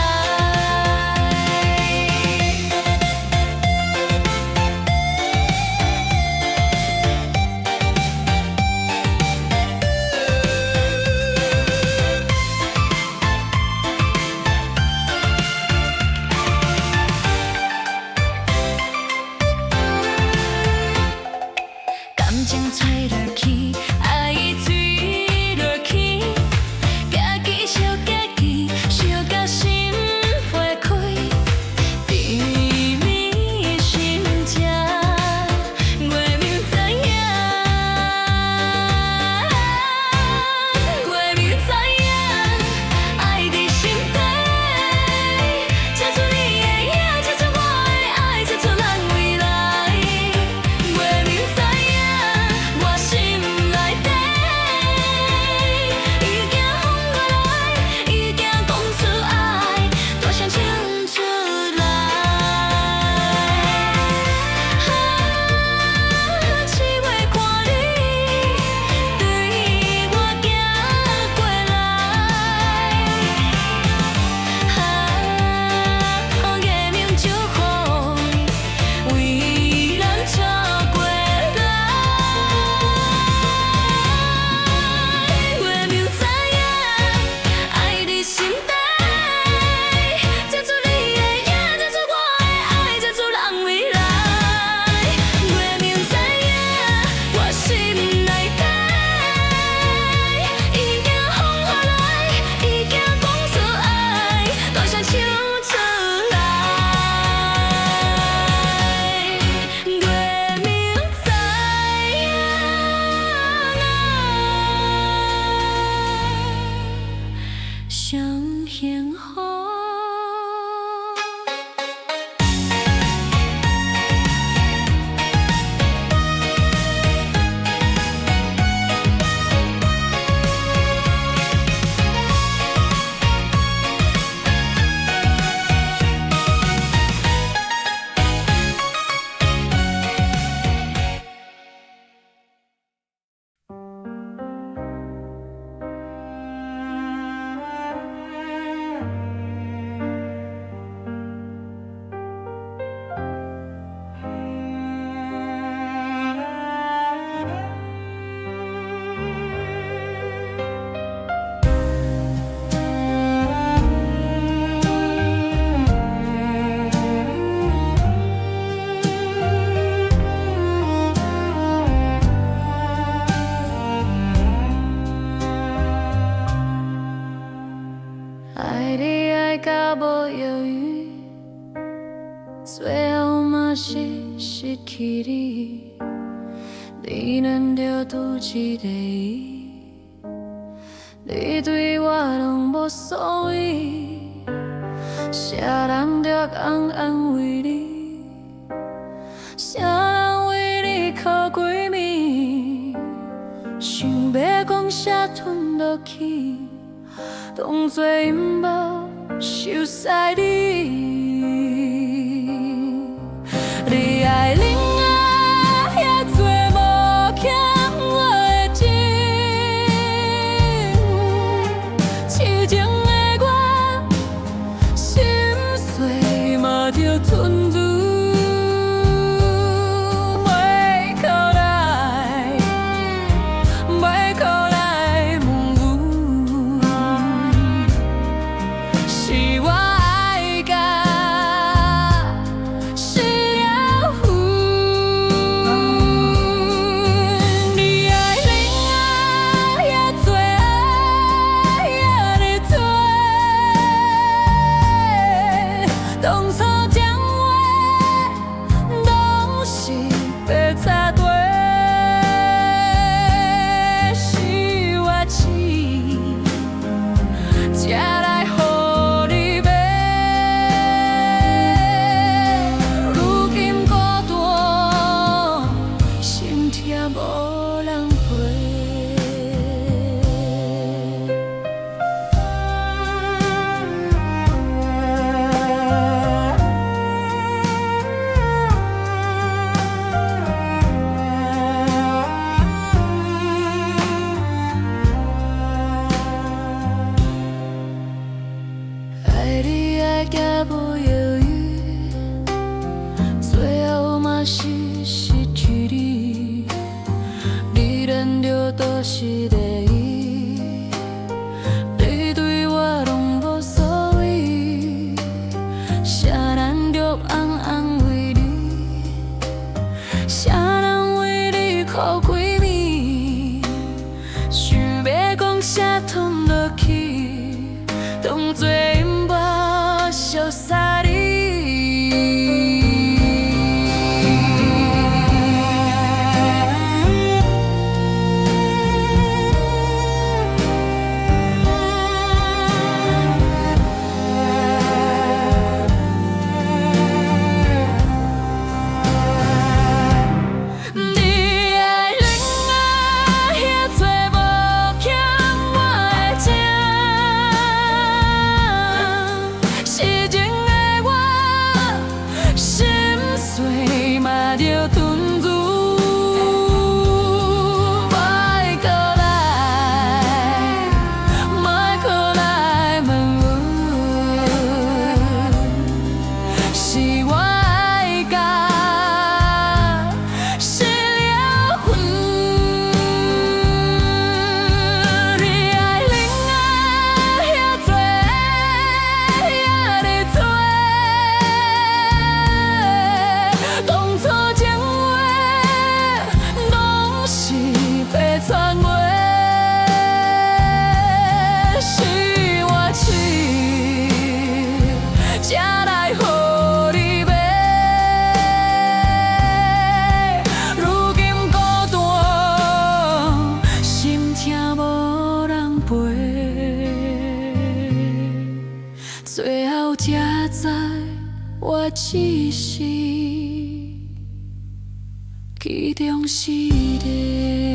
感情吹落去，爱吹落去，家己小家己，烧甲心花开，甜蜜心情，月明知影，月明知影，爱在心底，接住你的影，接住我的爱，接住咱未来。月明知影，我心内底，已经风雨来，已经讲出爱，大声唱出来。七月看你对我行过来，月明祝福为咱照过来。月明知影，爱在心底，接住你的影，接住我的爱，接住咱未来。月明知影，我心内底，已经风雨来，已经讲出爱，大声唱出来。月明知影，上幸福。爱你爱到无犹豫，最后嘛是失去你。你难着拄一个伊，你对我拢无所谓，啥人着讲安慰你，啥人为你靠闺蜜，想要讲啥吞落去。当作因无收拾你，你爱恁啊遐多无欠我的情，痴情的我心碎嘛着吞住。是我爱甲是失去你，你连着都是第一，你对我拢无所谓，谁人着安慰你，谁人为你哭几暝，想要讲啥吞落去，当作因无相识你。最后才知，我只是其中一个。